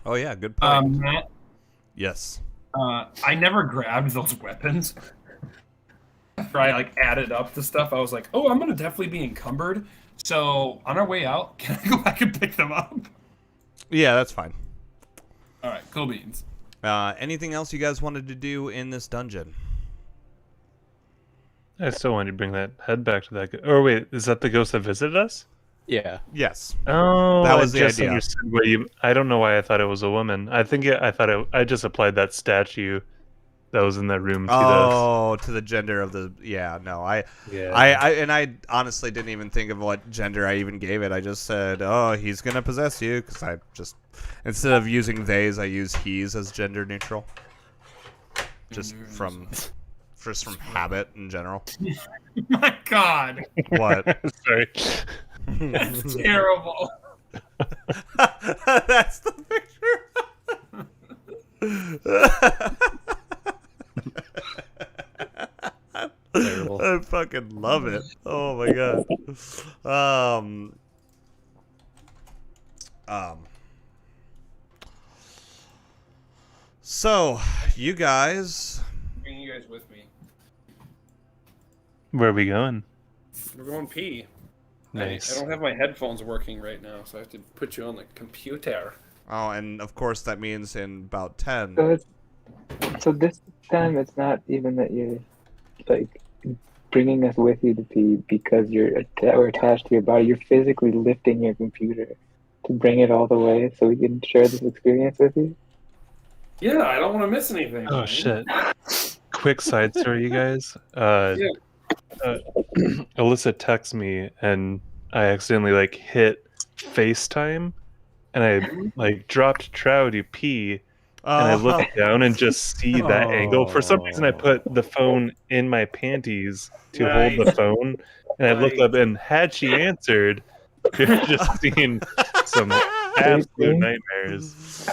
Oh yeah, good point. Matt, Yes. I never grabbed those weapons. After I added up the stuff, I was like, oh, I'm gonna definitely be encumbered. So on our way out, can I go back and pick them up? Yeah, that's fine. All right, cool beans. Anything else you guys wanted to do in this dungeon? I still wanted to bring that head back to that. Or wait, is that the ghost that visited us? Yeah. Yes. Oh, That was I the just idea. understood what you. I don't know why I thought it was a woman. I just applied that statue that was in that room to To the gender of the. Yeah, no, I honestly didn't even think of what gender I even gave it. I just said, oh, he's gonna possess you, because I just instead of using theys, I use he's as gender neutral. Just from habit in general. My God, What? Sorry. that's terrible. That's the picture. Terrible. I fucking love it. Oh my god. So you guys. Bring you guys with me. Where are we going? We're going pee. Nice. I don't have my headphones working right now, so I have to put you on the computer. Oh, and of course that means in about 10. So this time it's not even that you're bringing us with you to pee because we're attached to your body. You're physically lifting your computer to bring it all the way so we can share this experience with you. Yeah, I don't want to miss anything. Oh man. shit. Quick side story, you guys. Yeah. Alyssa texts me and I accidentally hit FaceTime and I dropped Trow to pee and I looked down and just see that angle. For some reason I put the phone in my panties to hold the phone and I looked up and had she answered, you're just seeing some absolute nightmares.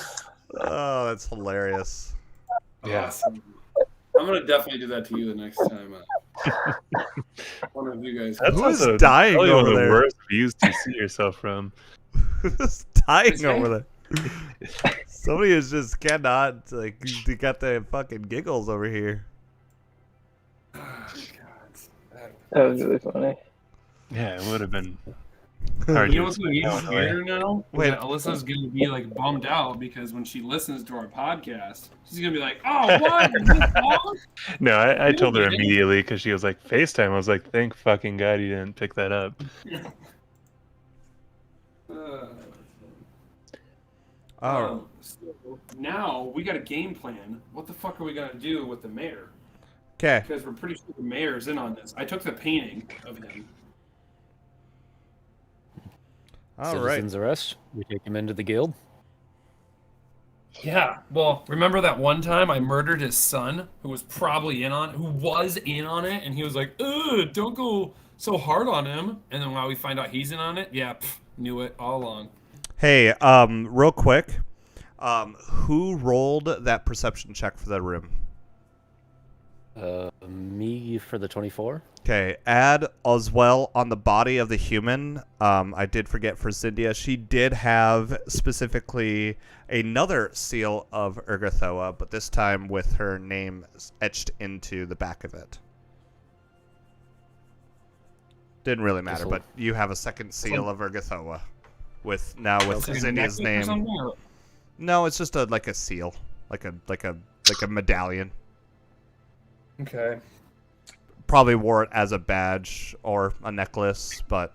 Oh, that's hilarious. Yeah. Awesome. I'm gonna definitely do that to you the next time. One of you guys. Who is also dying probably over one of the there? worst views to see yourself from. Who's dying over there? Somebody is just cannot they got the fucking giggles over here. Oh, That was really funny. Yeah, it would have been hard. You know what's going to be weirder now? Wait. That Alyssa's going to be bummed out because when she listens to our podcast, she's going to be like, "Oh, what? Is this wrong?" No, I told her immediately because she was like FaceTime. I was like, thank fucking God you didn't pick that up. So now we got a game plan. What the fuck are we gonna do with the mayor? Okay. Because we're pretty sure the mayor's in on this. I took the painting of him. All right. Citizens arrest. We take him into the guild. Yeah. Well, remember that one time I murdered his son, who was probably in on it, and he was like, "Ugh, don't go so hard on him." And then while we find out he's in on it, yeah, knew it all along. Hey, real quick, who rolled that perception check for that room? Me for the 24. Okay, add as well on the body of the human. I did forget for Zindia, she did have specifically another seal of Urgathoa, but this time with her name etched into the back of it. Didn't really matter, but you have a second seal of Urgathoa with Zindia's name. No, it's just like a seal, like a medallion. Okay. Probably wore it as a badge or a necklace, but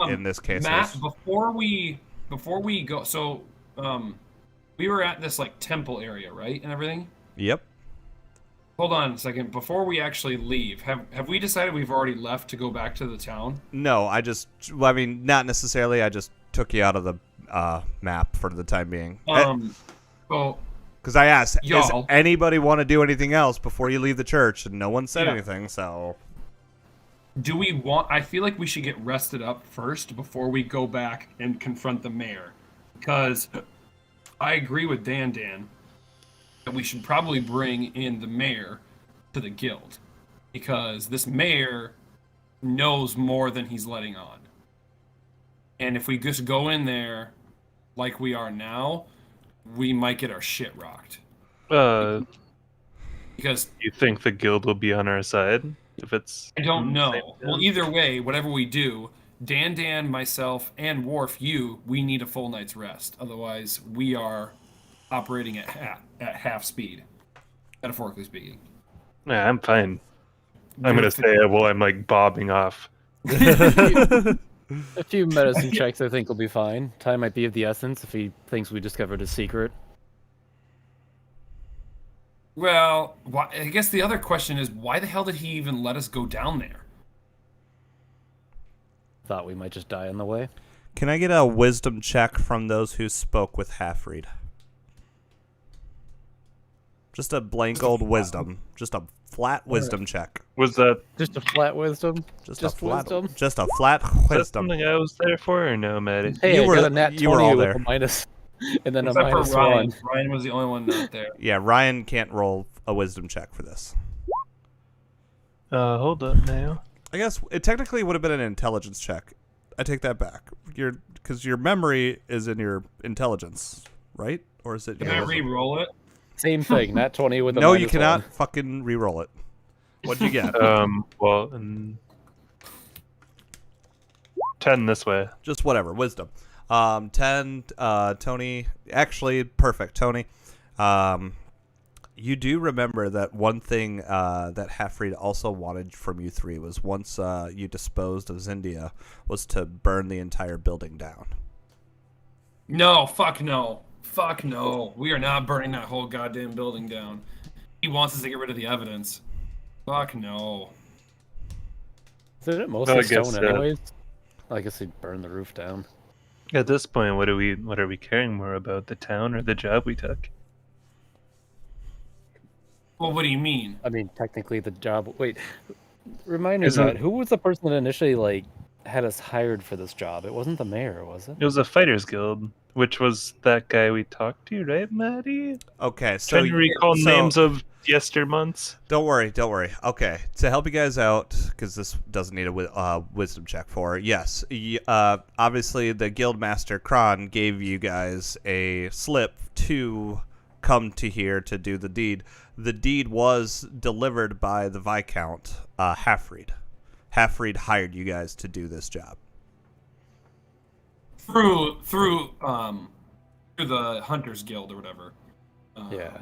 in this case, Matt, before we go, so we were at this like temple area, right, and everything. Yep. Hold on a second. Before we actually leave, have we decided we've already left to go back to the town? No, I mean, not necessarily. I just took you out of the map for the time being. Well. Because I asked, does Y'all. anybody want to do anything else before you leave the church? And no one said Yeah. anything, so... Do we want... I feel like we should get rested up first before we go back and confront the mayor. Because I agree with Dan that we should probably bring in the mayor to the guild. Because this mayor knows more than he's letting on. And if we just go in there like we are now... we might get our shit rocked. Because you think the guild will be on our side if it's? I don't know. Well, either way, whatever we do, Dan, myself, and Worf, we need a full night's rest. Otherwise, we are operating at half speed, metaphorically speaking. Yeah, I'm fine. I'm gonna say while I'm like bobbing off. A few medicine checks, I think, will be fine. Time might be of the essence if he thinks we discovered a secret. Well, I guess the other question is, why the hell did he even let us go down there? Thought we might just die on the way. Can I get a wisdom check from those who spoke with Halfreed? Just a blank old wisdom. Just a flat wisdom check. Was that Just a flat wisdom? Just Just a flat wisdom? Just a flat that wisdom. something I was there for, or no, Maddie? Hey, You I were- got a nat 20 you were all with there. a minus, and then a Except for minus Ryan. 1. Ryan was the only one not there. Yeah, Ryan can't roll a wisdom check for this. Hold up now. I guess it technically would have been an intelligence check. I take that back. Because your memory is in your intelligence, right? Or is it? Can your I wisdom? re-roll it? Same thing, nat 20 with a No, minus you cannot 1. fucking re-roll it. What'd you get? Well, 10 this way. Just whatever. Wisdom. 10. Tony. Actually, perfect. Tony. You do remember that one thing that Halfreed also wanted from you three was once you disposed of Zindia was to burn the entire building down. No, fuck no. Fuck no. We are not burning that whole goddamn building down. He wants us to get rid of the evidence. Fuck no. Isn't it Well, mostly I guess, stone anyways? I guess he'd burn the roof down. At this point, what are we caring more about, the town or the job we took? Well, what do you mean? I mean, technically the job... Wait, remind me, Isn't- Matt, who was the person that initially, had us hired for this job? It wasn't the mayor, was it? It was a fighters guild, which was that guy we talked to, right, Maddie? Okay, so Trying to recall names of yestermonths. Don't worry. Okay, to help you guys out, because this doesn't need a wisdom check for. Yes, obviously the guildmaster Kron gave you guys a slip to come to here to do the deed. The deed was delivered by the Viscount Halfreed. Halfreed hired you guys to do this job. Through the Hunters Guild or whatever. Yeah.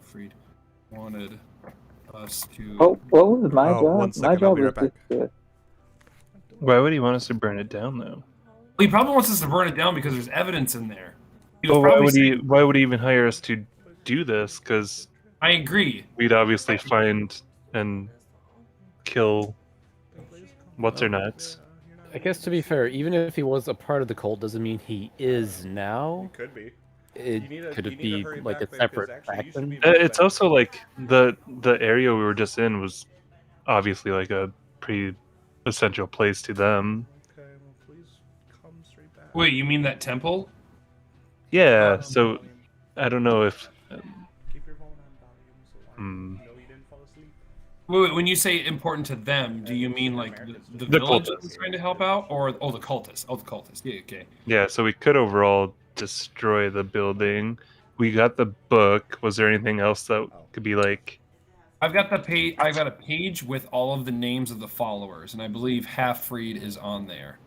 Freed wanted us to. Oh, what was my Oh, job? 1 second, My I'll job be was right just to... Why would he want us to burn it down, though? He probably wants us to burn it down because there's evidence in there. He was Well, why probably would he? saying- Why would he even hire us to do this? Because I agree. we'd obviously find and kill what's her nuts. I guess to be fair, even if he was a part of the cult, doesn't mean he is now. Could be. Could it be like a separate faction? It's also like the area we were just in was obviously like a pretty essential place to them. Okay, well, please come straight back. Wait, you mean that temple? Yeah, so I don't know if Keep your phone on volume so I Hmm. know you didn't fall asleep. Wait, when you say important to them, do you mean like the The village cultists. is trying to help out, or the cultists? Oh, the cultists. Yeah, okay. Yeah, so we could overall destroy the building. We got the book. Was there anything else that could be like? I've got the page. I've got a page with all of the names of the followers, and I believe Half-Freed is on there.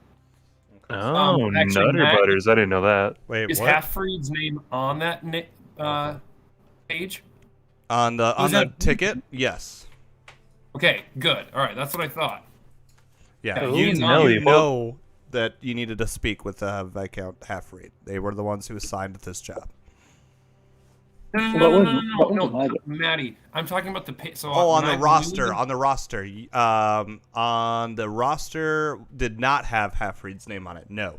Oh, actually, Nutter Matt- Butters. I didn't know that. Wait, Is what? Half-Freed's name on that page? On the Was that- ticket? Yes. Okay, good. All right, that's what I thought. Yeah, Yeah, you, he's you on- know that you needed to speak with Viscount Halfreed. They were the ones who assigned this job. No, Maddie. I'm talking about the page. So On the roster. On the roster did not have Halfreed's name on it. No.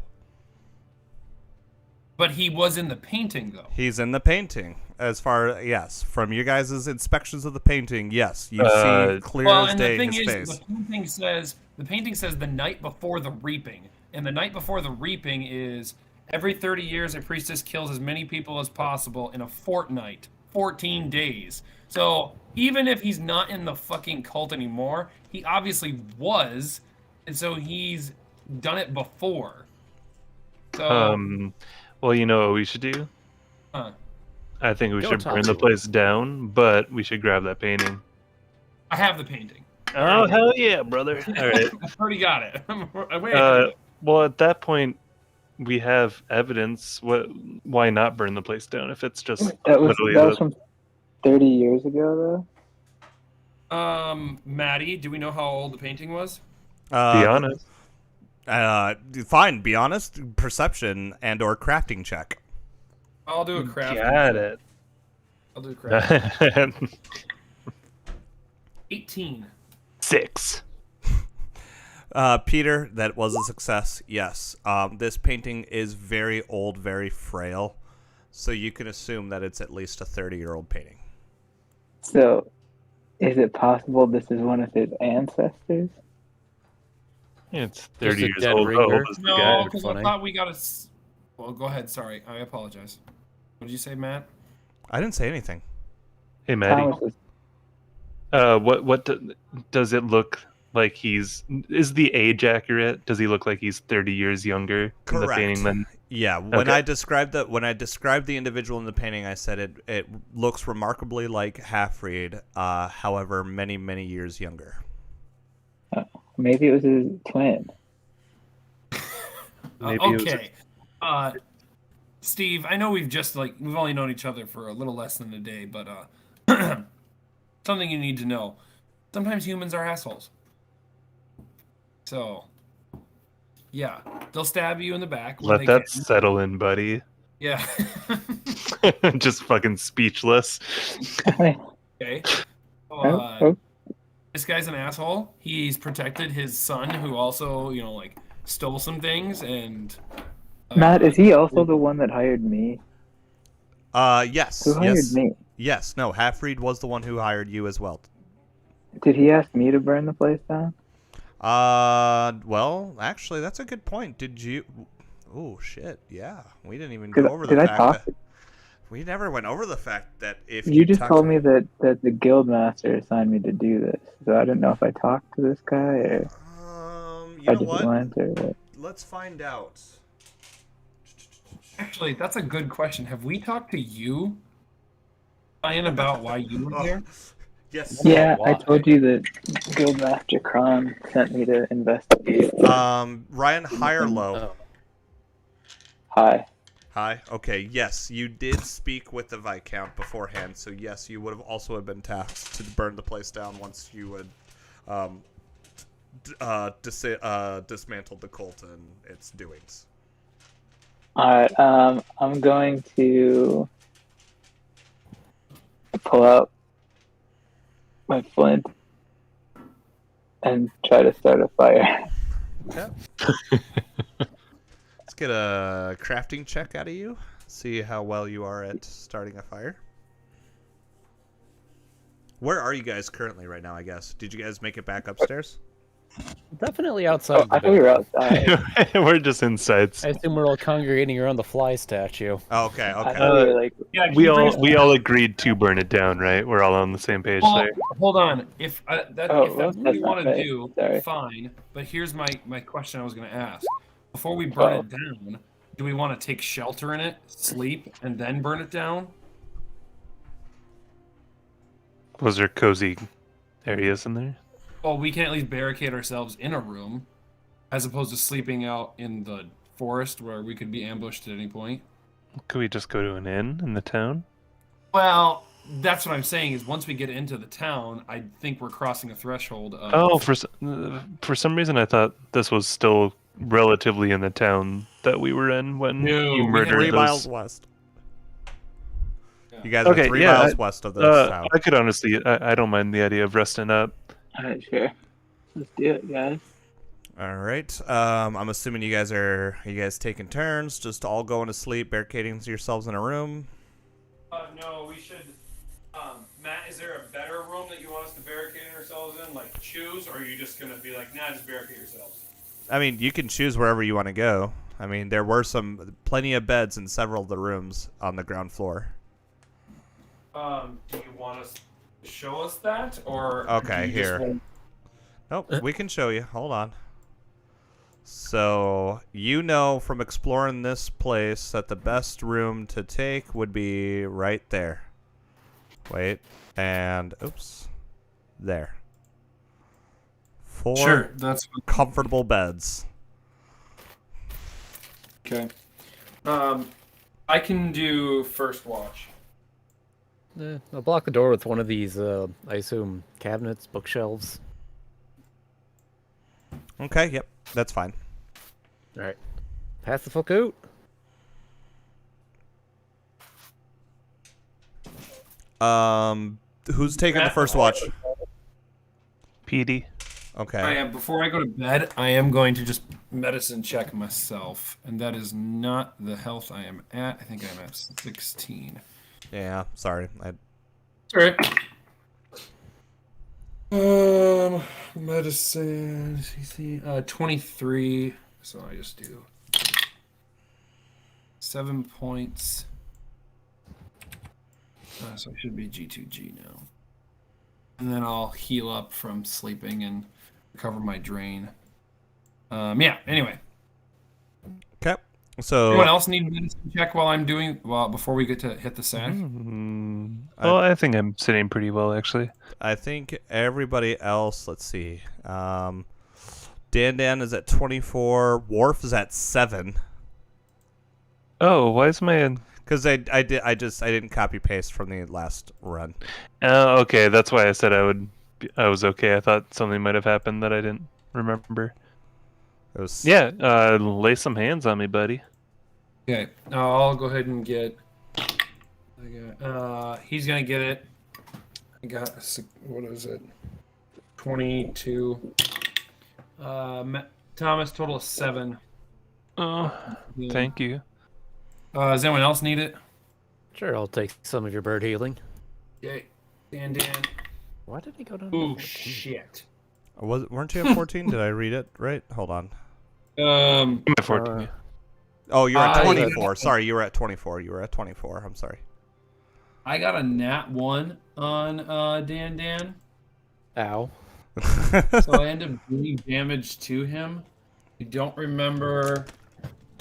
But he was in the painting, though. He's in the painting. Yes, from your guys' inspections of the painting, yes, you see clear as and day the thing his is, face. the painting says the night before the reaping, and the night before the reaping is every 30 years a priestess kills as many people as possible in a fortnight, 14 days. So even if he's not in the fucking cult anymore, he obviously was, and so he's done it before. So, well, you know what we should do? huh. I think we Go should talk burn to the him. place down, but we should grab that painting. I have the painting. Oh, hell yeah, brother. All right. I already got it. Wait. Well, at that point, we have evidence. Why not burn the place down if it's just That was literally from 30 years ago, though. Maddie, do we know how old the painting was? be honest. Fine, be honest. Perception and or crafting check. I'll do a craft. Got it. I'll do a craft. 18. 6. Peter, that was a success. Yes. This painting is very old, very frail, so you can assume that it's at least a 30-year-old painting. So, is it possible this is one of his ancestors? It's 30 Just a years dead old. How ringer. old is the No, guy? because I Funny. thought we got a. Well, go ahead. Sorry, I apologize. What did you say, Matt? I didn't say anything. Hey, Maddie. Thomas is What does it look like? Is the age accurate? Does he look like he's 30 years younger in the Correct. painting than? Yeah, when Okay. I described the individual in the painting, I said it looks remarkably like Halfreed, however, many, many years younger. maybe it was his twin. Maybe it was Okay. Steve, I know we've only known each other for a little less than a day, but something you need to know. Sometimes humans are assholes. So, yeah, they'll stab you in the back. When Let they that can. settle in, buddy. Yeah. Just fucking speechless. Okay. Oh, This guy's an asshole. He's protected his son, who also, stole some things, and Matt, is he also the one that hired me? Yes. Who hired Yes. me? Yes. No, Halfreed was the one who hired you as well. Did he ask me to burn the place down? Well, actually, that's a good point. Did you? Oh shit! Yeah, we didn't even Did, go over did the I fact talk? that we never went over the fact that if You just talked told me that the guild master assigned me to do this, so I didn't know if I talked to this guy or you I know just what? went or what. Let's find out. actually, that's a good question. Have we talked to you, Ryan, about why you were there? Yes. Yeah, why? I told you that guild master Kron sent me to investigate. Ryan, high or low? Oh. Hi. High. Okay. Yes, you did speak with the Viscount beforehand, so yes, you would have also have been tasked to burn the place down once you had dismantled the cult and its doings. Alright, I'm going to pull out my flint and try to start a fire. Yeah. Let's get a crafting check out of you. See how well you are at starting a fire. Where are you guys currently right now, I guess? Did you guys make it back upstairs? Definitely outside. Oh, of the I thought we were building. outside. We're just inside. I assume we're all congregating around the fly statue. Okay, I okay. thought we were like, Yeah, can We you bring us all agreed to burn it down, right? We're all on the same page Well, there. hold on. If Oh, that's well, what that's you not want to right. do, Sorry. fine. But here's my question I was going to ask. Before we burn Oh. it down, do we want to take shelter in it, sleep, and then burn it down? Was there cozy areas in there? Well, we can at least barricade ourselves in a room, as opposed to sleeping out in the forest where we could be ambushed at any point. Could we just go to an inn in the town? Well, that's what I'm saying. Is once we get into the town, I think we're crossing a threshold of. Oh, for some reason I thought this was still relatively in the town that we were in when No, you we had murdered 3 those. miles west. Yeah. You guys are Okay, 3 yeah, miles west of this town. I could honestly, I don't mind the idea of resting up. alright, sure. Let's do it, guys. All right. I'm assuming you guys taking turns, just all going to sleep, barricading yourselves in a room. No, we should. Matt, is there a better room that you want us to barricade ourselves in? Like choose, or are you just gonna be like, nah, just barricade yourselves? I mean, you can choose wherever you want to go. I mean, there were plenty of beds in several of the rooms on the ground floor. Do you want us to show us that, or Okay, do you just here. want- Nope, we can show you. Hold on. So, you know from exploring this place that the best room to take would be right there. Wait, and oops. There. 4 Sure, that's comfortable beds. okay. I can do first watch. I'll block the door with one of these, I assume, cabinets, bookshelves. Okay, yep, that's fine. Alright. Pass the fuck out. Who's taking the first watch? PD. Okay. Before I go to bed, I am going to just medicine check myself, and that is not the health I am at. I think I'm at 16. Yeah, sorry. All right. Medicine. 23. So I just do 7 points. So I should be G2G now. And then I'll heal up from sleeping and recover my drain. Yeah, anyway. Okay. So Anyone else need medicine check while I'm doing before we get to hit the sack? Well, I think I'm sitting pretty well actually. I think everybody else, let's see. Dan is at 24. Worf is at 7. Oh, why is my? Because I didn't copy paste from the last run. Okay, that's why I said I was okay. I thought something might have happened that I didn't remember. It was Yeah, lay some hands on me, buddy. Okay, I'll go ahead and get. He's gonna get it. I got what is it? 22. Thomas, total of 7. Oh, Yeah. thank you. Does anyone else need it? Sure, I'll take some of your bird healing. Okay, Dan. Why did he go down to Ooh, 14? shit. Weren't you at 14? Did I read it right? Hold on. I'm at 14. Oh, you're at I- 24. Sorry, you were at 24. You were at 24. I'm sorry. I got a nat 1 on Dan. Ow. So I end up doing damage to him. I don't remember.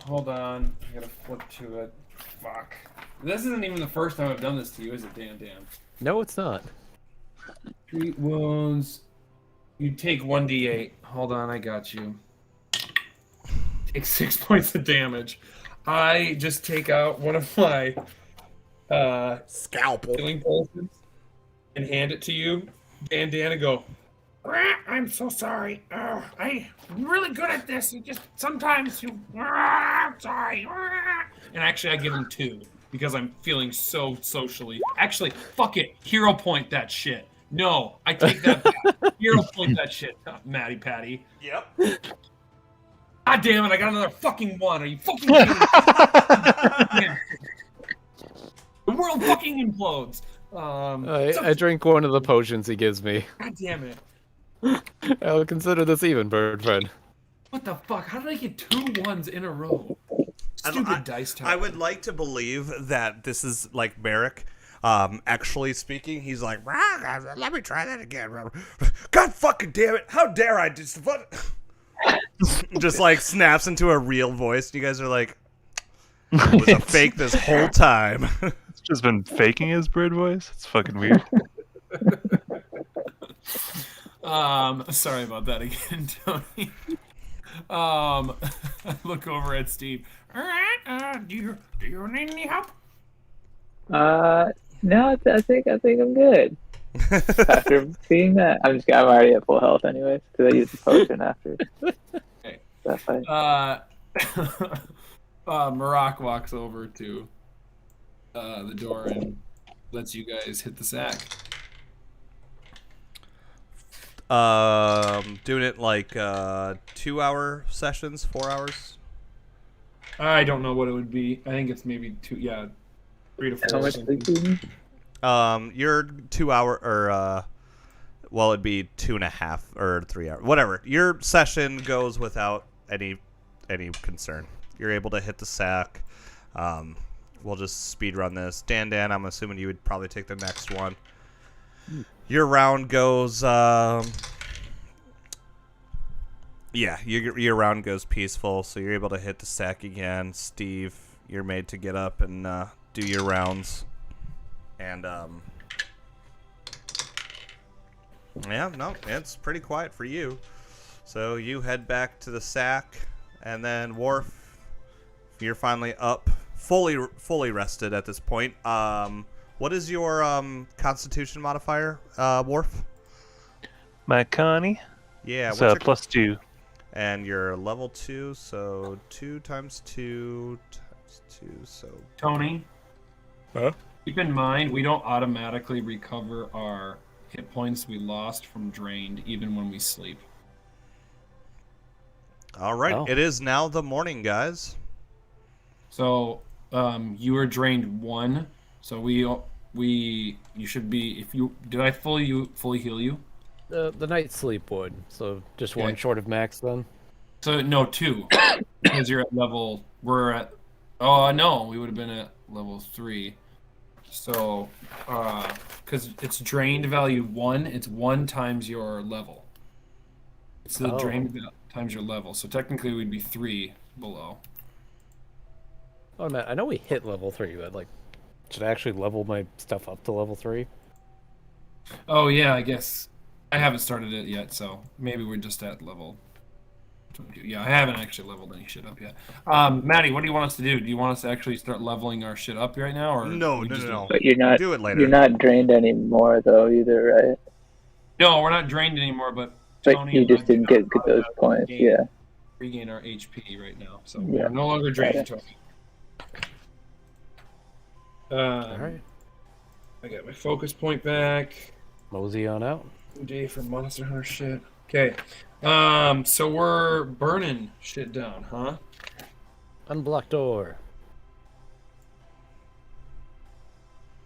Hold on. I gotta flip to it. Fuck. This isn't even the first time I've done this to you, is it, Dan? No, it's not. Treat wounds. You take 1d8. Hold on, I got you. Take 6 points of damage. I just take out one of my Scalpel. healing potions and hand it to you, Dan, and go, "Rah, I'm so sorry. I'm really good at this. It just sometimes you. Sorry. And actually, I give him 2 because I'm feeling so socially. Actually, fuck it. Hero point that shit. No, I take that back. Hero point that shit, Matty Patty. Yep. God damn it! I got another fucking 1. Are you fucking kidding me? The world fucking implodes. I drink one of the potions he gives me. God damn it. I'll consider this even, bird friend. What the fuck? How did I get 2 1s in a row? Stupid dice tower. I would like to believe that this is like Merrick. Actually speaking, he's like, let me try that again. God fucking damn it! How dare I just just like snaps into a real voice. You guys are like, it was a fake this whole time. It's just been faking his bird voice. It's fucking weird. Sorry about that again, Tony. I look over at Steve. All right, do you need any help? No, I think I'm good. After seeing that, I'm already at full health anyways because I used the potion after. Okay. That fight. Marak walks over to the door and lets you guys hit the sack. Doing it like 2-hour sessions, 4 hours. I don't know what it would be. I think it's maybe 3 to 4. How much sleep? Your 2 hour or well, it'd be 2.5 or 3 hours, whatever. Your session goes without any concern. You're able to hit the sack. We'll just speed run this. Dan, I'm assuming you would probably take the next one. Your round goes, your round goes peaceful, so you're able to hit the sack again. Steve, you're made to get up and do your rounds. And, yeah, no, it's pretty quiet for you. So you head back to the sack, and then Worf, you're finally up, fully rested at this point. What is your Constitution modifier, Worf? My Connie? Yeah, It's what's your +2. And you're level 2, so 2 times 2 times 2, so... Tony? Huh? Keep in mind, we don't automatically recover our hit points we lost from drained, even when we sleep. All right, Oh. It is now the morning, guys. So, you were drained 1, so you should be, if you, did I fully heal you? The night sleep would, so just one Okay. short of max then. So, no, 2, because you're at no, we would have been at level 3. So, because it's drained value 1, it's 1 times your level. It's the drained times your level. So technically we'd be 3 below. Oh man, I know we hit level 3, but like, should I actually level my stuff up to level 3? Oh yeah, I guess I haven't started it yet, so maybe we're just at level 22. Yeah, I haven't actually leveled any shit up yet. Maddie, what do you want us to do? Do you want us to actually start leveling our shit up right now, or No. But you're not. Do it later. You're not drained anymore though either, right? No, we're not drained anymore, but But Tony you and I just didn't get those points, yeah. regain our HP right now, so Yeah. we're no longer drained. Got Tony. Alright. I got my focus point back. Mosey on out. Day for Monster Hunter shit. Okay. So we're burning shit down, huh? Unblocked door.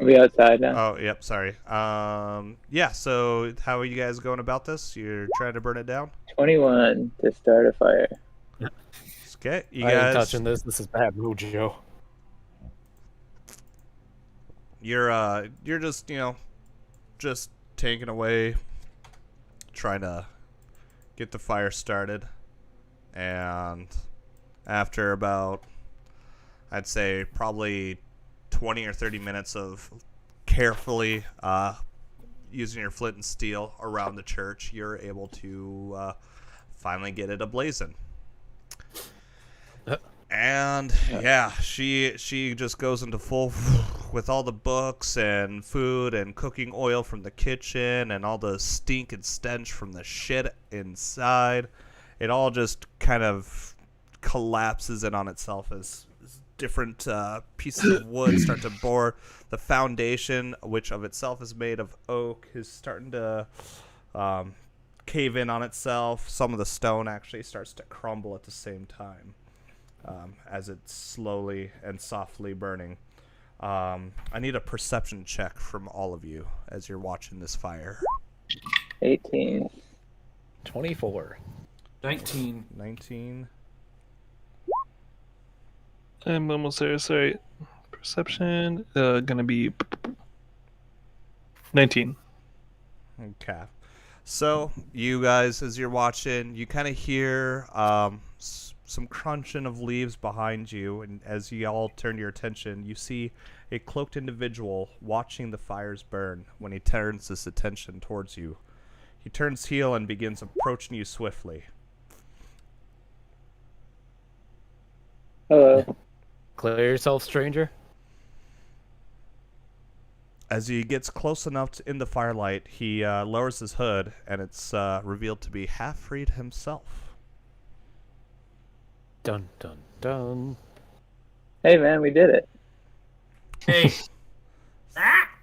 Are we outside now? Oh, yep, sorry. Yeah, so how are you guys going about this? You're trying to burn it down? 21 to start a fire. Okay, you I ain't guys... touching this. This is bad mojo. You're just, just taking away, trying to get the fire started. And after about, I'd say probably 20 or 30 minutes of carefully using your flint and steel around the church, you're able to finally get it ablazing. And yeah, she just goes into full with all the books and food and cooking oil from the kitchen and all the stink and stench from the shit inside. It all just kind of collapses in on itself as different pieces of wood start to bore. The foundation, which of itself is made of oak, is starting to cave in on itself. Some of the stone actually starts to crumble at the same time. As it's slowly and softly burning. I need a perception check from all of you as you're watching this fire. 18. 24. 19. 19. I'm almost there. Sorry. Perception. Gonna be 19. Okay. So, you guys, as you're watching, you kind of hear some crunching of leaves behind you, and as you all turn your attention, you see a cloaked individual watching the fires burn when he turns his attention towards you. He turns heel and begins approaching you swiftly. Hello. Clear yourself, stranger. As he gets close enough in the firelight, he lowers his hood, and it's revealed to be Half-Breed himself. Dun, dun, dun. Hey, man, we did it. Hey,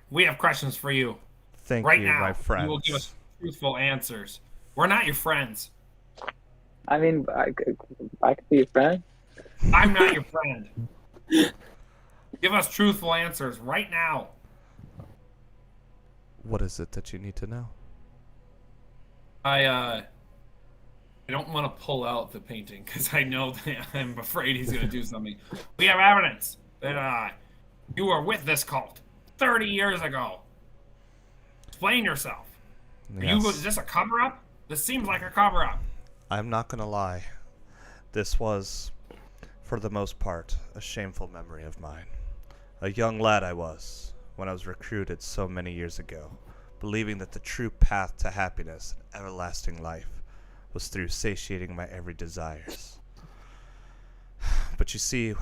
we have questions for you. Thank Right you, now, my friends. you will give us truthful answers. We're not your friends. I mean, I could be your friend. I'm not your friend. Give us truthful answers right now. What is it that you need to know? I don't want to pull out the painting because I know that I'm afraid he's going to do something. We have evidence that you were with this cult 30 years ago. Explain yourself. Yes. Is this a cover-up? This seems like a cover-up. I'm not going to lie. This was, for the most part, a shameful memory of mine. A young lad I was when I was recruited so many years ago, believing that the true path to happiness and everlasting life was through satiating my every desires. But you see,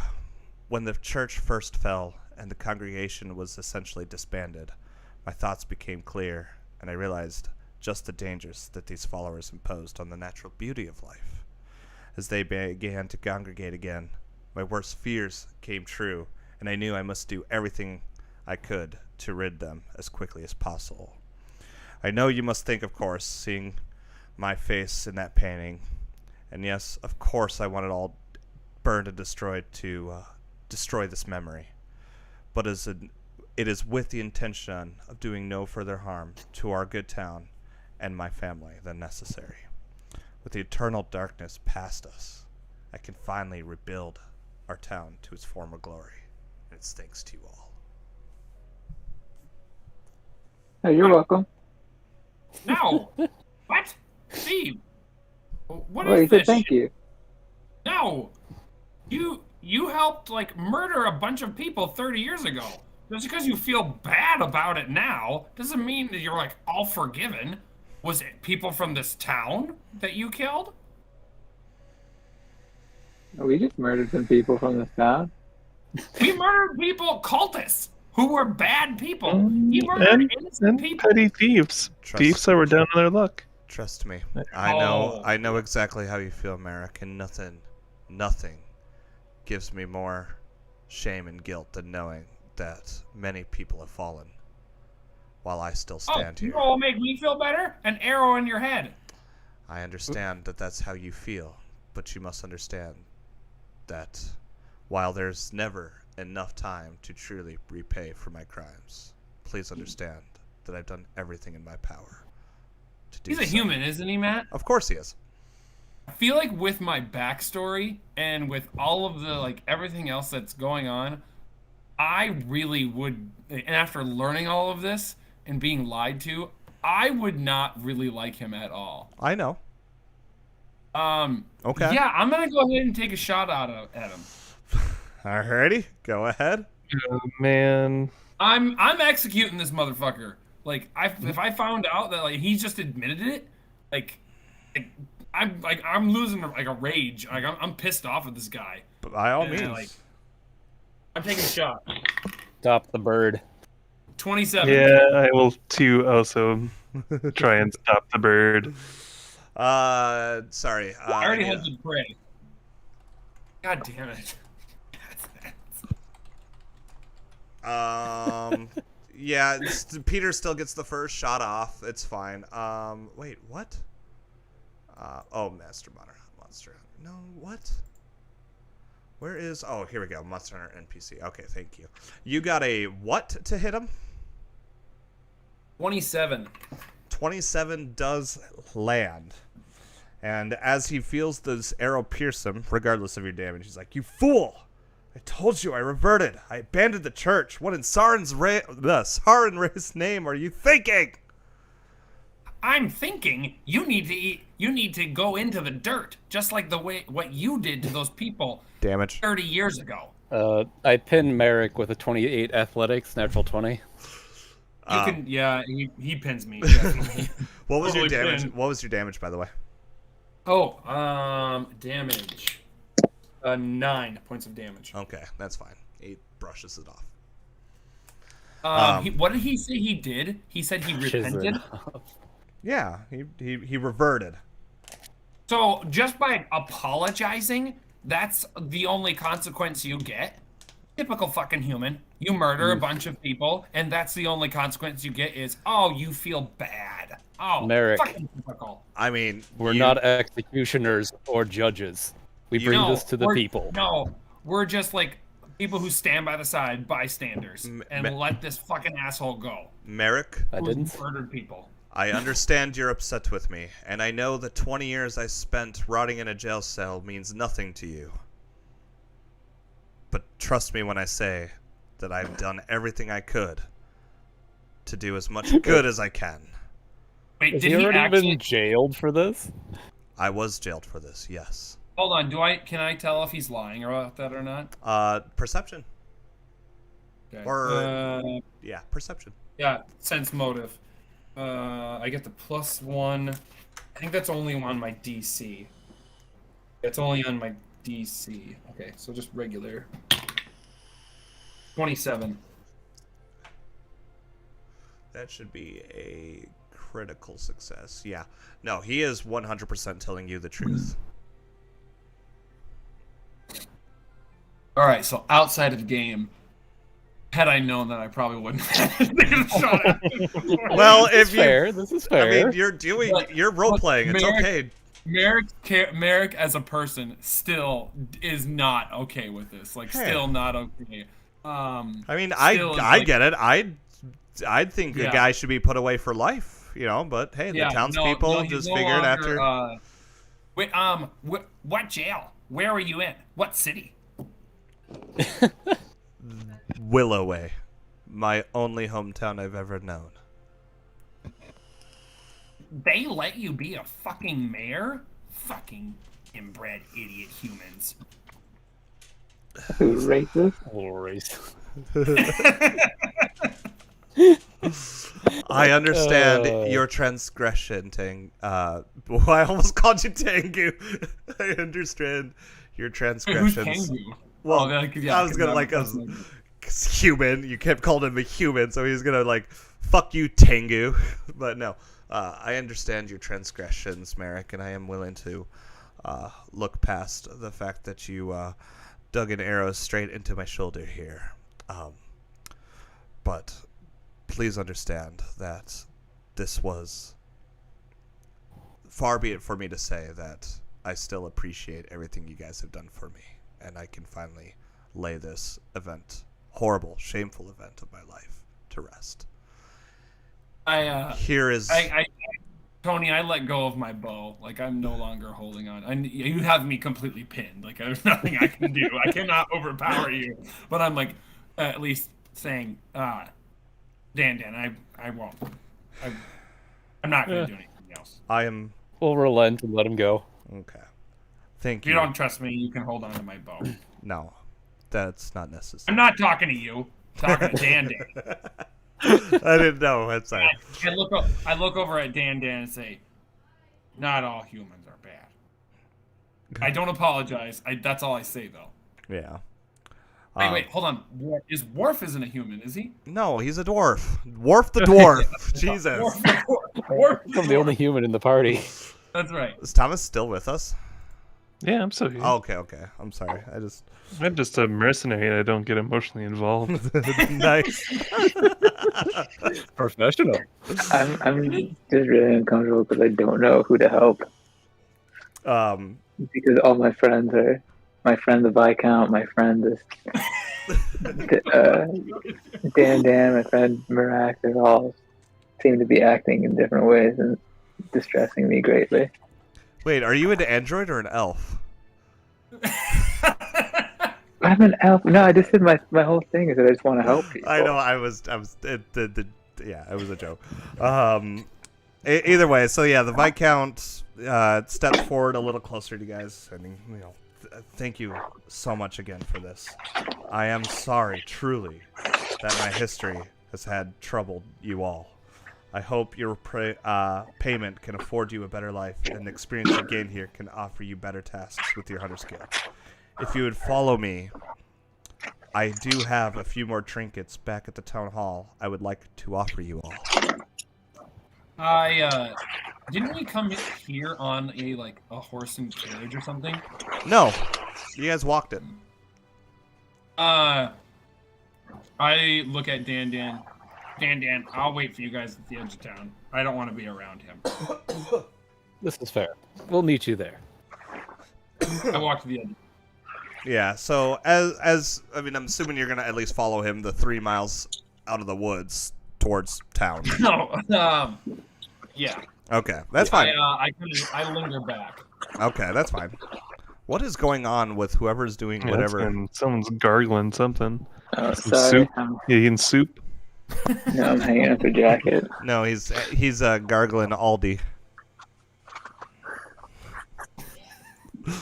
when the church first fell and the congregation was essentially disbanded, my thoughts became clear, and I realized just the dangers that these followers imposed on the natural beauty of life. As they began to congregate again, my worst fears came true, and I knew I must do everything I could to rid them as quickly as possible. I know you must think, of course, seeing my face in that painting, and yes, of course I want it all burned and destroyed to destroy this memory, but it is with the intention of doing no further harm to our good town and my family than necessary. With the eternal darkness past us, I can finally rebuild our town to its former glory, and it's thanks to you all. Hey, you're welcome. No. What? Steve. What Well, is you said this thank shit? you. No. You helped murder a bunch of people 30 years ago. Just because you feel bad about it now doesn't mean that you're all forgiven. Was it people from this town that you killed? We just murdered some people from this town. We murdered people, cultists, who were bad people. You murdered And innocent people. petty thieves. Thieves that were down on their luck. Trust me. Oh. I know exactly how you feel, Merrick, and nothing gives me more shame and guilt than knowing that many people have fallen while I still stand You here. know what will make me feel better? An arrow in your head. I understand that that's how you feel, but you must understand that while there's never enough time to truly repay for my crimes, please understand that I've done everything in my power to do He's a so. human, isn't he, Matt? Of course he is. I feel like with my backstory and with all of the everything else that's going on, I really would, and after learning all of this and being lied to, I would not really like him at all. I know. Okay. Yeah, I'm gonna go ahead and take a shot at him. Alrighty, go ahead. Oh, man. I'm executing this motherfucker. If I found out that he just admitted it, I'm losing a rage. I'm pissed off at this guy. By all Yeah, means. I'm taking a shot. Stop the bird. 27. Yeah, I will too also try and stop the bird. Sorry. I already yeah. had the prey. God damn it. Yeah, Peter still gets the first shot off. It's fine. Wait, what? Monster Hunter. No, what? Where is... Oh, here we go. Monster Hunter NPC. Okay, thank you. You got a what to hit him? 27. 27 does land. And as he feels this arrow pierce him, regardless of your damage, he's like, "You fool! I told you I reverted. I abandoned the church. What in Saren's name are you thinking?" I'm thinking you need to go into the dirt, just like what you did to those people Damage. 30 years ago. I pinned Merrick with a 28 athletics, natural 20. He pins me. Definitely. What was your Totally damage? pinned. What was your damage, by the way? Damage. 9 points of damage. Okay, that's fine. He brushes it off. What did he say he did? He said he repented. Yeah, he reverted. So just by apologizing, that's the only consequence you get? Typical fucking human. You murder a bunch of people, and that's the only consequence you get is, oh, you feel bad. Oh, Merrick. fucking typical. I mean, We're not executioners or judges. We bring this to the people. No, we're just like people who stand by the side, bystanders, and let this fucking asshole go. Merrick, I didn't. Murdered people. I understand you're upset with me, and I know the 20 years I spent rotting in a jail cell means nothing to you. But trust me when I say that I've done everything I could to do as much good as I can. Wait, Has did he he already actually been jailed for this? I was jailed for this, yes. Hold on, can I tell if he's lying about that or not? Perception. Okay. Or yeah, perception. Yeah, sense motive. I get the +1. I think that's only on my DC. It's only on my DC. Okay, so just regular. 27. That should be a critical success. Yeah. No, he is 100% telling you the truth. All right, so outside of the game, had I known that, I probably wouldn't have taken a shot at it before. Well, This if is fair. This is fair. I mean, you're role playing. It's okay. Merrick as a person still is not okay with this. Like, Hey. still not okay. I mean, still I is like- get it. I'd think a Yeah. guy should be put away for life, you know. But hey, the townspeople he's just no figured longer, after. Wait, what jail? Where are you in? What city? Willoway, my only hometown I've ever known. They let you be a fucking mayor? Fucking inbred idiot humans. Who's racist? A little race. I understand your transgression, Tang. I almost called you Tengu. I understand your Who's transgressions. Tengu? Well, Yeah, I was gonna that's human. You kept calling him a human, so he's gonna like fuck you, Tengu. But no, I understand your transgressions, Merrick, and I am willing to look past the fact that you dug an arrow straight into my shoulder here. But please understand that this was far be it for me to say that I still appreciate everything you guys have done for me, and I can finally lay this horrible, shameful event of my life to rest. Here is Tony, I let go of my bow. Like, I'm no longer holding on. You have me completely pinned. Like, there's nothing I can do. I cannot overpower you. But I'm like, at least saying, Dan, I won't. I'm not going to do anything else. I am We'll relent and let him go. okay. Thank If you don't trust me, you can hold on to my bow. No, that's not necessary. I'm not talking to you. I'm talking to Dan. I didn't know. That's sorry. I look over at Dan and say, not all humans are bad. I don't apologize. That's all I say, though. Yeah. Wait, hold on. Worf isn't a human, is he? No, he's a dwarf. Worf the dwarf. Jesus. Worf. I'm the only human in the party. That's right. Is Thomas still with us? Yeah, I'm still here. Oh, okay. I'm sorry. I'm just a mercenary. I don't get emotionally involved. Nice. Professional. I'm just really uncomfortable because I don't know who to help. Because all my friends are my friend the Viscount, my friend this Dan, my friend Marak. They all seem to be acting in different ways and distressing me greatly. Wait, are you an android or an elf? I'm an elf. No, I just said my whole thing is that I just want to help people. I know. Yeah, it was a joke. Either way, so yeah, the Viscount steps forward a little closer to you guys, and thank you so much again for this. I am sorry, truly, that my history has had troubled you all. I hope your payment can afford you a better life, and the experience you gain here can offer you better tasks with your hunter skill. If you would follow me, I do have a few more trinkets back at the town hall I would like to offer you all. Didn't we come here on a horse and carriage or something? No, you guys walked it. I look at Dan. Dan, I'll wait for you guys at the edge of town. I don't want to be around him. This is fair. We'll meet you there. I walk to the edge. Yeah, so I'm assuming you're gonna at least follow him the 3 miles out of the woods towards town. No, yeah. Okay, that's fine. I linger back. Okay, that's fine. What is going on with whoever's doing whatever? Someone's gargling something. Oh, Some sorry. soup. You eating soup? No, I'm hanging up a jacket. No, he's gargling Aldi.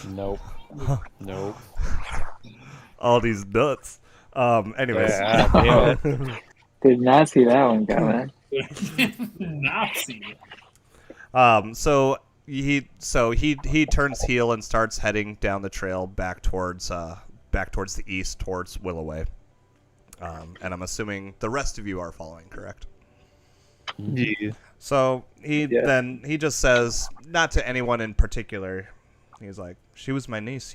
Nope. Nope. Aldi's nuts. Anyways. Yeah, damn it. Did not see that one coming. Nazi. So he turns heel and starts heading down the trail back towards the east towards Willoway. And I'm assuming the rest of you are following, correct? Yeah. So he just says, not to anyone in particular, he's like, she was my niece,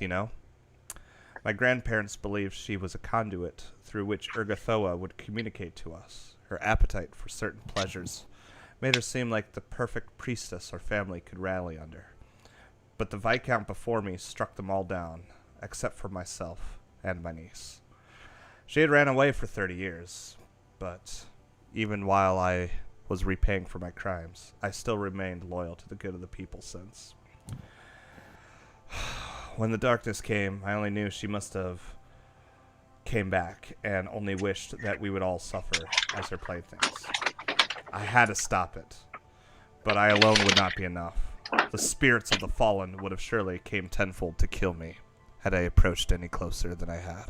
My grandparents believed she was a conduit through which Urgathoa would communicate to us. Her appetite for certain pleasures made her seem like the perfect priestess our family could rally under. But the Viscount before me struck them all down, except for myself and my niece. She had ran away for 30 years, but even while I was repaying for my crimes, I still remained loyal to the good of the people since. When the darkness came, I only knew she must have came back and only wished that we would all suffer as her playthings. I had to stop it, but I alone would not be enough. The spirits of the fallen would have surely came tenfold to kill me had I approached any closer than I had.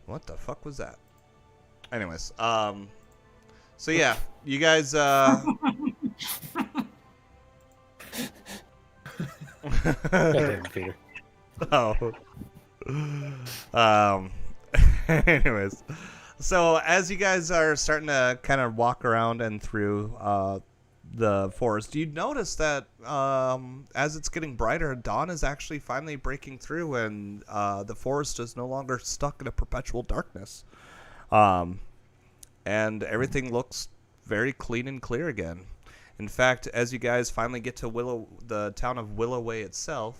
What the fuck was that? Anyways, so yeah, you guys, Peter. Oh. Anyways, so as you guys are starting to kind of walk around and through the forest, you notice that as it's getting brighter, dawn is actually finally breaking through, and the forest is no longer stuck in a perpetual darkness. And everything looks very clean and clear again. In fact, as you guys finally get to the town of Willoway itself.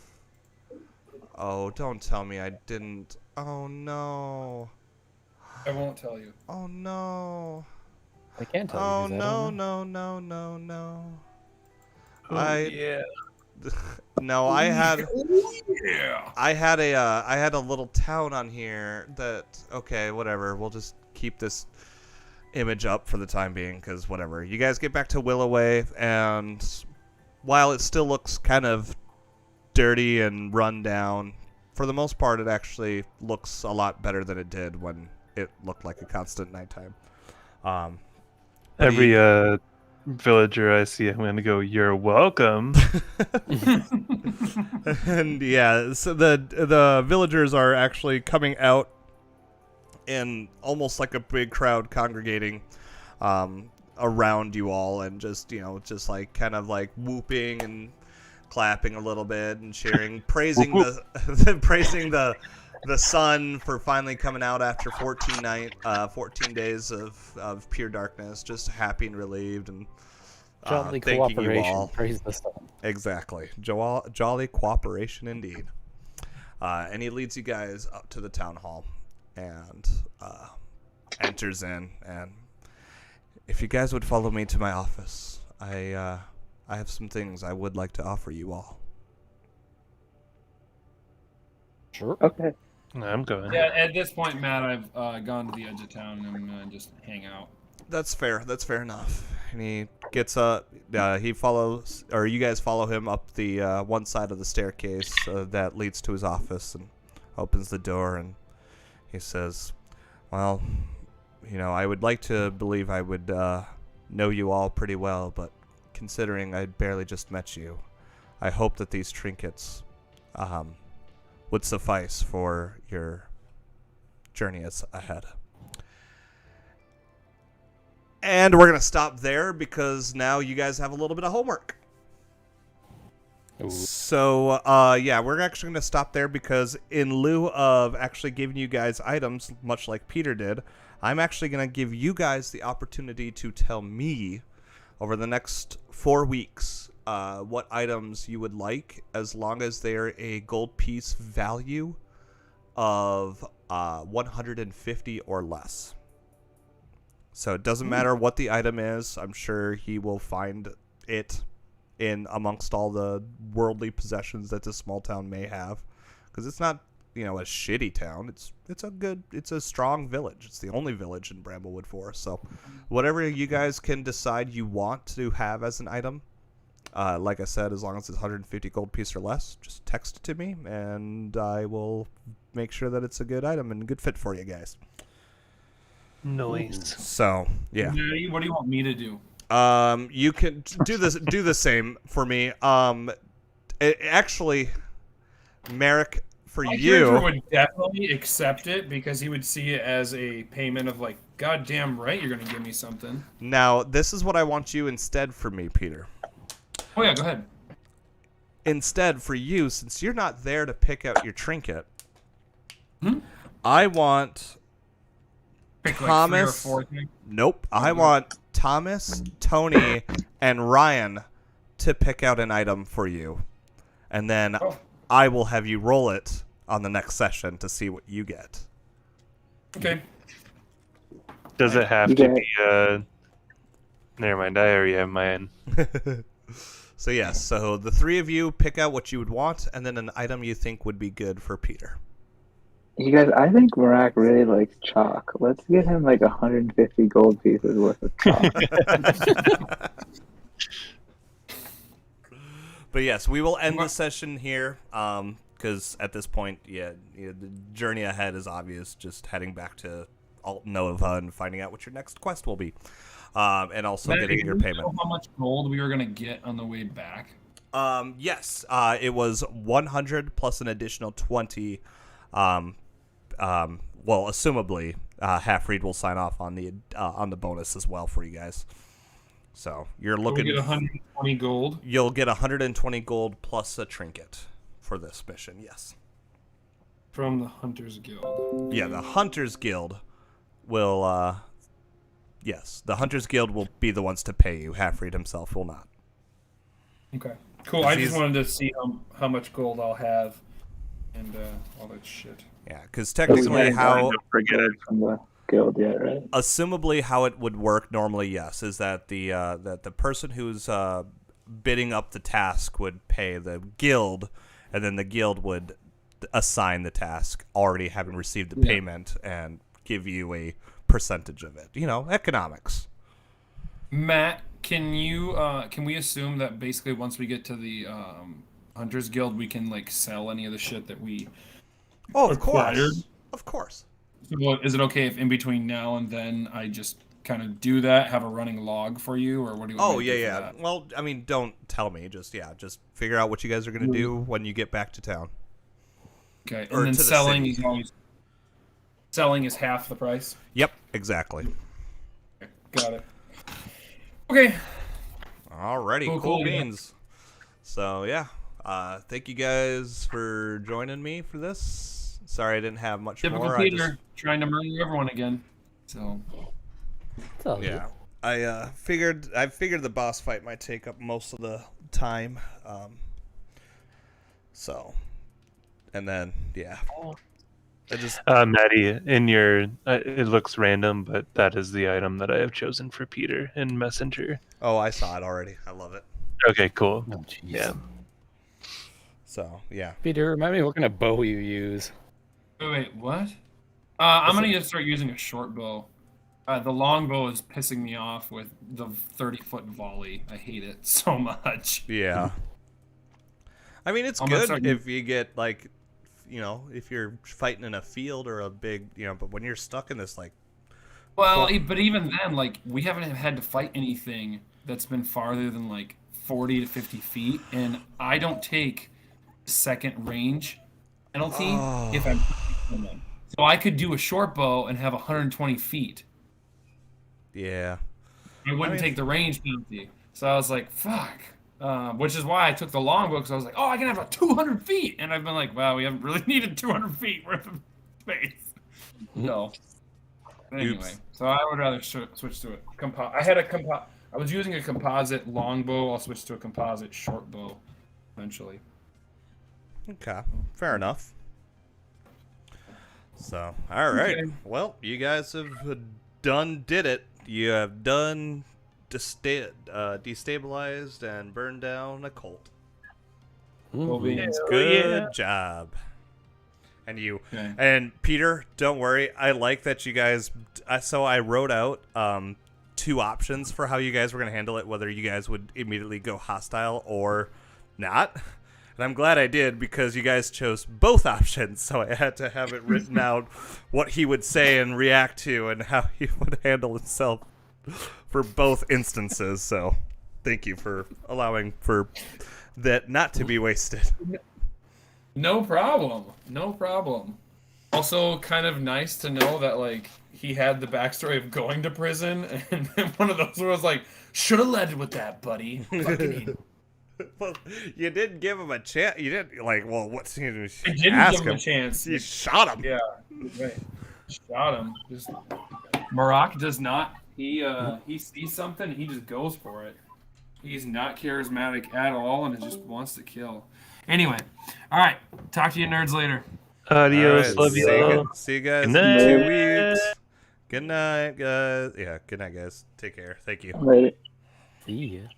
Oh, don't tell me I didn't. Oh, no. I won't tell you. Oh, no. I can't tell you. Oh, 'cause I no, don't know. no. Oh, yeah. No, I had Yeah. I had a little town on here that, okay, whatever. We'll just keep this image up for the time being, because whatever. You guys get back to Willoway, and while it still looks kind of dirty and run down, for the most part, it actually looks a lot better than it did when it looked like a constant nighttime. Every villager I see, I'm going to go, "You're welcome." And yeah, so the villagers are actually coming out in almost like a big crowd congregating around you all, and just like kind of like whooping and clapping a little bit and cheering, praising the sun for finally coming out after 14 days of pure darkness, just happy and relieved, and Jolly thanking you cooperation. all. Praise the sun. Exactly. Jolly cooperation indeed. And he leads you guys up to the town hall and enters in. And if you guys would follow me to my office, I have some things I would like to offer you all. Sure. Okay. I'm going. Yeah, at this point, Matt, I've gone to the edge of town and I'm gonna just hang out. That's fair. That's fair enough. And he gets up. He follows, or you guys follow him up the one side of the staircase that leads to his office, and opens the door. And he says, "Well, I would like to believe I would know you all pretty well, but considering I barely just met you, I hope that these trinkets would suffice for your journey ahead." And we're going to stop there because now you guys have a little bit of homework. Ooh. So, we're actually going to stop there because in lieu of actually giving you guys items, much like Peter did, I'm actually going to give you guys the opportunity to tell me over the next 4 weeks what items you would like, as long as they're a gold piece value of 150 or less. So it doesn't matter what the item is. I'm sure he will find it in amongst all the worldly possessions that this small town may have, because it's not, a shitty town. It's a strong village. It's the only village in Bramblewood Forest. So whatever you guys can decide you want to have as an item, like I said, as long as it's 150 gold piece or less, just text it to me and I will make sure that it's a good item and a good fit for you guys. Nice. So, yeah. What do you want me to do? You can do the same for me. Actually, Merrick, for My you, character would definitely accept it because he would see it as a payment of like, goddamn right, you're gonna give me something. now this is what I want you instead for me, Peter. Oh yeah, go ahead. Instead, for you, since you're not there to pick out your trinket, Hmm? I want Pick Thomas. like 3 or 4 things. Nope. I want Thomas, Tony, and Ryan to pick out an item for you. And then Oh. I will have you roll it on the next session to see what you get. Okay. Does it have You to get- be? Never mind. I already have mine. So yes, so the three of you pick out what you would want, and then an item you think would be good for Peter. You guys, I think Marak really likes chalk. Let's get him like 150 gold pieces worth of chalk. But yes, we will end the session here, because at this point, the journey ahead is obvious. Just heading back to Alt Nova and finding out what your next quest will be, and also Matt, getting did your you payment. know how much gold we were gonna get on the way back? Yes, it was 100 plus an additional 20. Well, assumably, Half-Reed will sign off on the bonus as well for you guys. So you're So we looking. get 120 gold You'll get 120 gold plus a trinket for this mission. Yes. from the Hunters Guild. Yeah, the Hunters Guild will. Yes, the Hunters Guild will be the ones to pay you. Half-Reed himself will not. Okay. Cool. I just He's- wanted to see how much gold I'll have and all that shit. Yeah, because We technically, haven't how gotten to forget it from the guild yet, right? assumably how it would work normally, yes, is that the person who's bidding up the task would pay the guild, and then the guild would assign the task, already having received the payment, and give you a percentage of it. Economics. Matt, can we assume that basically once we get to the Hunters Guild, we can like sell any of the shit that we? Oh, of Acquired? course. Of course. So is it okay if in between now and then I just kind of do that, have a running log for you, or what do you? Want Oh, me to do yeah, for yeah. that? Well, I mean, don't tell me. Just figure out what you guys are going to do when you get back to town. Okay, or and then to the selling city. is always half the price. Yep, exactly. Okay, got it. Okay. Alrighty, Cool, cool cool, yeah. beans. So, yeah. Thank you guys for joining me for this. Sorry I didn't have much Typical more. Peter, trying to murder everyone again. So It's all good. Yeah. I figured the boss fight might take up most of the time. So, and then I just Maddie, in your it looks random, but that is the item that I have chosen for Peter in Messenger. I saw it already. I love it. Okay, cool. Oh, jeez. Yeah. So yeah. Peter, remind me what kind of bow you use. Wait, what? I'm gonna start using a short bow. The long bow is pissing me off with the 30-foot volley. I hate it so much. Yeah. I mean, it's I'm gonna good start if you get like, if you're fighting in a field or a big, but when you're stuck in this like. Well, but even then, like, we haven't had to fight anything that's been farther than like 40 to 50 feet, and I don't take second range penalty if I'm shooting them. So I could do a short bow and have 120 feet. Yeah. I wouldn't take the range penalty. So I was like, fuck. Which is why I took the longbow, because I was like, I can have a 200 feet. And I've been like, wow, we haven't really needed 200 feet worth of space. So, anyway. So I would rather switch to a I was using a composite longbow. I'll switch to a composite short bow eventually. Okay. Fair enough. So, all right. Okay. Well, you guys have did it. You have done destabilized and burned down a cult. Good job. And and Peter, don't worry. I like that you guys. So I wrote out 2 options for how you guys were going to handle it, whether you guys would immediately go hostile or not. And I'm glad I did, because you guys chose both options, so I had to have it written out what he would say and react to and how he would handle himself for both instances. So thank you for allowing for that not to be wasted. No problem. No problem. Also, kind of nice to know that, like, he had the backstory of going to prison, and one of those was like, should have led with that, buddy. Fucking Well, you didn't give him a chance. You didn't what's he I didn't ask give him a chance. You shot him. Yeah, right. Shot him. Just Marak does not. He sees something, he just goes for it. He's not charismatic at all, and it just wants to kill. Anyway, all right. Talk to you nerds later. Adios. All right, Love you all. See you guys in Good 2 night. weeks. Good night, guys. Yeah, good night, guys. Take care. Thank you. Right. See ya.